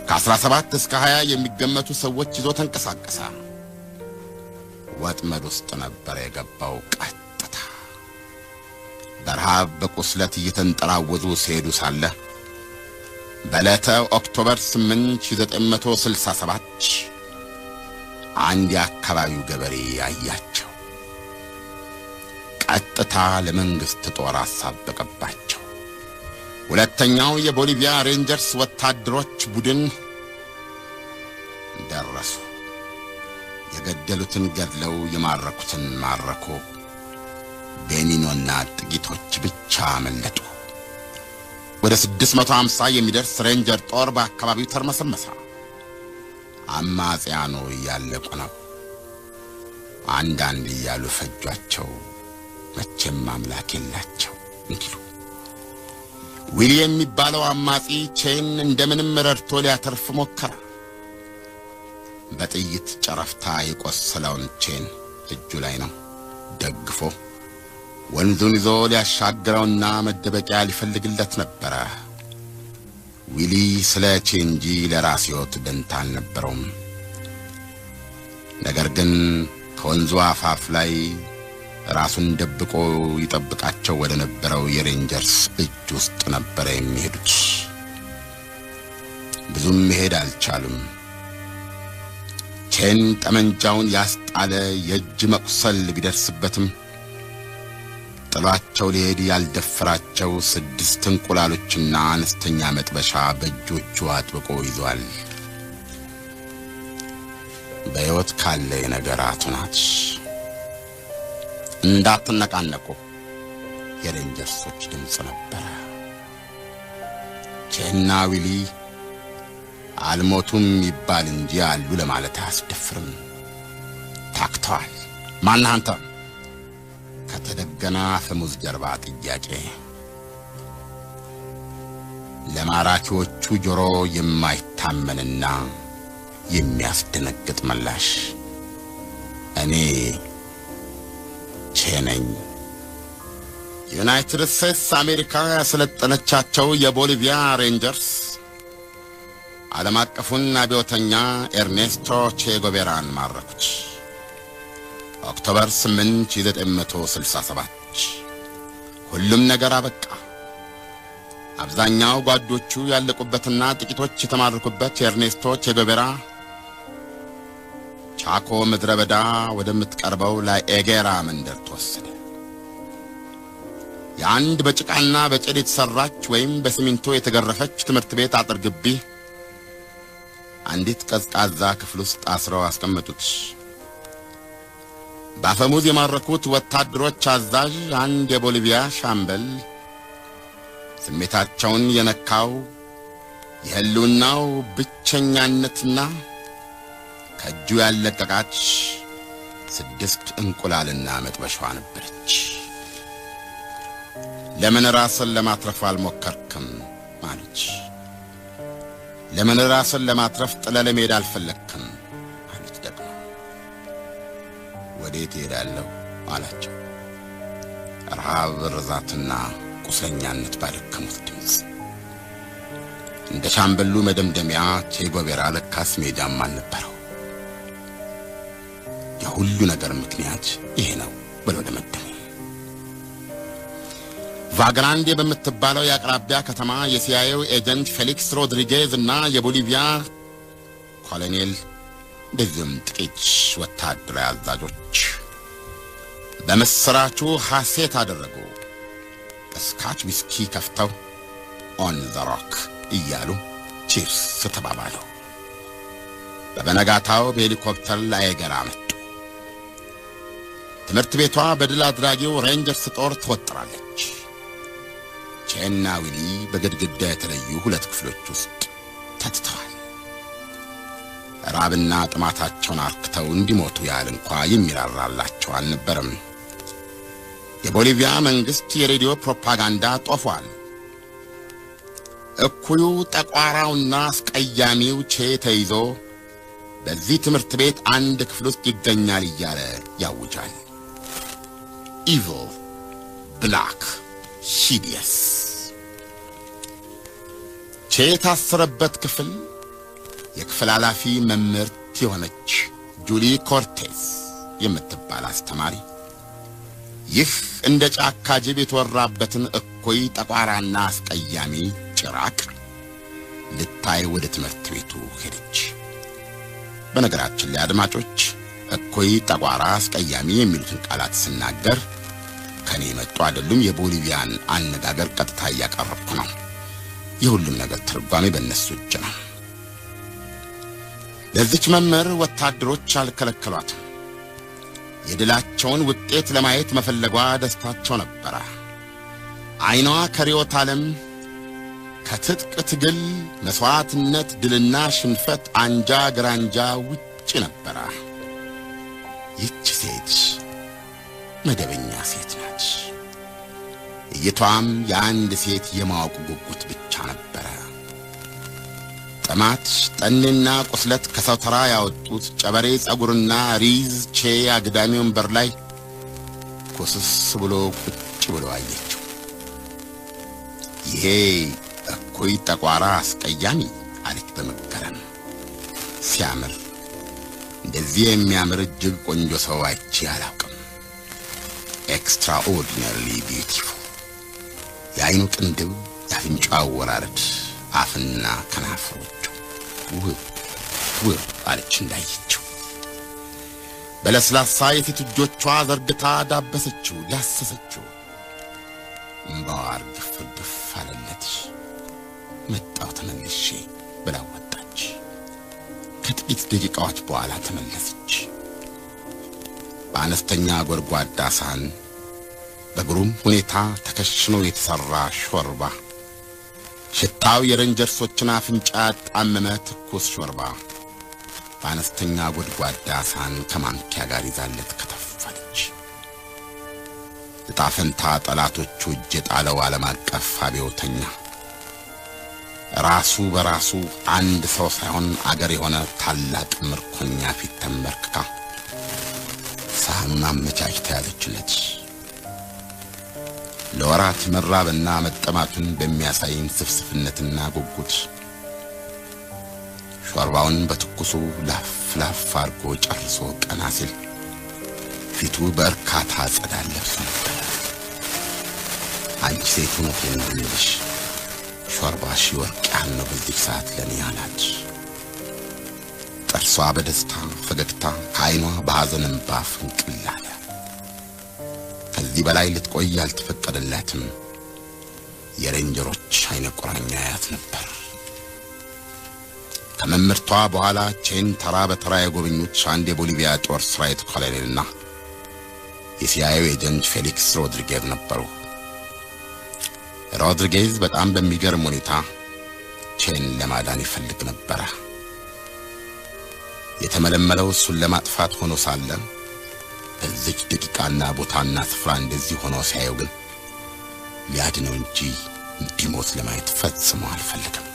ከ17 እስከ 20 የሚገመቱ ሰዎች ይዞ ተንቀሳቀሰ። ወጥመድ ውስጥ ነበር የገባው። ቀጥታ በረሃብ በቁስለት እየተንጠራወዙ ሲሄዱ ሳለ በዕለተ ኦክቶበር 8 1967 አንድ የአካባቢው ገበሬ ያያቸው። ቀጥታ ለመንግሥት ጦር አሳበቀባቸው። ሁለተኛው የቦሊቪያ ሬንጀርስ ወታደሮች ቡድን ደረሱ። የገደሉትን ገድለው የማረኩትን ማረኩ። ቤኒኖና ጥቂቶች ብቻ አመለጡ። ወደ 650 የሚደርስ ሬንጀር ጦር በአካባቢው ተርመሰመሰ። አማጺያኑ እያለቁ ነው። አንዳንድ እያሉ ፈጇቸው። መቼም አምላክ የላቸው እንዲሉ ዊሊ የሚባለው አማጺ ቼን እንደምንም ረድቶ ሊያተርፍ ሞከረ። በጥይት ጨረፍታ የቆሰለውን ቼን እጁ ላይ ነው ደግፎ ወንዙን ይዞ ሊያሻግረውና መደበቂያ ሊፈልግለት ነበረ። ዊሊ ስለ ቼን እንጂ ለራስ ሕይወት ደንታ አልነበረውም። ነገር ግን ከወንዙ አፋፍ ላይ ራሱን ደብቆ ይጠብቃቸው ወደ ነበረው የሬንጀርስ እጅ ውስጥ ነበረ የሚሄዱት። ብዙም መሄድ አልቻሉም። ቼን ጠመንጃውን ያስጣለ የእጅ መቁሰል ቢደርስበትም ጥሏቸው ሊሄድ ያልደፈራቸው 6 እንቁላሎችና አነስተኛ መጥበሻ በእጆቹ አጥብቆ ይዟል። በሕይወት ካለ የነገራቱ ናት። እንዳትነቃነቁ የሬንጀርሶች ድምፅ ነበረ። ቼና ዊሊ አልሞቱም ይባል እንጂ አሉ ለማለት አያስደፍርም። ታክተዋል። ማን አንተ? ከተደገና አፈሙዝ ጀርባ ጥያቄ። ለማራኪዎቹ ጆሮ የማይታመንና የሚያስደነግጥ ምላሽ። እኔ ቼ ነኝ። ዩናይትድ ስቴትስ አሜሪካ ያሰለጠነቻቸው የቦሊቪያ ሬንጀርስ ዓለም አቀፉን አብዮተኛ ኤርኔስቶ ቼ ጎቬራን ማረኩት። ኦክቶበር 8 1967 ሁሉም ነገር አበቃ። አብዛኛው ጓዶቹ ያለቁበትና ጥቂቶች የተማረኩበት ኤርኔስቶ ቼ ጎቬራ ቻኮ ምድረ በዳ ወደምትቀርበው ላኤጌራ መንደር ተወሰደ። የአንድ በጭቃና በጭድ የተሰራች ወይም በሲሚንቶ የተገረፈች ትምህርት ቤት አጥር ግቢ አንዲት ቀዝቃዛ ክፍል ውስጥ አስረው አስቀመጡት። በአፈሙዝ የማረኩት ወታደሮች አዛዥ አንድ የቦሊቪያ ሻምበል ስሜታቸውን የነካው የህልውናው ብቸኛነትና ከእጁ ያለቀቃች 6 እንቁላልና መጥበሻዋ ነበረች። ለምን ራስን ለማትረፍ አልሞከርክም አለች። ለምን ራስን ለማትረፍ ጥለህ ለመሄድ አልፈለግክም አለች ደግሞ። ወዴት እሄዳለሁ አላቸው። ረሃብ፣ ርዛትና ቁስለኛነት ባደከሙት ድምፅ። እንደ ሻምበሉ መደምደሚያ ቼ ጎቬራ ለካስ ሜዳም አልነበረው። የሁሉ ነገር ምክንያት ይሄ ነው ብሎ ደመደሙ። ቫግራንዴ በምትባለው የአቅራቢያ ከተማ የሲአይኤው ኤጀንት ፌሊክስ ሮድሪጌዝ እና የቦሊቪያ ኮሎኔል እንደዚሁም ጥቂት ወታደራዊ አዛዦች በምስራቹ ሐሴት አደረጉ። ስካች ዊስኪ ከፍተው ኦን ዘ ሮክ እያሉ ቺርስ ተባባሉ። በበነጋታው በሄሊኮፕተር ላኤጌራ መጡ። ትምህርት ቤቷ በድል አድራጊው ሬንጀርስ ጦር ትወጥራለች። ቼና ዊሊ በግድግዳ የተለዩ 2 ክፍሎች ውስጥ ተትተዋል። ራብና ጥማታቸውን አርክተው እንዲሞቱ ያህል እንኳ የሚራራላቸው አልነበረም። የቦሊቪያ መንግስት የሬዲዮ ፕሮፓጋንዳ ጦፏል። እኩዩ ጠቋራውና አስቀያሚው ቼ ተይዞ በዚህ ትምህርት ቤት አንድ ክፍል ውስጥ ይገኛል እያለ ያውጃል። ኢቪል፣ ብላክ፣ ሂዲየስ። ቼ የታሰረበት ክፍል የክፍል ኃላፊ መምህርት የሆነች ጁሊ ኮርቴዝ የምትባል አስተማሪ ይህ እንደ ጫካ ጅብ የተወራበትን እኩይ ጠቋራና አስቀያሚ ጭራቅ ልታይ ወደ ትምህርት ቤቱ ሄደች። በነገራችን ላይ አድማጮች እኩይ ጠቋራ አስቀያሚ የሚሉትን ቃላት ስናገር ከኔ መጥቶ አይደሉም፣ የቦሊቪያን አነጋገር ቀጥታ ያቀርብኩ ነው። የሁሉም ነገር ትርጓሜ በእነሱ እጅ ነው። ለዚች መምህር ወታደሮች አልከለከሏትም። የድላቸውን ውጤት ለማየት መፈለጓ ደስታቸው ነበረ። አይኗ ከርዕዮተ ዓለም፣ ከትጥቅ ትግል፣ መስዋዕትነት፣ ድልና ሽንፈት፣ አንጃ ግራንጃ ውጭ ነበረ። ይህች ሴት መደበኛ ሴት ናት። እይቷም የአንድ ሴት የማወቅ ጉጉት ብቻ ነበረ። ጥማት፣ ጠኔና ቁስለት ከሰው ተራ ያወጡት ጨበሬ ጸጉርና ሪዝ ቼ አግዳሚ ወንበር ላይ ኮስስ ብሎ ቁጭ ብሎ አየችው። ይሄ እኩይ ጠቋራ አስቀያሚ አለች በመገረም። ሲያምር፣ እንደዚህ የሚያምር እጅግ ቆንጆ ሰው አይቼ አላውቅም። ኤክስትራኦርዲናሪሊ ቢዩቲፉል። የአይኑ ቅንድብ፣ የአፍንጫው አወራረድ፣ አፍና ከናፍሮቹ ውብ አለች እንዳየችው። በለስላሳ የፊት እጆቿ ዘርግታ ዳበሰችው፣ ዳሰሰችው። እምባዋ ግፍ አለለት። መጣው ተመልሼ ብላ ወጣች። ከጥቂት ደቂቃዎች በኋላ ተመለሰች። በአነስተኛ ጎድጓዳ ሳህን በግሩም ሁኔታ ተከሽኖ የተሰራ ሾርባ፣ ሽታው የረንጀርሶችን አፍንጫ ጣመመ ትኩስ ሾርባ በአነስተኛ ጎድጓዳ ሳህን ከማንኪያ ጋር ይዛለት ከተፋለች። እጣፈንታ ጠላቶቹ እጅ ጣለው ዓለም አቀፍ አብዮተኛ ራሱ በራሱ አንድ ሰው ሳይሆን አገር የሆነ ታላቅ ምርኮኛ ፊት ተንበርክካ ሳህኑን አመቻችታ ያዘችለት። ለወራት መራብና መጠማቱን በሚያሳይን ስፍስፍነትና ጉጉት ሾርባውን በትኩሱ ላፍ አርጎ ጨርሶ ቀና ሲል ፊቱ በእርካታ ጸዳል ለብሶ ነበር። አንቺ ሴት እውነቴን ነው የምልሽ፣ ሾርባሽ ወርቅ ያህል ነው በዚህ ሰዓት ለኔ አላት። ጥርሷ በደስታ ፈገግታ ከዓይኗ በሐዘን እንባ ፍንቅል አለ። ከዚህ በላይ ልትቆይ ያልተፈቀደላትም የሬንጀሮች አይነ ቁራኛ ያት ነበር። ከመምርቷ በኋላ ቼን ተራ በተራ የጎበኙት አንድ የቦሊቪያ ጦር ሰራዊት ኮሎኔልና የሲአይኤ ኤጀንት ፌሊክስ ሮድሪጌዝ ነበሩ። ሮድሪጌዝ በጣም በሚገርም ሁኔታ ቼን ለማዳን ይፈልግ ነበር። የተመለመለው እሱን ለማጥፋት ሆኖ ሳለ በዚህ ደቂቃና ቦታና ስፍራ እንደዚህ ሆኖ ሲያየው ግን ሊያድነው እንጂ እንዲሞት ለማየት ፈጽሞ አልፈልግም።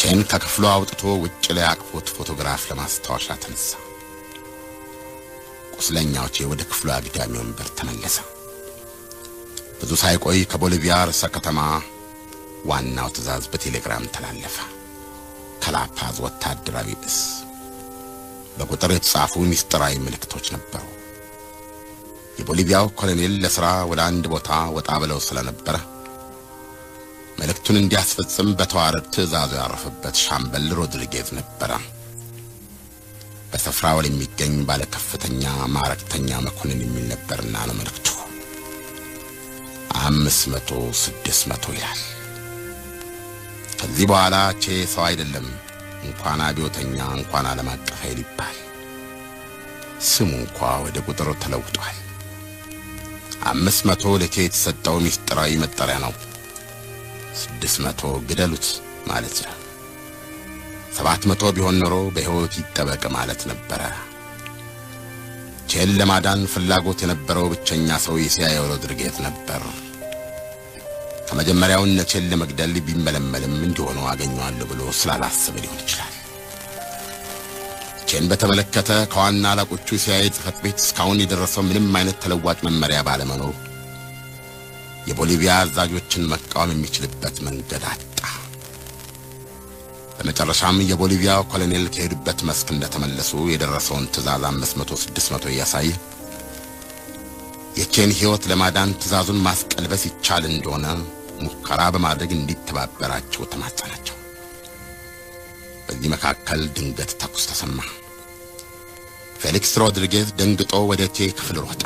ቼን ከክፍሉ አውጥቶ ውጭ ላይ አቅፎት ፎቶግራፍ ለማስታወሻ ተነሳ። ቁስለኛው ቼ ወደ ክፍሉ አግዳሚ ወንበር ተመለሰ። ብዙ ሳይቆይ ከቦሊቪያ ርዕሰ ከተማ ዋናው ትዕዛዝ በቴሌግራም ተላለፈ። ከላፓዝ ወታደራዊ እስ በቁጥር የተጻፉ ሚስጥራዊ ምልክቶች ነበሩ። የቦሊቪያው ኮሎኔል ለሥራ ወደ አንድ ቦታ ወጣ ብለው ስለነበረ መልእክቱን እንዲያስፈጽም በተዋረድ ትዕዛዙ ያረፈበት ሻምበል ሮድሪጌዝ ነበረ። በስፍራው የሚገኝ ባለ ከፍተኛ ማዕረግተኛ መኮንን የሚል ነበርና ነው መልእክቱ። 500 600 ይላል። ከዚህ በኋላ ቼ ሰው አይደለም፣ እንኳን አብዮተኛ እንኳን ዓለም አቀፍ ኃይል ይባል ስሙ እንኳ ወደ ቁጥር ተለውጧል። 500 ለቼ የተሰጠው ሚስጥራዊ መጠሪያ ነው። 600 ግደሉት ማለት ነው። 700 ቢሆን ኖሮ በሕይወት ይጠበቅ ማለት ነበረ። ቼን ለማዳን ፍላጎት የነበረው ብቸኛ ሰው የሲአይኤ ሮድሪጌዝ ነበር። ከመጀመሪያው ቼን ለመግደል ቢመለመልም እንዲሆኑ አገኘዋለሁ ብሎ ስላላሰበ ሊሆን ይችላል። ቼን በተመለከተ ከዋና አለቆቹ ሲአይኤ ጽሕፈት ቤት እስካሁን የደረሰው ምንም አይነት ተለዋጭ መመሪያ ባለመኖሩ የቦሊቪያ አዛዦችን መቃወም የሚችልበት መንገድ አጣ። በመጨረሻም የቦሊቪያ ኮሎኔል ከሄዱበት መስክ እንደተመለሱ የደረሰውን ትዕዛዝ 500-600 እያሳየ የቼን ሕይወት ለማዳን ትዕዛዙን ማስቀልበስ ይቻል እንደሆነ ሙከራ በማድረግ እንዲተባበራቸው ተማጸናቸው። በዚህ መካከል ድንገት ተኩስ ተሰማ። ፌሊክስ ሮድሪጌዝ ደንግጦ ወደ ቼ ክፍል ሮጠ።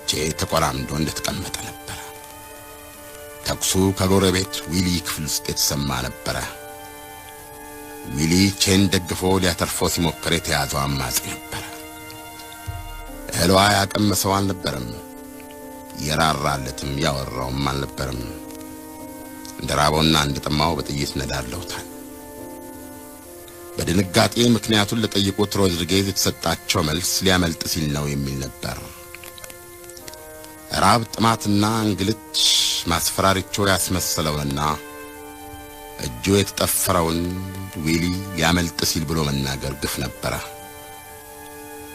ቼ ተቆራምዶ እንደተቀመጠ ነበር። ተኩሱ ከጎረቤት ዊሊ ክፍል ውስጥ የተሰማ ነበር። ዊሊ ቼን ደግፎ ሊያተርፈው ሲሞክር የተያዘው አማጺ ነበር። እህሏ ያቀመሰው አልነበረም። የራራለትም ያወራውም አልነበረም። እንደራበውና እንደጠማው በጥይት ነዳለውታል። በድንጋጤ ምክንያቱን ለጠይቁት ሮድሪጌዝ የተሰጣቸው መልስ ሊያመልጥ ሲል ነው የሚል ነበር። ራብ፣ ጥማትና እንግልት ማስፈራሪቸው ያስመሰለውና እጁ የተጠፈረውን ዊሊ ሊያመልጥ ሲል ብሎ መናገር ግፍ ነበር።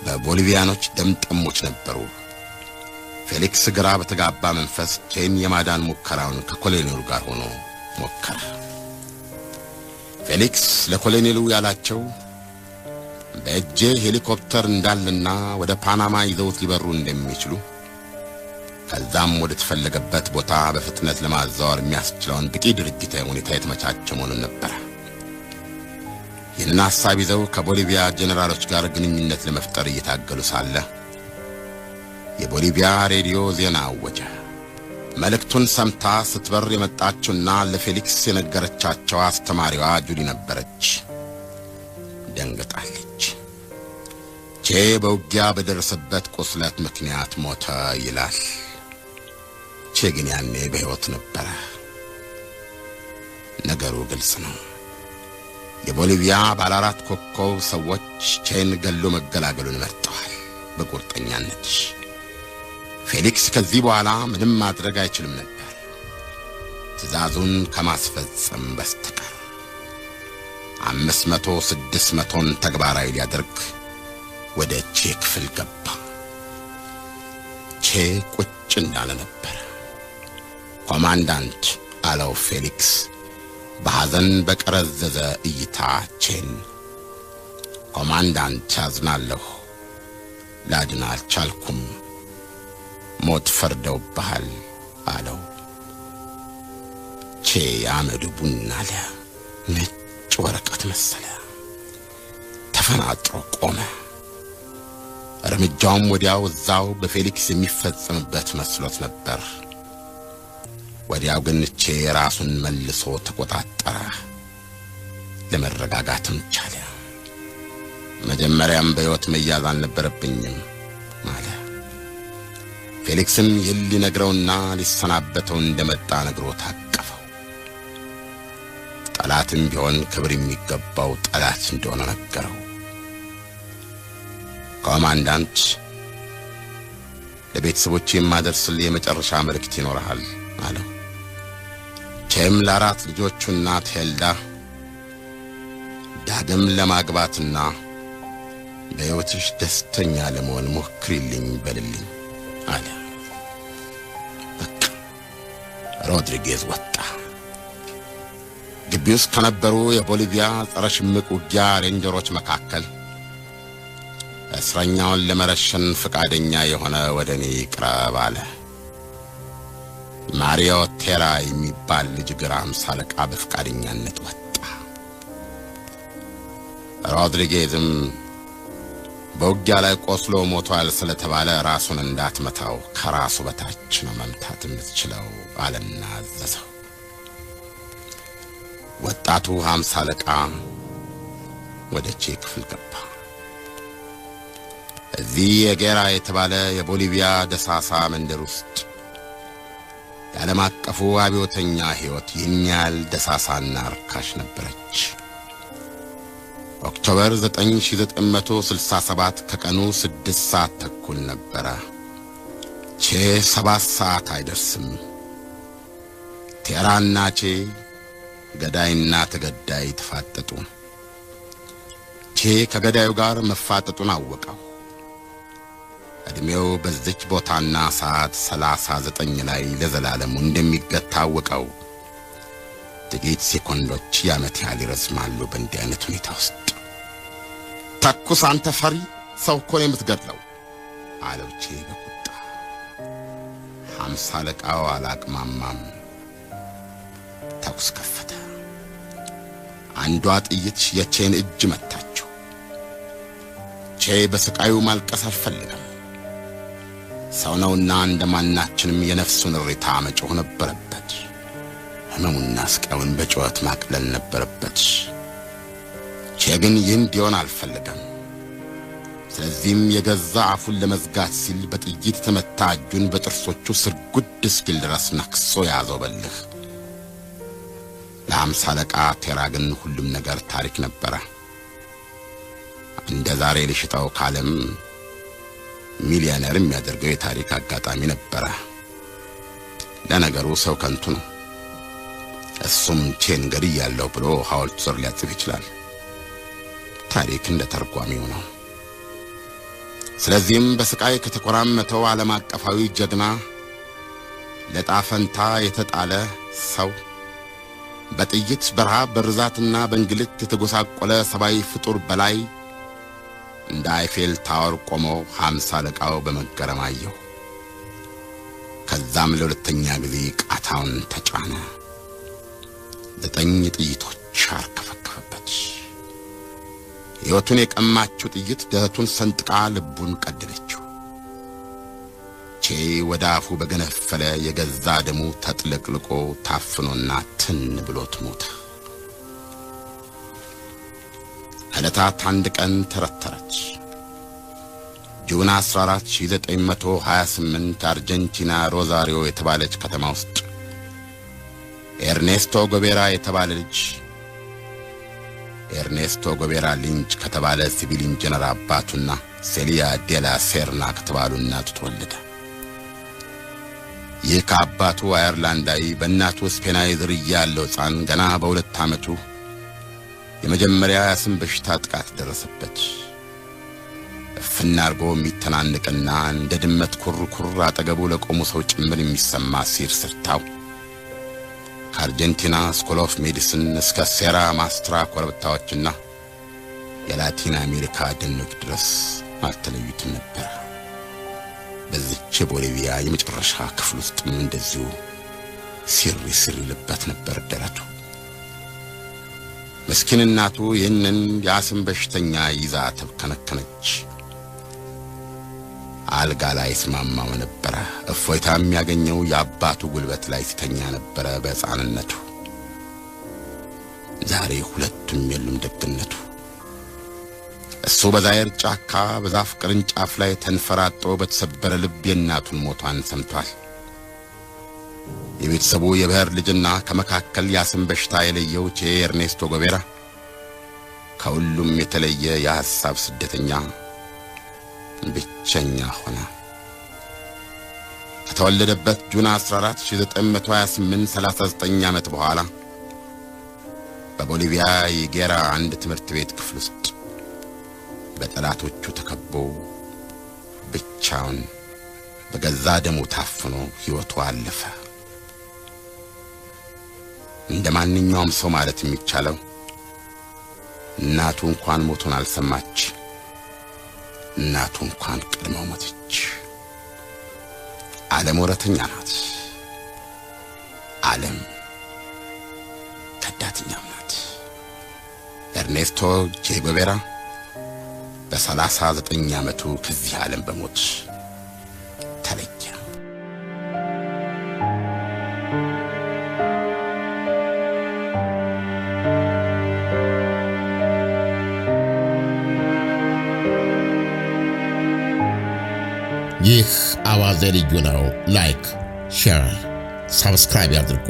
በቦሊቪያኖች ደም ጠሞች ነበሩ። ፌሊክስ ግራ በተጋባ መንፈስ ቼን የማዳን ሙከራውን ከኮሎኔሉ ጋር ሆኖ ሞከረ። ፌሊክስ ለኮሎኔሉ ያላቸው በእጄ ሄሊኮፕተር እንዳለና ወደ ፓናማ ይዘውት ሊበሩ እንደሚችሉ ከዛም ወደ ተፈለገበት ቦታ በፍጥነት ለማዛወር የሚያስችለውን በቂ ድርጅታዊ ሁኔታ የተመቻቸ መሆኑን ነበር። ይህንን ሐሳብ ይዘው ከቦሊቪያ ጄኔራሎች ጋር ግንኙነት ለመፍጠር እየታገሉ ሳለ የቦሊቪያ ሬዲዮ ዜና አወጀ። መልእክቱን ሰምታ ስትበር የመጣችውና ለፌሊክስ የነገረቻቸው አስተማሪዋ ጁሊ ነበረች። ደንግጣለች። ቼ በውጊያ በደረሰበት ቁስለት ምክንያት ሞተ ይላል። ቼ ግን ያኔ በሕይወት ነበረ። ነገሩ ግልጽ ነው። የቦሊቪያ ባለ 4 ኮከብ ሰዎች ቼን ገሎ መገላገሉን መርጠዋል በቁርጠኛነት። ፌሊክስ ከዚህ በኋላ ምንም ማድረግ አይችልም ነበር ትዕዛዙን ከማስፈጸም በስተቀር። 500-600ን ተግባራዊ ሊያደርግ ወደ ቼ ክፍል ገባ። ቼ ቁጭ እንዳለ ነበር። ኮማንዳንት አለው ፌሊክስ በሐዘን በቀረዘዘ እይታ ቼን። ኮማንዳንት አዝናለሁ፣ ላድን አልቻልኩም፣ ሞት ፈርደውብሃል አለው። ቼ አመዱ ቡና አለ። ነጭ ወረቀት መሰለ። ተፈናጥሮ ቆመ። እርምጃውም ወዲያው እዛው በፌሊክስ የሚፈጸምበት መስሎት ነበር። ወዲያው ግን ቼ ራሱን መልሶ ተቆጣጠረ። ለመረጋጋትም ቻለ። መጀመሪያም በሕይወት መያዝ አልነበረብኝም አለ። ፌሊክስም ይህን ሊነግረውና ሊሰናበተው እንደመጣ ነግሮ ታቀፈው። ጠላትም ቢሆን ክብር የሚገባው ጠላት እንደሆነ ነገረው። ኮማንዳንት ለቤተሰቦቼ የማደርስልህ የመጨረሻ መልእክት ይኖርሃል አለው። ቼም ለ4 ልጆቹ እናት ሄልዳ ዳግም ለማግባትና በሕይወትሽ ደስተኛ ለመሆን ሞክሪልኝ በልልኝ አለ። በቃ ሮድሪጌዝ ወጣ። ግቢ ውስጥ ከነበሩ የቦሊቪያ ጸረ ሽምቅ ውጊያ ሬንጀሮች መካከል እስረኛውን ለመረሸን ፈቃደኛ የሆነ ወደኔ ይቅረብ አለ። ማሪዮ ቴራ የሚባል ልጅ ግራ 50 አለቃ በፈቃደኛነት ወጣ። ሮድሪጌዝም በውጊያ ላይ ቆስሎ ሞቷል ስለተባለ ራሱን እንዳትመታው ከራሱ በታች ነው መምታት የምትችለው አለና አዘዘው። ወጣቱ 50 አለቃ ወደ ቼ ክፍል ገባ። እዚህ የጌራ የተባለ የቦሊቪያ ደሳሳ መንደር ውስጥ የዓለም አቀፉ አብዮተኛ ሕይወት ይህን ያህል ደሳሳና ርካሽ ነበረች። ኦክቶበር 1967 ከቀኑ 6 ሰዓት ተኩል ነበር። ቼ 7 ሰዓት አይደርስም። ቴራና ቼ ገዳይና ተገዳይ ተፋጠጡ። ቼ ከገዳዩ ጋር መፋጠጡን አወቀው። እድሜው በዚች ቦታና ሰዓት 39 ላይ ለዘላለሙ እንደሚገታ አወቀው። ጥቂት ሴኮንዶች ያመት ያህል ይረዝማሉ በእንዲህ አይነት ሁኔታ ውስጥ። ተኩስ አንተ ፈሪ፣ ሰው እኮ ነው የምትገድለው አለው ቼ በቁጣ። 50 አለቃው አላቅማማም። ተኩስ ከፈተ። አንዷ ጥይት የቼን እጅ መታችው። ቼ በስቃዩ ማልቀስ አልፈለገም። ሰው ነውና እንደማናችንም የነፍሱን እሪታ መጮህ ነበረበት። ህመሙና ስቃዩን በጩኸት ማቅለል ነበረበት። ቼ ግን ይህን እንዲሆን አልፈለገም። ስለዚህም የገዛ አፉን ለመዝጋት ሲል በጥይት የተመታ እጁን በጥርሶቹ ስርጉድ እስኪል ድረስ ነክሶ ያዘው በልህ። ለ50 አለቃ ቴራ ግን ሁሉም ነገር ታሪክ ነበረ። እንደ ዛሬ ልሽጣው ካለም ሚሊዮነር የሚያደርገው የታሪክ አጋጣሚ ነበረ። ለነገሩ ሰው ከንቱ ነው። እሱም ቼን ገድያለሁ ብሎ ሐውልት ዞር ሊያጽፍ ይችላል። ታሪክ እንደ ተርጓሚው ነው። ስለዚህም በስቃይ ከተቆራመተው ዓለም አቀፋዊ ጀግና ለጣፈንታ የተጣለ ሰው በጥይት በረሃብ በርዛትና በእንግልት የተጎሳቆለ ሰባዊ ፍጡር በላይ እንደ አይፌል ታወር ቆሞ 50 አለቃው በመገረም አየው። ከዛም ለሁለተኛ ጊዜ ቃታውን ተጫነ። 9 ጥይቶች አርከፈከፈበት። ሕይወቱን የቀማችው ጥይት ደረቱን ሰንጥቃ ልቡን ቀደደችው። ቼ ወደ አፉ በገነፈለ የገዛ ደሙ ተጥለቅልቆ ታፍኖና ትን ብሎት ሞተ። ዕለታት አንድ ቀን ተረተረች። ጁን 14 1928 አርጀንቲና ሮዛሪዮ የተባለች ከተማ ውስጥ ኤርኔስቶ ጎቤራ የተባለ ልጅ ኤርኔስቶ ጎቤራ ሊንች ከተባለ ሲቪል ኢንጂነር አባቱና ሴሊያ ዴላ ሴርና ከተባሉ እናቱ ተወለደ። ይህ ከአባቱ አየርላንዳዊ በእናቱ ስፔናዊ ዝርያ ያለው ሕፃን ገና በ2 ዓመቱ የመጀመሪያ የአስም በሽታ ጥቃት ደረሰበት። ፍናርጎ የሚተናንቅና እንደ ድመት ኩርኩር አጠገቡ ለቆሙ ሰው ጭምር የሚሰማ ሲር ስርታው ከአርጀንቲና ስኩል ኦፍ ሜዲሲን እስከ ሴራ ማስትራ ኮረብታዎችና የላቲን አሜሪካ ደኖች ድረስ አልተለዩትም ነበር። በዚች ቦሊቪያ የመጨረሻ ክፍል ውስጥም እንደዚሁ ሲር ይልበት ነበር ደረቱ። ምስኪን እናቱ ይህንን የአስም በሽተኛ ይዛ ተብከነከነች። አልጋ ላይ ስማማው ነበረ። እፎይታ የሚያገኘው የአባቱ ጉልበት ላይ ሲተኛ ነበረ በሕፃንነቱ። ዛሬ ሁለቱም የሉም ደግነቱ። እሱ በዛይር ጫካ በዛፍ ቅርንጫፍ ላይ ተንፈራጦ በተሰበረ ልብ የእናቱን ሞቷን ሰምቷል። የቤተሰቡ የብሔር ልጅና ከመካከል የአስም በሽታ የለየው ቼ ኤርኔስቶ ጎቤራ ከሁሉም የተለየ የሐሳብ ስደተኛ ብቸኛ ሆነ። ከተወለደበት ጁን 14 1928 39 ዓመት በኋላ በቦሊቪያ የጌራ አንድ ትምህርት ቤት ክፍል ውስጥ በጠላቶቹ ተከቦ ብቻውን በገዛ ደሙ ታፍኖ ሕይወቱ አለፈ። እንደማንኛውም ሰው ማለት የሚቻለው እናቱ እንኳን ሞቱን አልሰማች። እናቱ እንኳን ቀድመው ሞተች። ዓለም ወረተኛ ናት። ዓለም ከዳተኛም ናት። ኤርኔስቶ ቼ ጎቤራ በ39 ዓመቱ ከዚህ ዓለም በሞት ተለየ። ይህ አዋዜ ልዩ ነው። ላይክ፣ ሼር፣ ሰብስክራይብ ያድርጉ።